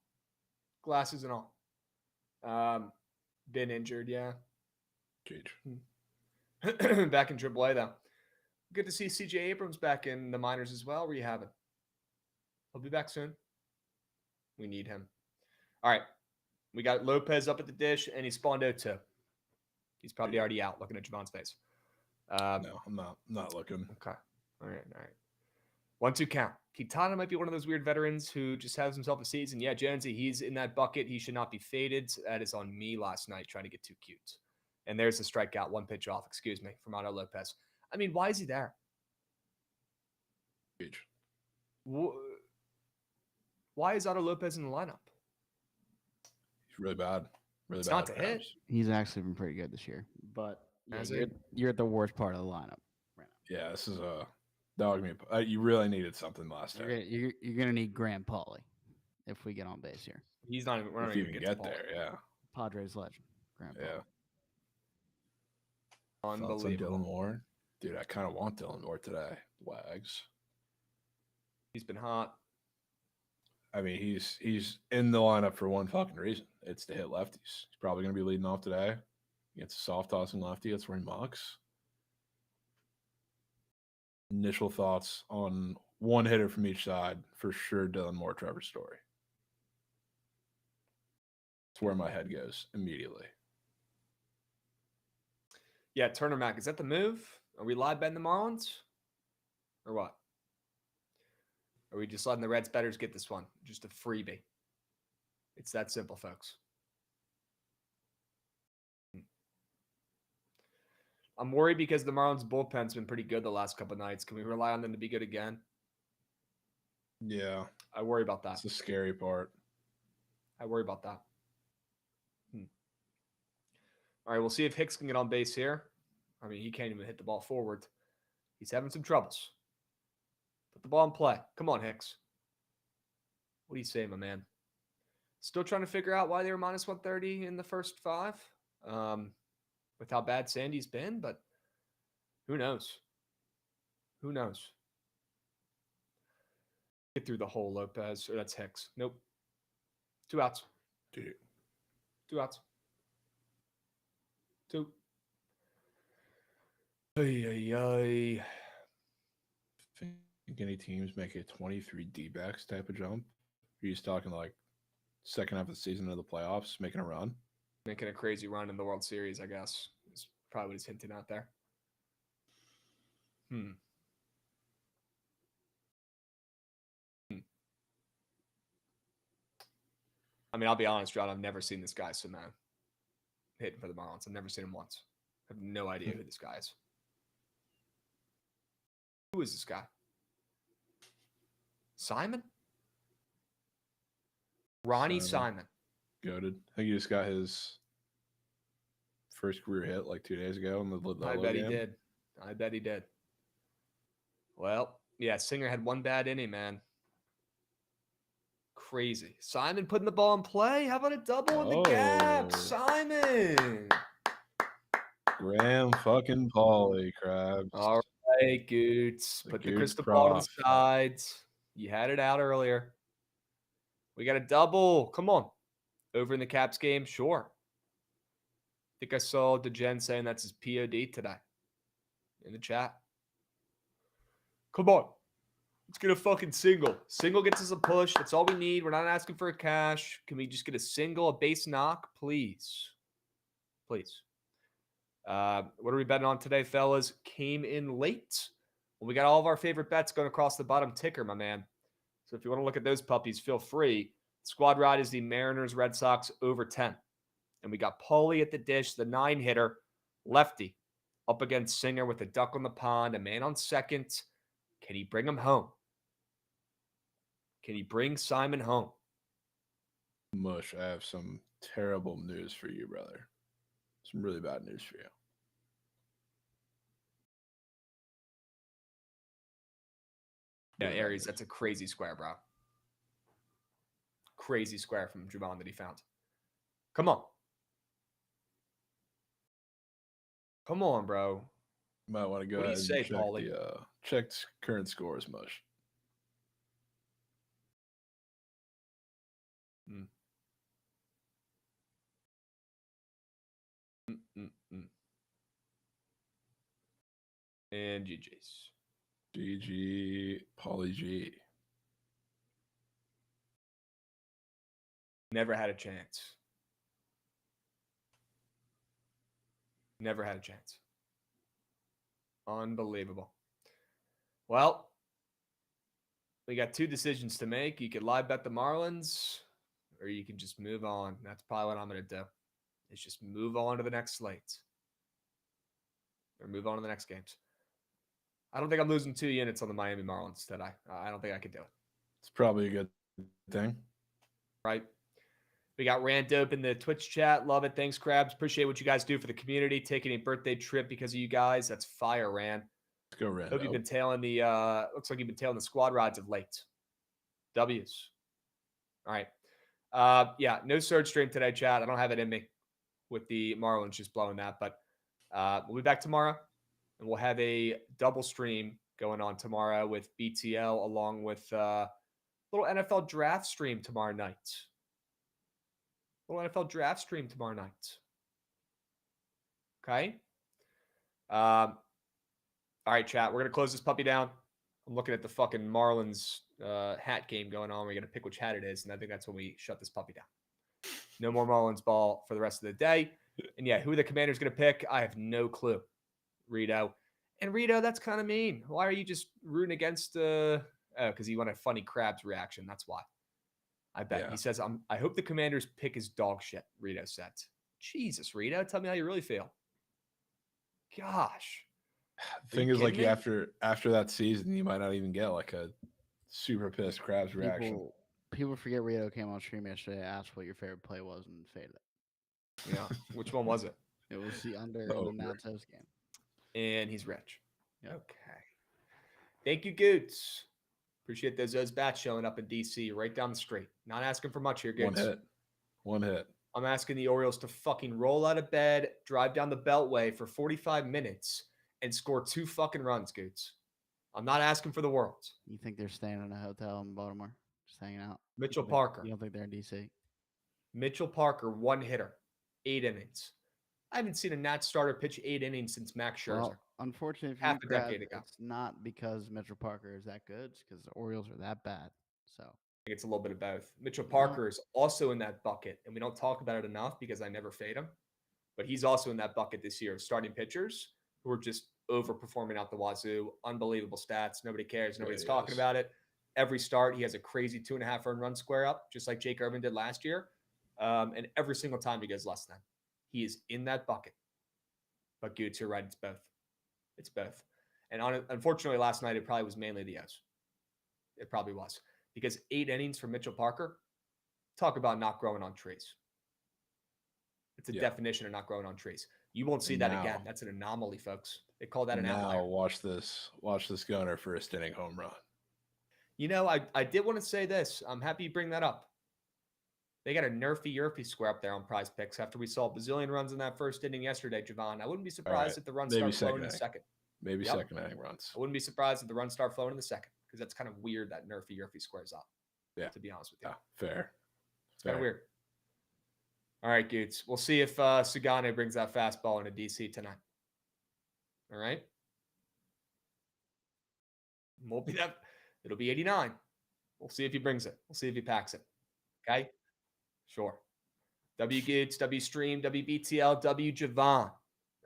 C: Been injured, yeah.
D: Cage.
C: Back in AAA, though. Good to see CJ Abrams back in the minors as well. Where you have it? He'll be back soon. We need him. All right. We got Lopez up at the dish, and he spawned out too. He's probably already out looking at Javon's face.
D: No, I'm not looking.
C: Okay. All right. 1-2 count. Quintana might be one of those weird veterans who just has himself a season. Yeah, Jonesy, he's in that bucket. He should not be faded. That is on me last night trying to get too cute. And there's the strikeout, 1 pitch off, from Otto Lopez. I mean, why is he there?
D: Huge.
C: Why is Otto Lopez in the lineup?
D: He's really bad. Really
C: it's
D: bad.
C: Not to hit.
E: He's actually been pretty good this year. But you're at the worst part of the lineup right
D: now. Yeah, this is a dog me. You really needed something last time.
E: You're going to need Graham Pauly if we get on base here.
C: He's not even. We're not even get
D: there. Yeah.
E: Padres legend. Graham Pauly.
C: Unbelievable.
D: Dylan Moore. Dude, I kind of want Dylan Moore today. Wags.
C: He's been hot.
D: I mean, he's in the lineup for one fucking reason. It's to hit lefties. He's probably going to be leading off today. Against a soft tossing lefty. That's where he mucks. Initial thoughts on one hitter from each side. For sure, Dylan Moore, Trevor Story. That's where my head goes immediately.
C: Yeah, Turner Mac. Is that the move? Are we live betting the Marlins? Or what? Are we just letting the Reds bettors get this one? Just a freebie. It's that simple, folks. I'm worried because the Marlins bullpen's been pretty good the last couple of nights. Can we rely on them to be good again?
D: Yeah.
C: I worry about that.
D: That's the scary part.
C: I worry about that. All right, we'll see if Hicks can get on base here. I mean, he can't even hit the ball forward. He's having some troubles. Put the ball in play. Come on, Hicks. What do you say, my man? Still trying to figure out why they were minus 130 in the first 5 with how bad Sandy's been, but who knows? Who knows? Get through the hole, Lopez. Or that's Hicks. Nope. 2 outs.
D: Dude.
C: 2 outs. 2. Ay.
D: Think any teams make a 23 D-backs type of jump? Are you just talking like second half of the season of the playoffs, making a run?
C: Making a crazy run in the World Series, I guess, is probably what he's hinting at there. I mean, I'll be honest, John, I've never seen this guy so mad hitting for the Marlins. I've never seen him once. I have no idea who this guy is. Who is this guy? Simon? Ronnie Simon.
D: Goated. I think he just got his first career hit like 2 days ago.
C: I bet he did. I bet he did. Well, yeah, Singer had one bad inning, man. Crazy. Simon putting the ball in play. How about a double in the gap? Simon.
D: Graham fucking Pauly, Krabs.
C: All right, Goots. Put the crystal ball to the sides. You had it out earlier. We got a double. Come on. Over in the Caps game? Sure. I think I saw DeGen saying that's his POD today in the chat. Come on. Let's get a fucking single. Single gets us a push. That's all we need. We're not asking for a cash. Can we just get a single, a base knock? Please. Please. What are we betting on today, fellas? Came in late. Well, we got all of our favorite bets going across the bottom ticker, my man. So if you want to look at those puppies, feel free. Squad ride is the Mariners Red Sox over 10. And we got Pauly at the dish, the 9-hitter, lefty, up against Singer with a duck on the pond, a man on second. Can he bring him home? Can he bring Simon home?
D: Mush, I have some terrible news for you, brother. Some really bad news for you.
C: Yeah, Aries, that's a crazy square, bro. Crazy square from Jovan that he found. Come on. Come on, bro.
D: You might want to go ahead and check
C: Pauly?
D: Check current scores, Mush.
C: And GG's.
D: GG, Pauly G.
C: Never had a chance. Never had a chance. Unbelievable. Well, we got 2 decisions to make. You could live bet the Marlins, or you can just move on. That's probably what I'm going to do. Is just move on to the next slate. or move on to the next games. I don't think I'm losing 2 units on the Miami Marlins today. I don't think I could do it.
D: It's probably a good thing.
C: Right? We got Randop in the Twitch chat. Love it. Thanks, Krabs. Appreciate what you guys do for the community. Taking a birthday trip because of you guys. That's fire, Rand.
D: Let's go, Rand.
C: Hope you've been tailing the looks like you've been tailing the squad rides of late. W's. All right. Yeah, no surge stream today, chat. I don't have it in me with the Marlins just blowing that, but we'll be back tomorrow, and we'll have a double stream going on tomorrow with BTL along with a little NFL draft stream tomorrow night. Little NFL draft stream tomorrow night. Okay. All right, chat. We're gonna close this puppy down. I'm looking at the fucking Marlins hat game going on. We're gonna pick which hat it is, and I think that's when we shut this puppy down. No more Marlins ball for the rest of the day. And yeah, who the Commander's gonna pick? I have no clue. Rito. And Rito, that's kind of mean. Why are you just rooting against? Because you want a funny Krabs reaction. That's why. I bet. Yeah. He says, I hope the Commanders pick his dog shit, Rito said. Jesus, Rito, tell me how you really feel. Gosh.
D: The thing is, like, after that season, you might not even get like a super pissed Krabs reaction.
E: People forget Rito came on stream yesterday, asked what your favorite play was, and faded it.
C: Yeah. Which one was it?
E: It was the under in the Natos game.
C: And he's rich. Yep. Okay. Thank you, Goots. Appreciate those bats showing up in DC right down the street. Not asking for much here, Goots.
D: One hit.
C: I'm asking the Orioles to fucking roll out of bed, drive down the Beltway for 45 minutes, and score 2 fucking runs, Goots. I'm not asking for the world.
E: You think they're staying in a hotel in Baltimore? Just hanging out?
C: Mitchell Parker.
E: You don't think they're in DC?
C: Mitchell Parker, 1 hitter, 8 innings. I haven't seen a Nats starter pitch 8 innings since Max Scherzer. Well,
E: unfortunately,
C: half a decade ago.
E: It's not because Mitchell Parker is that good. It's because the Orioles are that bad. So
C: I think it's a little bit of both. Mitchell Parker is also in that bucket, and we don't talk about it enough because I never fade him. But he's also in that bucket this year of starting pitchers who are just overperforming out the wazoo. Unbelievable stats. Nobody cares. Nobody's talking about it. Every start, he has a crazy 2.5 earned run square up, just like Jake Irvin did last year. And every single time he goes less than. He is in that bucket. But Goots, you're right. It's both. It's both. And unfortunately, last night, it probably was mainly the O's. It probably was. Because 8 innings from Mitchell Parker, talk about not growing on trees. It's a definition of not growing on trees. You won't see that again. That's an anomaly, folks. They call that an outlier.
D: Watch this go on our first inning home run.
C: You know, I did want to say this. I'm happy you bring that up. They got a nerfy square up there on Prize Picks after we saw a bazillion runs in that first inning yesterday, Jovan. I wouldn't be surprised if the runs start flowing in the second.
D: Maybe second inning runs.
C: I wouldn't be surprised if the runs start flowing in the second because that's kind of weird that nerfy squares up.
D: Yeah.
C: To be honest with you.
D: Fair.
C: It's kind of weird. All right, Goots. We'll see if Sugane brings that fastball into DC tonight. All right. Won't be that. It'll be 89. We'll see if he brings it. We'll see if he packs it. Okay. Sure. W Goots, W Stream, WBTL, W Jovan.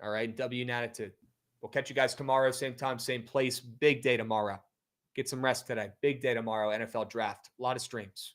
C: All right. W Natitude. We'll catch you guys tomorrow, same time, same place. Big day tomorrow. Get some rest today. Big day tomorrow. NFL draft. A lot of streams.